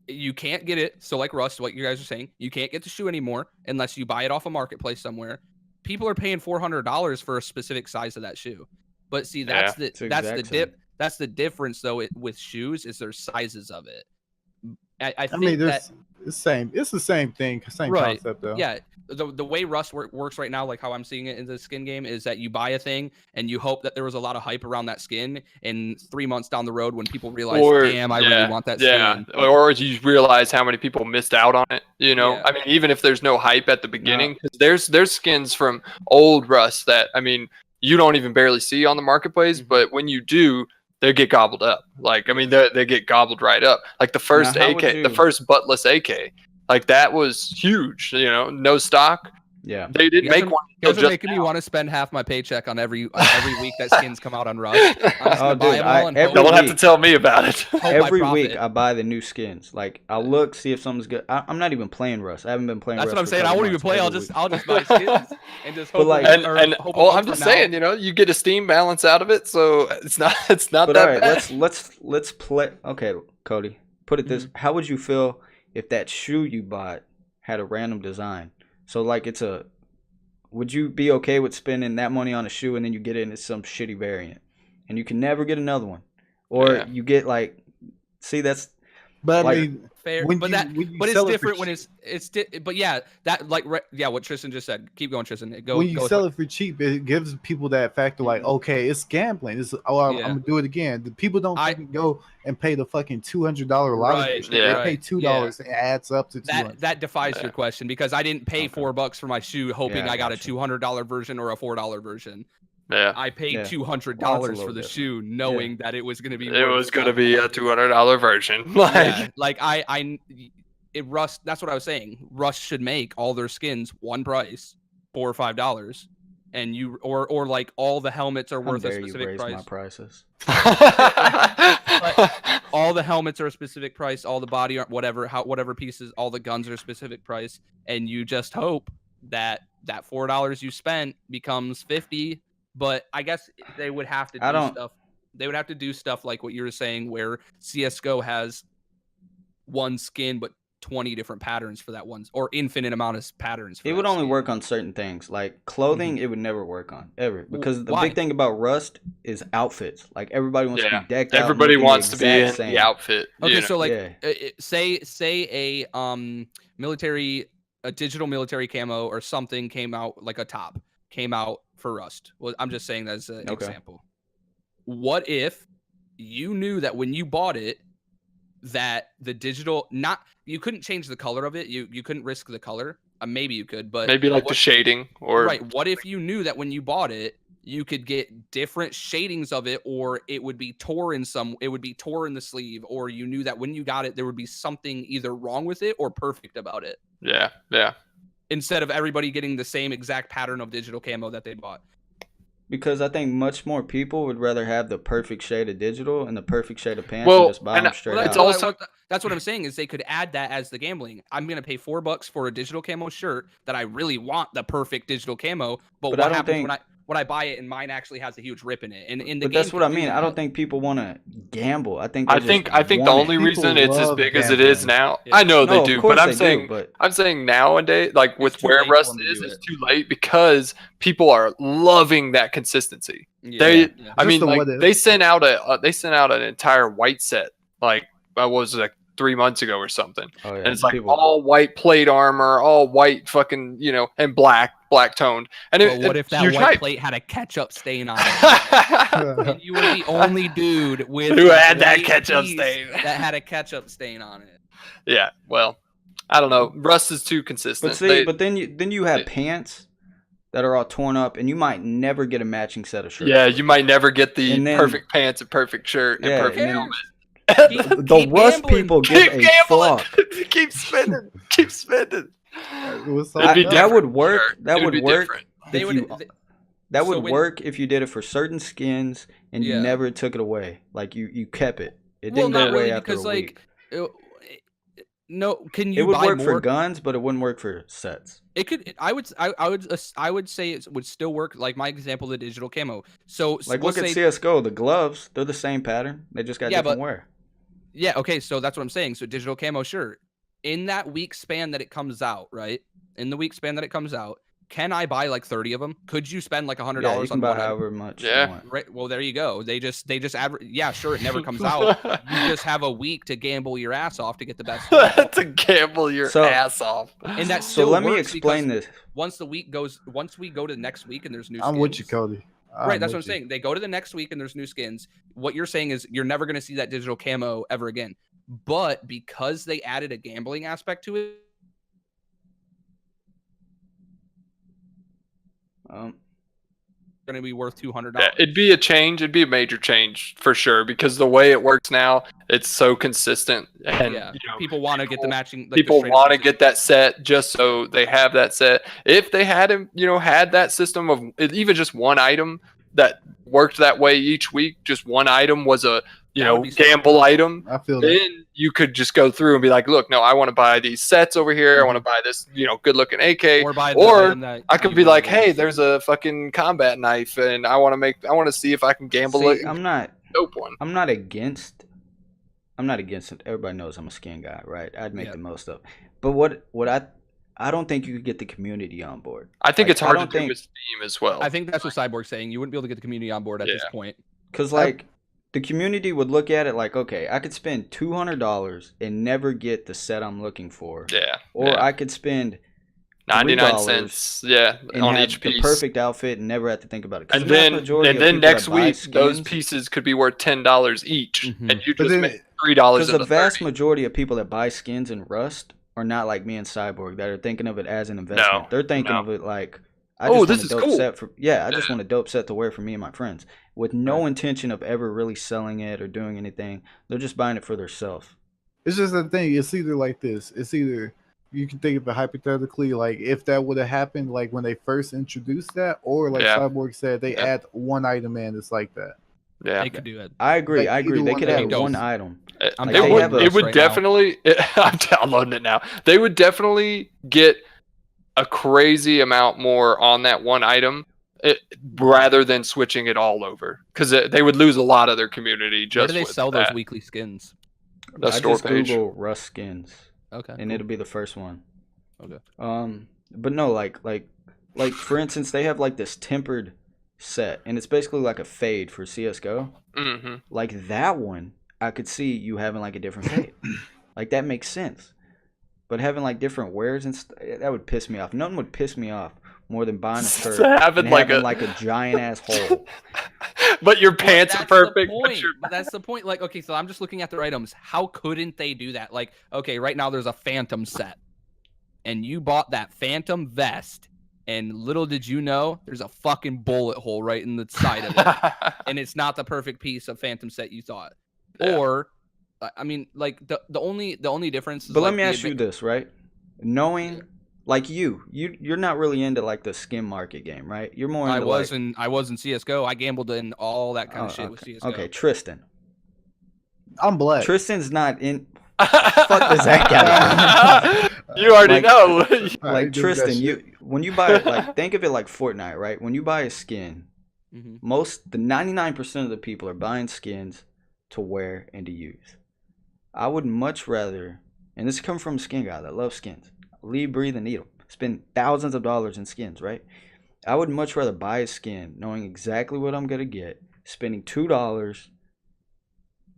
you can't get it. So like Rust, what you guys are saying, you can't get the shoe anymore unless you buy it off a marketplace somewhere. People are paying $400 for a specific size of that shoe. But see, that's the difference though with shoes is there's sizes of it. I think it's the same. It's the same thing, same concept though. Yeah. The way Rust works right now, like how I'm seeing it in the skin game, is that you buy a thing and you hope that there was a lot of hype around that skin, and 3 months down the road when people realize, damn, I really want that skin. Or you realize how many people missed out on it, you know? I mean, even if there's no hype at the beginning, because there's skins from old Rust that, I mean, you don't even barely see on the marketplace, but when you do, they get gobbled up. Like, I mean, they get gobbled right up. Like the first the first buttless AK. Like that was huge, you know, no stock. Yeah, they didn't make one. You guys are making me want to spend half my paycheck on every week that skins come out on Rust. Don't have to tell me about it. Every week I buy the new skins. Like I'll look, see if something's good. I'm not even playing Rust. I haven't been playing. That's Rust what I'm saying. I won't even play. I'll just buy skins and just hope. Like, I'm just saying, you know, you get a Steam balance out of it, so it's not that bad. Let's play. Okay, Cody, put it this: how would you feel if that shoe you bought had a random design? So like would you be okay with spending that money on a shoe and then you get it and it's some shitty variant and you can never get another one? Or you get like, see that's. But like, I mean, fair, When but you it's sell it for different when cheap- but yeah, that like what Tristan just said. Keep going, Tristan. Go. when you go sell it for cheap, it gives people that factor like, okay, it's gambling. I'm Yeah. gonna do it again. The people don't I- fucking go and pay the fucking $200 lottery. Right, shit. yeah. They pay $2 and it adds up to 200. That defies Yeah. your question because I didn't pay Okay. $4 for my shoe hoping Yeah, I I got a gotcha. $200 version or a $4 version. Yeah. I paid Yeah. $200 Well, it's a for little the different. shoe, knowing that it was going to be. It worth was going to $4. be a $200 version. Like, Yeah, like Rust. That's what I was saying. Rust should make all their skins one price, $4 or $5, and you or like all the helmets are How worth a dare you specific raise price. my prices? All the helmets are a specific price. All the body art, whatever pieces, all the guns are a specific price, and you just hope that $4 you spent becomes 50. But I guess they would have to do stuff. They would have to do stuff like what you were saying, where CS:GO has one skin but 20 different patterns for that one, or infinite amount of patterns. For It that would only skin. work on certain things, like clothing. It would never work on ever because the Why? big thing about Rust is outfits. Like everybody wants to Yeah. be decked out. everybody looking wants the to be in exact same. the outfit. Okay, you know? so like, Yeah. say a digital military camo or something came out, like a top came out for Rust. Well, I'm just saying that as an example. What if you knew that when you bought it, that the digital you couldn't change the color of it. You couldn't risk the color. Maybe you could, but maybe like the shading or right. What if you knew that when you bought it, you could get different shadings of it, or it would be tore in the sleeve, or you knew that when you got it, there would be something either wrong with it or perfect about it. yeah. Instead of everybody getting the same exact pattern of digital camo that they bought. Because I think much more people would rather have the perfect shade of digital and the perfect shade of pants Well, and just buy and them straight Well, out. that's what I'm saying is they could add that as the gambling. I'm gonna pay $4 for a digital camo shirt that I really want the perfect digital camo, but But what I don't happens think- when I buy it and mine actually has a huge rip in it? And in the But game that's what I can do mean. I that. don't think people want to gamble. I think I they think just I think the want it. only reason People it's as love big as it is gambling. now. Yeah. I know No, they of do, course but I'm they do, saying but I'm saying nowadays, like with too where late for Rust them to is, do it's it. too late because people are loving that consistency. Yeah, They, yeah. I Just mean, the like what if. they sent out an entire white set, like what was it, like 3 months ago or something, Oh, yeah. and it's like People- all white plate armor, all white fucking, and black toned. And But what if that huge white hype. plate had a ketchup stain on it? And you were the only dude with Who a had that white ketchup piece stain? that had a ketchup stain on it. Yeah, well, I don't know. Rust is too consistent. But see, They- but then you have they- pants that are all torn up, and you might never get a matching set of shirts. yeah, you might never get the And then- perfect pants and perfect shirt and Yeah, perfect and then- helmet. The Rust gambling. people give Keep a gambling. fuck. Keep spending. Keep spending. It was so It'd be dumb. That would different, work. sure. That It would would be work. different. They If would. you, that so would when- work if you did it for certain skins and you Yeah. never took it away. Like you kept it. It Well, didn't go not away really, after because a week. no, can you It would buy work more? for guns, but it wouldn't work for sets. It could. I would say it would still work. Like my example, the digital camo. So Like we'll look at say, CS:GO. The gloves, they're the same pattern. They just got Yeah, different but- wear. yeah, okay. So that's what I'm saying. So digital camo shirt. In that week span that it comes out, right? In the week span that it comes out, can I buy like 30 of them? Could you spend like $100 Yeah, you can on buy one item? however much Yeah. you want. Right. Well, there you go. They just yeah, sure, it never comes out. You just have a week to gamble your ass off to get the best. To gamble your So- ass off. And that So still let me works explain because this. once we go to the next week and there's new I'm with you, skins- Cody. Right, that's what I'm with you. saying. They go to the next week and there's new skins. What you're saying is you're never going to see that digital camo ever again. But because they added a gambling aspect to it, going to be worth $200. Yeah, it'd be a change. It'd be a major change for sure because the way it works now, it's so consistent, and Yeah, people want to get the matching. Like, the people straight up want to consistent- get that set just so they have that set. If they hadn't, had that system of even just one item that worked that way each week, just one item was a That would be so gamble item. I feel that. Then you could just go through and be like, look, no, I want to buy these sets over here. I want to buy this, good looking AK. or buy the or item that I could you be want like, to hey, use. there's a fucking combat knife, and I want to see if I can gamble See, a I'm not dope one. I'm not against it. Everybody knows I'm a skin guy, right? I'd make Yeah. the most of it. But what I don't think you could get the community on board. I think Like, it's I hard to don't do think- with Steam as well. I think that's what Cyborg's saying. You wouldn't be able to get the community on board at this point. Cuz like the community would look at it like, okay, I could spend $200 and never get the set I'm looking for. Yeah. Or yeah. I could spend 99 $3 cents. Yeah, and on have each the piece. perfect outfit and never have to think about it. 'Cause And the vast then majority and of then people next that buy week those skins- pieces could be worth $10 each, Mhm. and you But just then- made $3 Because in the the vast 30. majority of people that buy skins in Rust are not like me and Cyborg that are thinking of it as an investment. No, They're thinking no. of it like, I Oh, just want this a is dope cool. set for I just want a dope set to wear for me and my friends with no intention of ever really selling it or doing anything. They're just buying it for themselves. It's just the thing. It's either like this. It's either you can think of it hypothetically, like if that would have happened, like when they first introduced that, or like Yeah. Cyborg said, they add one item in. It's like that. Yeah. They could do it. I agree. Like, I agree. either They one could of have those. one item. I'm Like, It they would, have a- it would right now. definitely. I'm downloading it now. They would definitely get a crazy amount more on that one item, rather than switching it all over, because they would lose a lot of their community just. Where do they with sell that. those weekly skins? The I store just page. Google Rust skins Okay. and it'll be the first one. Okay. But no, like for instance, they have like this tempered set, and it's basically like a fade for CS:GO. Mm-hmm. Like that one, I could see you having like a different fade. Like that makes sense. But having like different wears and that would piss me off. Nothing would piss me off more than buying a shirt Having and like having a- like a giant ass hole. But your Well, pants are that's perfect. The but point. your- But that's the point. Like, okay, so I'm just looking at their items. How couldn't they do that? Like, okay, right now there's a Phantom set, and you bought that Phantom vest, and little did you know, there's a fucking bullet hole right in the side of it, and it's not the perfect piece of Phantom set you thought. Yeah. Or, I mean, like the only difference is. But let like me the ask you this, right? Knowing like you're not really into like the skin market game, right? You're more into I was in CS:GO. I gambled in all that kind of shit with CS:GO. Okay, Triston. I'm black. Tristan's not in fuck does that guy? You already Like- know. Like do that Tristan, shit. when you buy like think of it like Fortnite, right? When you buy a skin, Mhm. the 99% of the people are buying skins to wear and to use. I would much rather, and this comes from a skin guy that loves skins, live, breathe, and eat them. Spend thousands of dollars in skins, right? I would much rather buy a skin knowing exactly what I'm gonna get, spending $2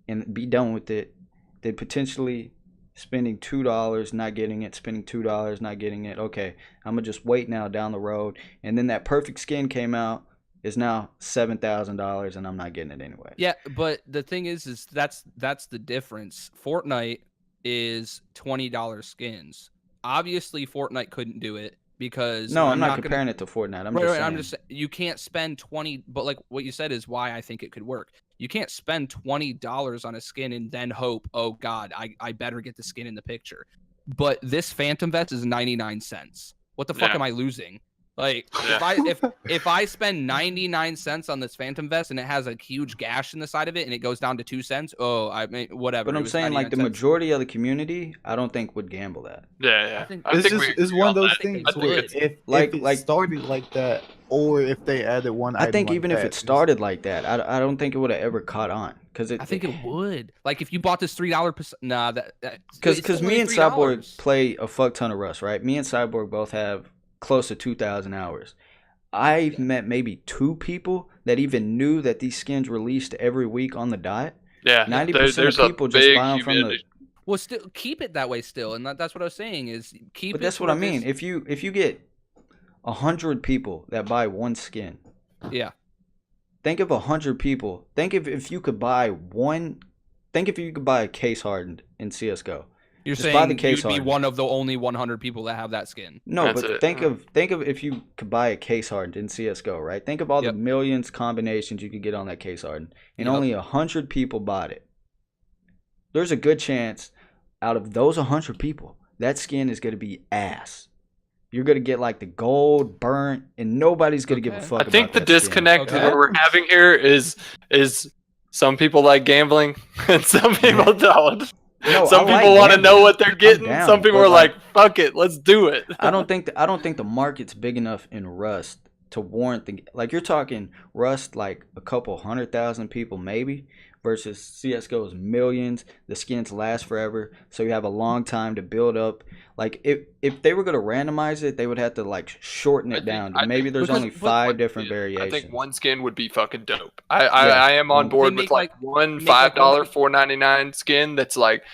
and be done with it, than potentially spending $2 not getting it, spending $2 not getting it. Okay, I'm gonna just wait now down the road, and then that perfect skin came out, is now $7,000 and I'm not getting it anyway. Yeah, but the thing is that's the difference. Fortnite is $20 skins. Obviously, Fortnite couldn't do it because No, I'm not gonna- comparing it to Fortnite. I'm right, just right, saying. I'm just you can't spend 20. But like what you said is why I think it could work. You can't spend $20 on a skin and then hope, oh God, I better get the skin in the picture. But this Phantom vest is 99 cents. What the fuck Yeah. am I losing? Like Yeah. if I spend 99 cents on this Phantom vest and it has a huge gash in the side of it and it goes down to 2 cents, oh, I mean whatever. But it I'm was saying like the 99 cents. majority of the community, I don't think would gamble that. Yeah. It's one of those I think things they where would. if it started like that, or if they added one I item think like even if that, it started like that, I don't think it would have ever caught on. Because I think it would. Like if you bought this $3 nah, Because it's me only and Cyborg $3. play a fuck ton of Rust, right? Me and Cyborg both have close to 2,000 hours. I've met maybe 2 people that even knew that these skins released every week on the dot. Yeah. 90% there's of a people just big buy them from the. community. Well, still keep it that way still, and that's what I was saying is keep. But it that's to what I where mean. this- If you get 100 people that buy one skin, yeah, think of 100 people. Think if you could buy one. Think if you could buy a case hardened in CS:GO. you're Just buy the saying case you'd be hardened. one of the only 100 people that have that skin. No, That's but it. think of if you could buy a case hardened in CS:GO, right? Think of all Yep. the millions combinations you could get on that case hardened, and Yep. only 100 people bought it. There's a good chance out of those 100 people, that skin is gonna be ass. You're gonna get like the gold burnt, and nobody's gonna give a Okay. fuck. I think about the that skin. disconnect Okay. that we're having here is some people like gambling and some people don't. No, Some I like people want to know gambling. what they're getting. down, Some people but, are like, "Fuck it, let's do it." I don't think the market's big enough in Rust to warrant the, like, you're talking Rust like a couple 100,000 people maybe, versus CS:GO is millions. The skins last forever, so you have a long time to build up. Like if they were gonna randomize it, they would have to like shorten it down. Maybe there's only 5 different variations. I think one skin would be fucking dope. Yeah. I am on board They with make, like, one make, $5 like, $4.99 skin that's like,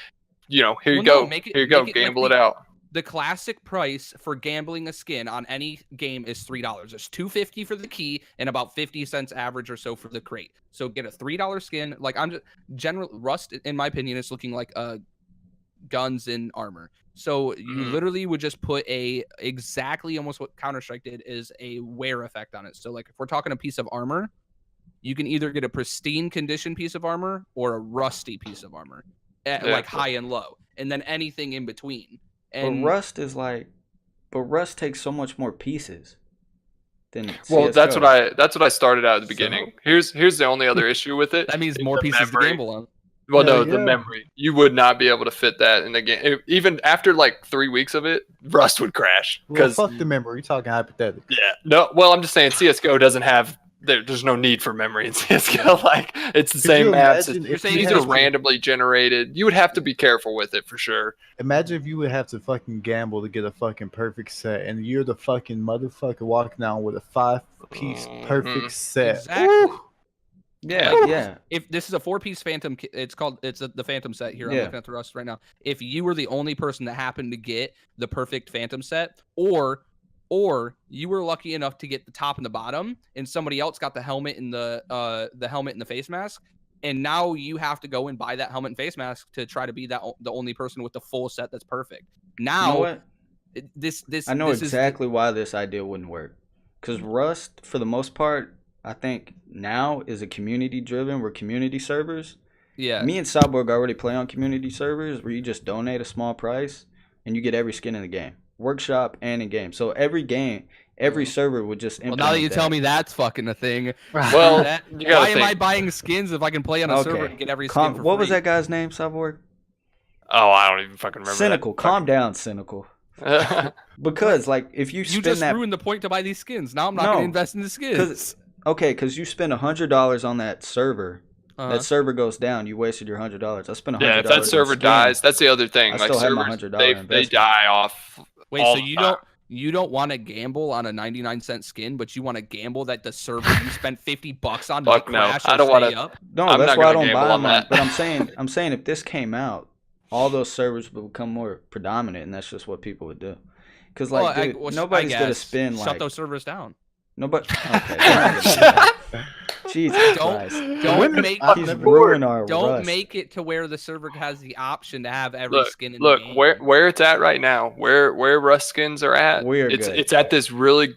here you Well, go, no, make it- here you go, make it like gamble it the- out. The classic price for gambling a skin on any game is $3. It's $2.50 for the key and about 50 cents average or so for the crate. So get a $3 skin. Like I'm just general Rust, in my opinion, is looking like guns and armor. So you literally would just put exactly almost what Counter-Strike did is a wear effect on it. So like if we're talking a piece of armor, you can either get a pristine condition piece of armor or a rusty piece of armor at like high and low, and then anything in between. And but Rust takes so much more pieces than Well, CS:GO. that's what I started out at the beginning. Here's the only other issue with it. that means is more the pieces to memory. gamble on. Well, Yeah, no, the yeah. memory. You would not be able to fit that in the game. Even after like 3 weeks of it, Rust would crash. Well, Because fuck the memory. You're talking hypothetical. yeah, no. Well, I'm just saying CS:GO doesn't have. There's no need for memory in CS:GO. Like it's the Could same you maps. imagine You're if saying you These had are to- randomly generated. You would have to be careful with it for sure. Imagine if you would have to fucking gamble to get a fucking perfect set, and you're the fucking motherfucker walking down with a 5-piece perfect set. Exactly. Yeah. If this is a 4-piece Phantom, it's the Phantom set here. I'm Yeah. looking at the Rust right now. If you were the only person that happened to get the perfect Phantom set, or you were lucky enough to get the top and the bottom, and somebody else got the helmet and the face mask, and now you have to go and buy that helmet and face mask to try to be the only person with the full set that's perfect. Now, You know what? this I know this exactly why this idea wouldn't work. Because Rust, for the most part, I think now is a community driven. We're community servers. Yeah. Me and Cyborg already play on community servers where you just donate a small price and you get every skin in the game, workshop and in game. So every game, every server would just. Well, now that you tell me that's fucking a thing. Well, you gotta why am think. I buying skins if I can play on a server and get every skin for What was free? that guy's name, Cyborg? Oh, I don't even fucking remember. Cynical. Calm down, Cynical. Because like if you You spend just that, ruined the point to buy these skins. Now I'm not going to invest in the skins. because you spend $100 on that server. Uh-huh. That server goes down, you wasted your $100. I spent $100. Yeah, if that server in skins. dies, that's the other thing. I Like still have my servers, $100 they investment. die off. Wait, all so the you time. don't want to gamble on a 99-cent skin, but you want to gamble that the server you spent $50 on Fuck might no, crash I or don't stay wanna- up? No, I'm that's not why I gonna don't gamble buy on them. that. But I'm saying if this came out, all those servers would become more predominant, and that's just what people would do. Because like, dude, nobody's gonna spend shut like those servers down. nobody. Okay, we're not gonna do that. Jesus Christ! Don't make He's ruining our don't Rust. make it to where the server has the option to have every skin in the Look, game. where it's at right now, where Rust skins are at. We're it's good. it's at this really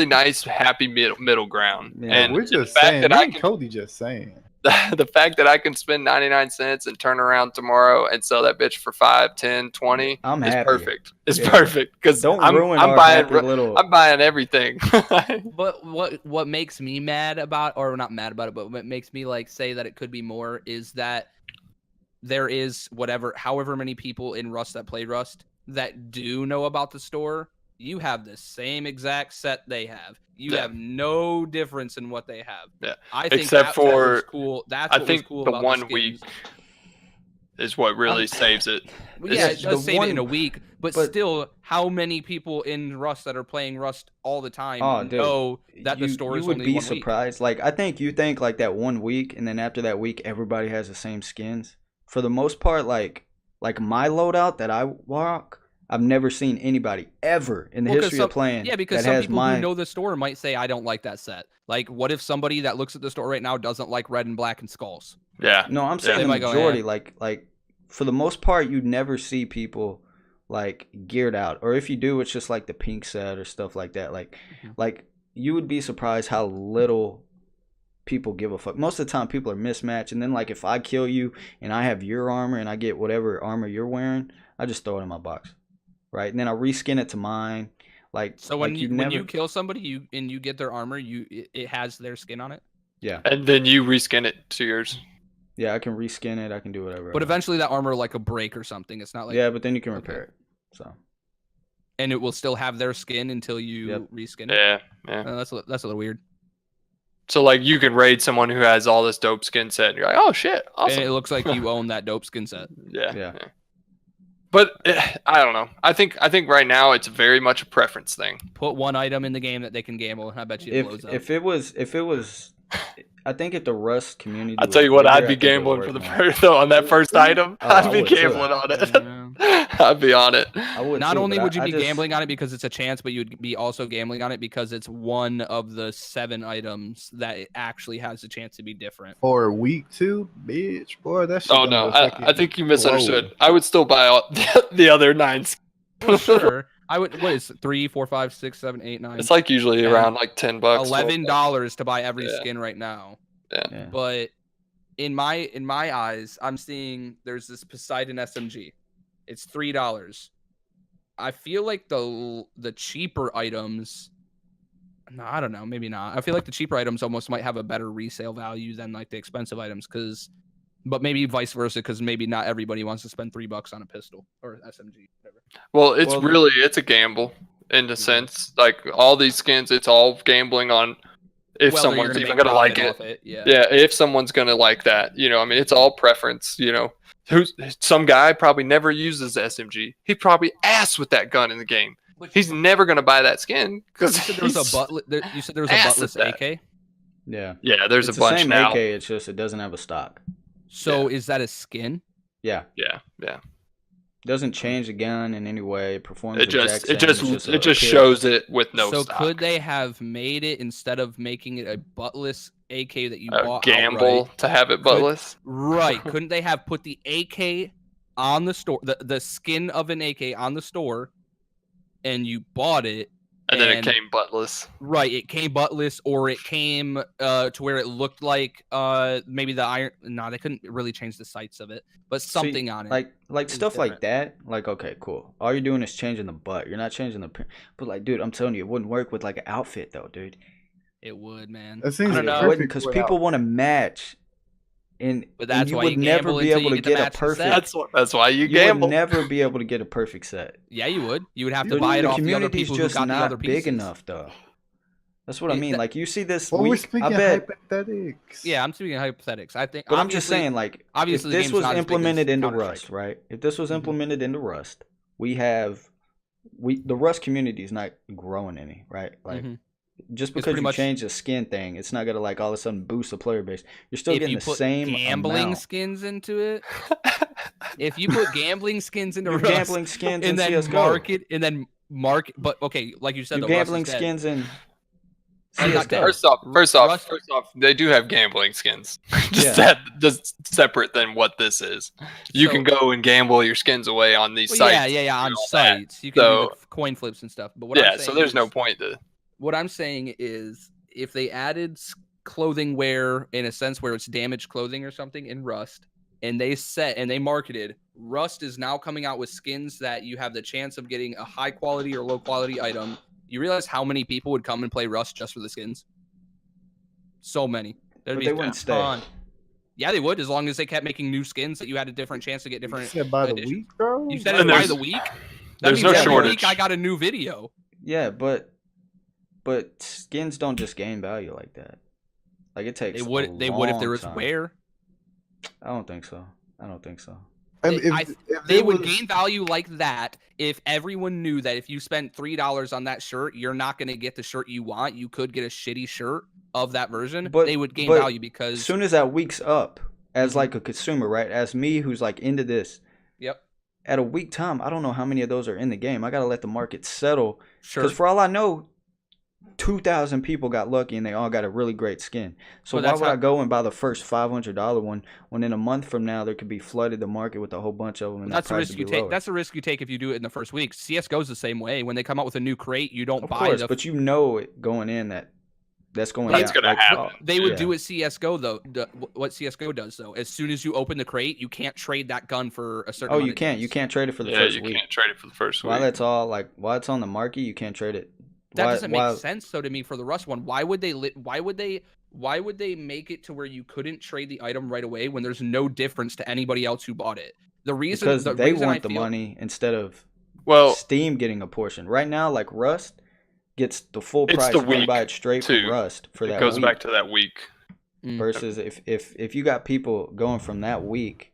nice happy middle ground. Yeah. And We're the just fact saying. that Me I and can Cody just saying. the fact that I can spend 99 cents and turn around tomorrow and sell that bitch for 5, 10, 20 I'm is happy. perfect. It's Yeah. perfect because Don't I'm ruin our buying happy little. I'm buying everything. But what makes me mad about, or not mad about it, but what makes me like say that it could be more is that there is however many people in Rust that play Rust that do know about the store. You have the same exact set they have. You have no difference in what they have. Yeah. I think Except what for- was cool. That's I what think was cool the about 1 the week skins. is what really saves it. Well, yeah, It's it does the save one- it in a week, but still, how many people in Rust that are playing Rust all the time know that the store is you would only be 1 week? surprised. Like I think you think like that 1 week, and then after that week, everybody has the same skins. For the most part, like my loadout that I walk, I've never seen anybody ever in the Well, 'cause history some- of playing. Yeah, because that some has people my, who know the store might say, I don't like that set. Like, what if somebody that looks at the store right now doesn't like red and black and skulls? Yeah. No, I'm Yeah. saying They the might go, majority. "Eh." Like for the most part, you never see people like geared out, or if you do, it's just like the pink set or stuff like that. Like you would be surprised how little people give a fuck. Most of the time, people are mismatched, and then like if I kill you and I have your armor and I get whatever armor you're wearing, I just throw it in my box, right? And then I reskin it to mine. Like So when like you kill somebody, you get their armor, it has their skin on it. yeah, And then you reskin it to yours. I can reskin it. I can do whatever. I But want. eventually, that armar like a break or something. It's not like yeah, but then you can Okay. repair it. So and it will still have their skin until you Yep. reskin it. Yeah. Yeah. That's a little weird. So like you can raid someone who has all this dope skin set, and you're like, oh shit, awesome. And it looks like you own that dope skin set. Yeah. But I don't know. I think right now it's very much a preference thing. Put one item in the game that they can gamble, and I bet you it blows up. If it was, I think if the Rust community, I'll tell you what, I'd be gambling for the first though on that first item. I'd be gambling on it. I'd be on it. Not only would you be gambling on it because it's a chance, but you'd be also gambling on it because it's one of the 7 items that it actually has a chance to be different. For week 2, bitch, boy, that's. Oh no, I think you misunderstood. I would still buy all the other 9. Well, sure. I would. What is 3, 4, 5, 6, 7, 8, 9? It's like usually around like $10. $11 to buy every skin right now. Yeah. But in my eyes, I'm seeing there's this Poseidon SMG. It's $3. I feel like the cheaper items. No, I don't know. Maybe not. I feel like the cheaper items almost might have a better resale value than like the expensive items, but maybe vice versa, because maybe not everybody wants to spend $3 on a pistol or SMG. Whatever. Well, it's a gamble in a sense. Like all these skins, it's all gambling on if someone's even gonna like it. Yeah, if someone's gonna like that, I mean, it's all preference. Some guy probably never uses the SMG. He probably ass with that gun in the game. He's never gonna buy that skin because you said there was a buttless AK. Yeah, there's it's a bunch the same now. AK, it's just it doesn't have a stock. So is that a skin? Yeah. Doesn't change the gun in any way. Performs it just shows it with no stock. So could they have made it, instead of making it a buttless AK that you bought gamble outright, to have it buttless? Right. Couldn't they have put the AK on the store, the skin of an AK on the store, and you bought it? And then it came buttless. Right, it came buttless, or it came to where it looked like maybe the iron. No, they couldn't really change the sights of it, but something on it. Like stuff different. Like that. Like, okay, cool. All you're doing is changing the butt. You're not changing the. But like, dude, I'm telling you, it wouldn't work with like an outfit though, dude. It would, man. That seems because people want to match. But that's you why would never be able to get a perfect. That's why you gamble. Would never be able to get a perfect set. Yeah, you would. You would have to buy it off the other people who got the other pieces. Big enough, though. That's what I mean. Like you see this. We're speaking hypothetics. Yeah, I'm speaking hypothetics. I think. But I'm just saying, like, obviously, if this was implemented into Rust, right? If this was implemented into Rust, the Rust community is not growing any, right? Like. Just because you change the skin thing, it's not gonna like all of a sudden boost the player base. You're still getting the same gambling skins into it. If you put gambling skins into Rust, gambling skins and then CSGO. market, but but like you said, the gambling skins in CSGO. First off, they do have gambling skins. Just separate than what this is. You can go and gamble your skins away on these sites. Yeah, on sites. You can do the coin flips and stuff. But so there's no point to. What I'm saying is, if they added clothing wear in a sense where it's damaged clothing or something in Rust, and they marketed, Rust is now coming out with skins that you have the chance of getting a high quality or low quality item, you realize how many people would come and play Rust just for the skins? So many. But they wouldn't stay. Yeah, they would, as long as they kept making new skins that you had a different chance to get different. You said by the week, bro? You said it by the week? There's no shortage. Every week I got a new video. Yeah, but skins don't just gain value like that. Like it takes. They would if there was wear. I don't think so. They would gain value like that if everyone knew that if you spent $3 on that shirt, you're not going to get the shirt you want. You could get a shitty shirt of that version. But they would gain value because as soon as that week's up, as like a consumer, right? As me, who's like into this. Yep. At a week time, I don't know how many of those are in the game. I got to let the market settle. Sure. Because for all I know, 2,000 people got lucky and they all got a really great skin. So why would I go and buy the first $500 one when in a month from now there could be flooded the market with a whole bunch of them? And that's the risk you take. That's a risk you take if you do it in the first week. CS:GO's the same way. When they come out with a new crate, you don't buy it. But you know it going in that's going down. That's going to happen. They would do it CS:GO though. What CS:GO does though, as soon as you open the crate, you can't trade that gun for a certain. You can't. You can't trade it for the first week. Yeah, you can't trade it for the first week. While it's all while it's on the market, you can't trade it. That doesn't make sense though to me for the Rust one. Why would they make it to where you couldn't trade the item right away when there's no difference to anybody else who bought it? Because they want the money instead of Steam getting a portion. Right now, like Rust, gets the full It's price the if you week, buy it straight too. from Rust for It that goes week. back to that week. Versus if you got people going from that week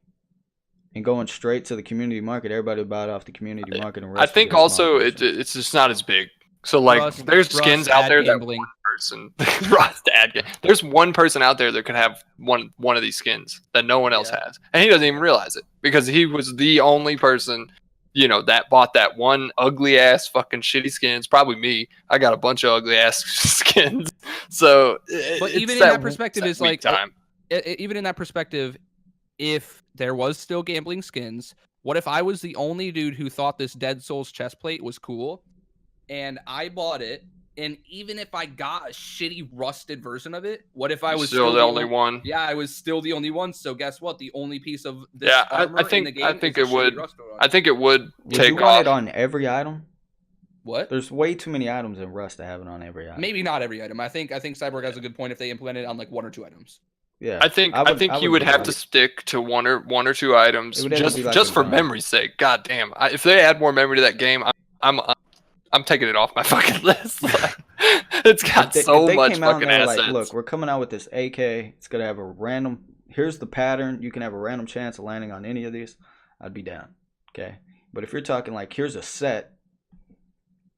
and going straight to the community market, everybody would buy it off the community market. And I Rust would think get a small also portion. it's just not as big. So like, there's skins out there that one person, Rust ad game. There's one person out there that could have one of these skins that no one else has, and he doesn't even realize it because he was the only person, that bought that one ugly ass fucking shitty skin. It's probably me. I got a bunch of ugly ass skins. So, but even in that perspective, is like time. Even in that perspective, if there was still gambling skins, what if I was the only dude who thought this Dead Souls chest plate was cool, and I bought it, and even if I got a shitty rusted version of it, what if I was still the only one? Yeah, I was still the only one. So guess what? The only piece of this armor I think in the game I think is it would. rust on it. I think it would take you off. want it on every item? What? There's way too many items in Rust to have it on every item. Maybe not every item. I think Cyborg has a good point if they implement it on like 1 or 2 items. Yeah, I think you would have to stick to one or two items just for memory's sake. God damn! If they add more memory to that game, I'm taking it off my fucking list. It's got so much fucking assets. Like, look, we're coming out with this AK. It's gonna have a random. Here's the pattern. You can have a random chance of landing on any of these. I'd be down. Okay, but if you're talking like here's a set,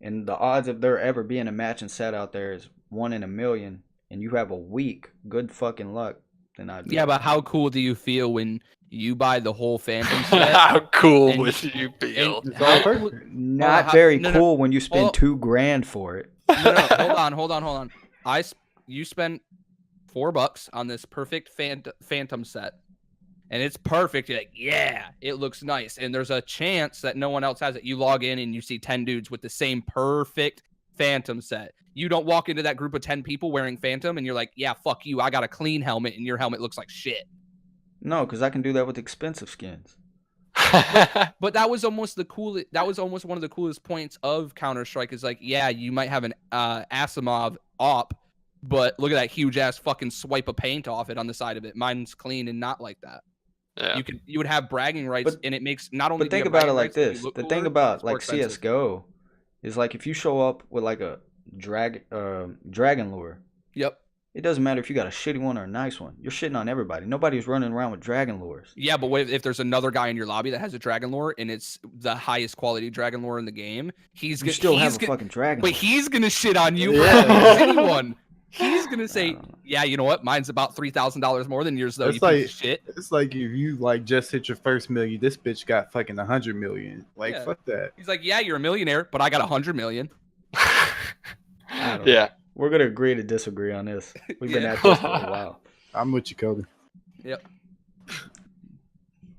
and the odds of there ever being a matching set out there is 1 in a million, and you have a week, good fucking luck. Yeah, but how cool do you feel when you buy the whole Phantom set? How cool would you feel? Not very cool when you spend $2,000 for it. No, hold on. You spent $4 on this perfect Phantom set, and it's perfect. You're like, yeah, it looks nice, and there's a chance that no one else has it. You log in and you see 10 dudes with the same perfect Phantom set. You don't walk into that group of 10 people wearing Phantom and you're like, yeah, fuck you, I got a clean helmet and your helmet looks like shit. No, because I can do that with expensive skins. But that was almost the coolest. That was almost one of the coolest points of Counter-Strike is like, yeah, you might have an Asimov op, but look at that huge ass fucking swipe of paint off it on the side of it. Mine's clean and not like that. Yeah. You would have bragging rights, and it makes not only. But think about it like this: the thing about like CS:GO is like if you show up with like a dragon lure. Yep. It doesn't matter if you got a shitty one or a nice one. You're shitting on everybody. Nobody's running around with dragon lures. Yeah, but what if there's another guy in your lobby that has a dragon lure and it's the highest quality dragon lure in the game? You still have a fucking dragon. But he's gonna shit on you. Yeah. Anyone. He's gonna say, "Yeah, you know what? Mine's about $3,000 more than yours, though." It's you like piece of shit. It's like if you like just hit your first million, this bitch got fucking 100 million. Like fuck that. He's like, "Yeah, you're a millionaire, but I got 100 million." Yeah, we're gonna agree to disagree on this. We've been at this for a while. I'm with you, Cody. Yep.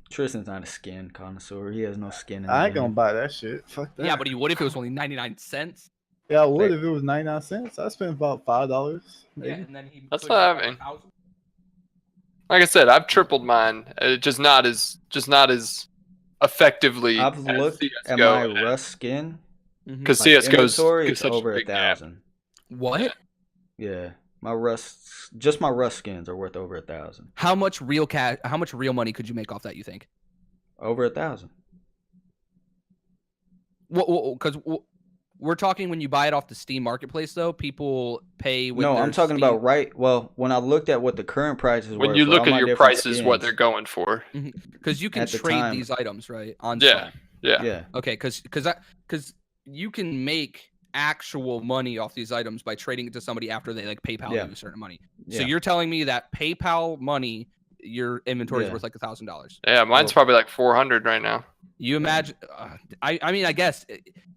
Tristan's not a skin connoisseur. He has no skin. I ain't gonna buy that shit. Fuck that. Yeah, but he would if it was only 99 cents. Yeah, I would if it was 99 cents. I spent about $5. Maybe. Yeah, and then he that's what I mean. Like I said, I've tripled mine. Just not as effectively. I've looked at my Rust skin because CS:GO's is over 1,000. What? Yeah, my Rust skins are worth over 1,000. How much real cash? How much real money could you make off that? You think? Over 1,000. Well, because we're talking when you buy it off the Steam marketplace, though. People pay with No, I'm talking Steam... about when I looked at what the current prices were. When you look at your prices, what they're going for. Because you can trade these items, right? On yeah. Okay, because you can make actual money off these items by trading it to somebody after they like PayPal you a certain money. So you're telling me that PayPal money, your inventory is worth like $1,000. Yeah, mine's probably like 400 right now. You imagine? I mean, I guess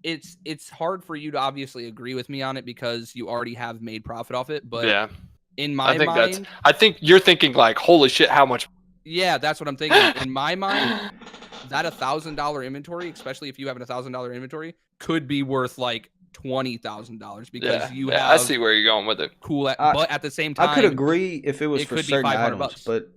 it's hard for you to obviously agree with me on it because you already have made profit off it. But yeah, in my mind, I think you're thinking like, holy shit, how much? Yeah, that's what I'm thinking. In my mind, that $1,000 inventory, especially if you have a $1,000 inventory, could be worth like $20,000 because you have. I see where you're going with it. Cool, but at the same time, I could agree if it was for certain items, but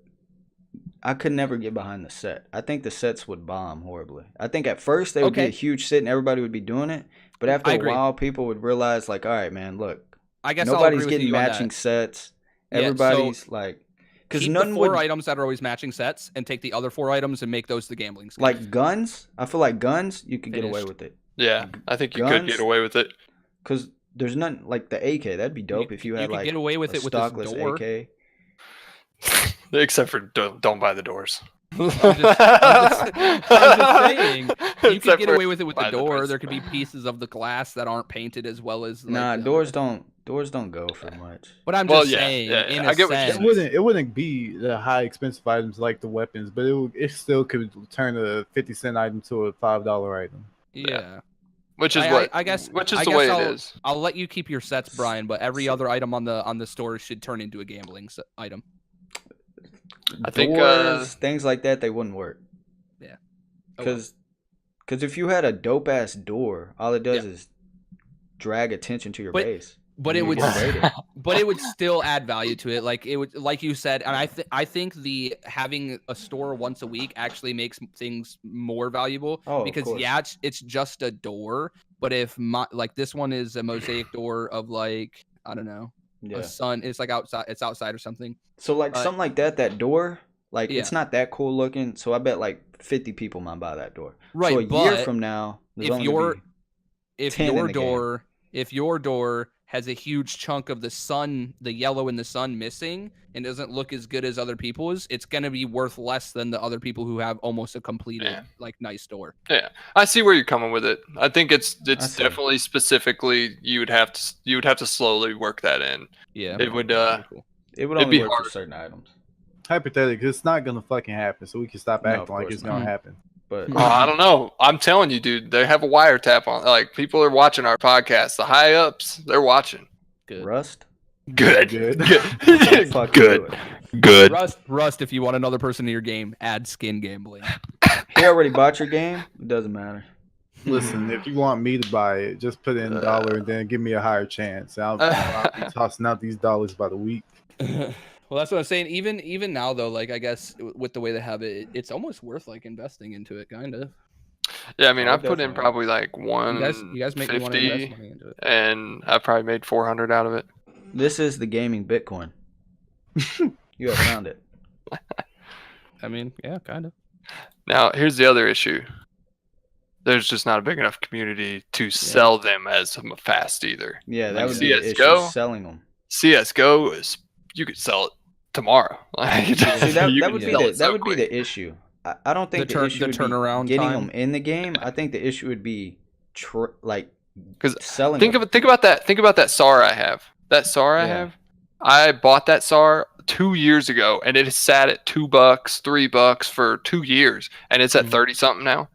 I could never get behind the set. I think the sets would bomb horribly. I think at first they would be a huge set and everybody would be doing it, but after a while, people would realize like, all right, man, look, I guess nobody's getting matching sets. Everybody's like. Because none the 4 items that are always matching sets and take the other 4 items and make those the gambling skins. Like guns, I feel like guns, you could get away with it. Yeah, I think you could get away with it. Because there's none like the AK. That'd be dope if you had could like get away with a it with this stockless door. AK. Except for don't buy the doors. I'm just saying, you Except could get for away with it with the buy door. doors. There could be pieces of the glass that aren't painted as well as like, Nah, the doors other. don't go for much. But I'm Well, just yeah, saying, yeah, in I a get what you're sense, saying. It wouldn't be the high expensive items like the weapons, but it still could turn a 50-cent item to a $5 item. yeah. Which is I guess which is I the guess way I'll, it is. I'll let you keep your sets, Brian. But every other item on the store should turn into a gambling item. I think Doors, things like that, they wouldn't work. Yeah. Because if you had a dope ass door, all it does is drag attention to your base. But and it you would, get rated. but it would still add value to it. Like it would, like you said, and I think the having a store once a week actually makes things more valuable. Oh, of because course. yeah, it's just a door. But if like this one is a mosaic door of like I don't know, Yeah. a sun, it's like outside, it's outside or something. So like something like that door, like Yeah. it's not that cool looking. So I bet like 50 people might buy that door. Right, So a year but from now, there's if only gonna be if 10 in your the game. door if your door has a huge chunk of the sun, the yellow in the sun missing, and doesn't look as good as other people's, it's gonna be worth less than the other people who have almost a completed like nice door. Yeah, I see where you're coming with it. I think it's see. definitely specifically you would have to slowly work that in. Yeah, It would cool. It would it'd only be work hard. for certain items. Hypothetically, it's not gonna fucking happen, so we can stop No, acting of like course it's not. gonna happen. But I don't know. I'm telling you, dude. They have a wiretap on. Like people are watching our podcast. The high ups, they're watching. Good. Rust? Good. Good. Don't fucking do Good. it. Good. Rust. If you want another person in your game, add skin gambling. He already bought your game? It doesn't matter. Listen, if you want me to buy it, just put in $1 and then give me a higher chance. I'll be tossing out these dollars by the week. Well, that's what I'm saying. Even now, though, like I guess with the way they have it, it's almost worth like investing into it, kind of. Yeah, I mean, Oh, I've put in definitely. probably like You guys make me want to 150, invest money into it. and I probably made 400 out of it. This is the gaming Bitcoin. You have found it. I mean, yeah, kind of. Now, here's the other issue. There's just not a big enough community to sell them as fast either. Yeah, that Like would be the issue, CS:GO? selling them. CS:GO is you could sell it tomorrow. Like, See, that you would could be sell the it so that would be quick. the issue. I don't think The the issue would be turnaround getting time? them in the game. I think the issue would be like 'Cause selling. Think them. about that. Think about that SAR I have. That SAR I Yeah. have. I bought that SAR 2 years ago, and it has sat at $2, $3 for 2 years, and it's at Mhm. 30 something now,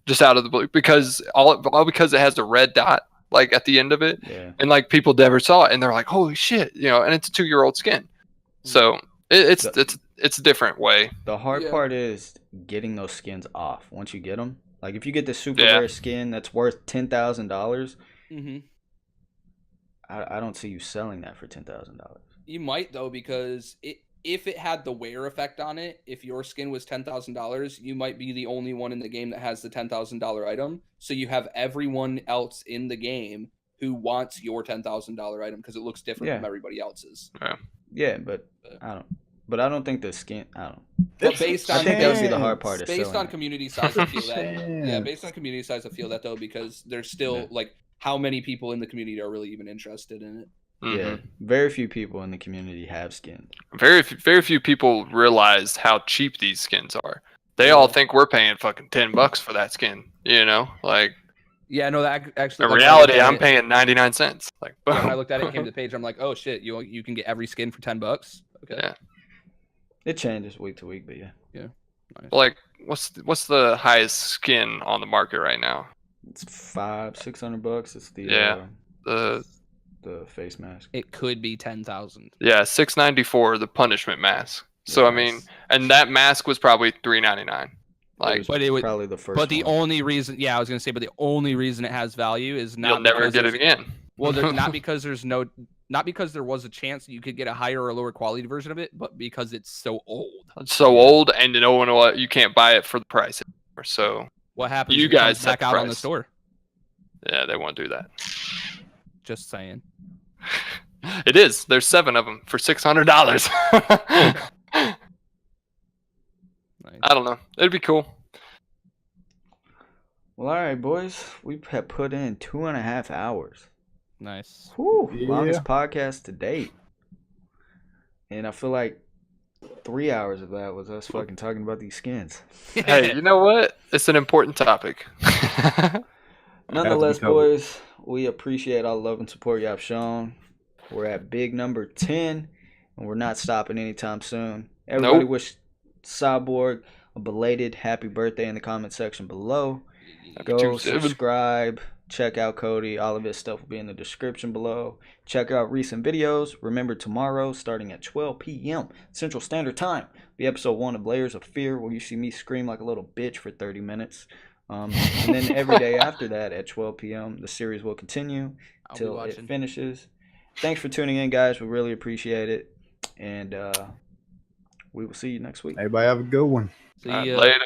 just out of the blue because all because it has the red dot like at the end of it, Yeah. and like people never saw it, and they're like, "Holy shit!" And it's a 2-year-old skin. So it's a different way. The hard Yeah. part is getting those skins off. Once you get them, like if you get the super Yeah. rare skin that's worth $10,000, Mm-hmm. I don't see you selling that for $10,000. You might though, because if it had the wear effect on it, if your skin was $10,000, you might be the only one in the game that has the $10,000 item. So you have everyone else in the game who wants your $10,000 item because it looks different Yeah. from everybody else's. Yeah, but I don't think the skin. I don't. But based I on think that would be the hard part. Is based selling on it. community size, I feel that. Chance. Yeah, based on community size, I feel that though, because there's still Yeah. like how many people in the community are really even interested in it. Mhm. Yeah, very few people in the community have skins. Very few people realize how cheap these skins are. They all think we're paying fucking $10 for that skin. Like Yeah, no, that actually. in like, when I reality, looked at I'm it- paying 99 cents. Like, Yeah, when I boom. looked at it, came to the page, I'm like, oh shit, you can get every skin for $10. Okay. Yeah. It changes week to week, but yeah, Nice. Like, what's the highest skin on the market right now? it's $500-600. It's the Yeah. the face mask. It could be 10,000. Yeah, $694 the punishment mask. So I mean, Yes. and that mask was probably $399. Like, But it would- probably the first. But the one. only reason, yeah, I was gonna say, but the only reason it has value is not you'll never because get it there's- again. Well, not because not because there was a chance that you could get a higher or lower quality version of it, but because it's so old. It's so old, and you can't buy it for the price anymore. So What happens? You if it comes guys set back the out on the price. store. yeah, they won't do that. Just saying. It is. There's 7 of them for $600. Nice. I don't know. It'd be cool. Well, all right, boys. We have put in 2.5 hours. Nice. Whew, Yeah. longest podcast to date. And I feel like 3 hours of that was us fucking talking about these skins. Hey, you know what? It's an important topic. Nonetheless, covered. boys, we appreciate all the love and support y'all have shown. We're at big number 10, and we're not stopping anytime soon. Everybody Nope. wish Cyborg a belated happy birthday in the comment section below. Go 2-7. subscribe, check out Cody. All of his stuff will be in the description below. Check out recent videos. Remember, tomorrow, starting at 12 p.m. Central Standard Time, be episode 1 of Layers of Fear, where you see me scream like a little bitch for 30 minutes. And then every day after that at 12 p.m., the series will continue till it finishes. Thanks for tuning in, guys. We really appreciate it. And we will see you next week. Everybody have a good one. See All right, ya. later.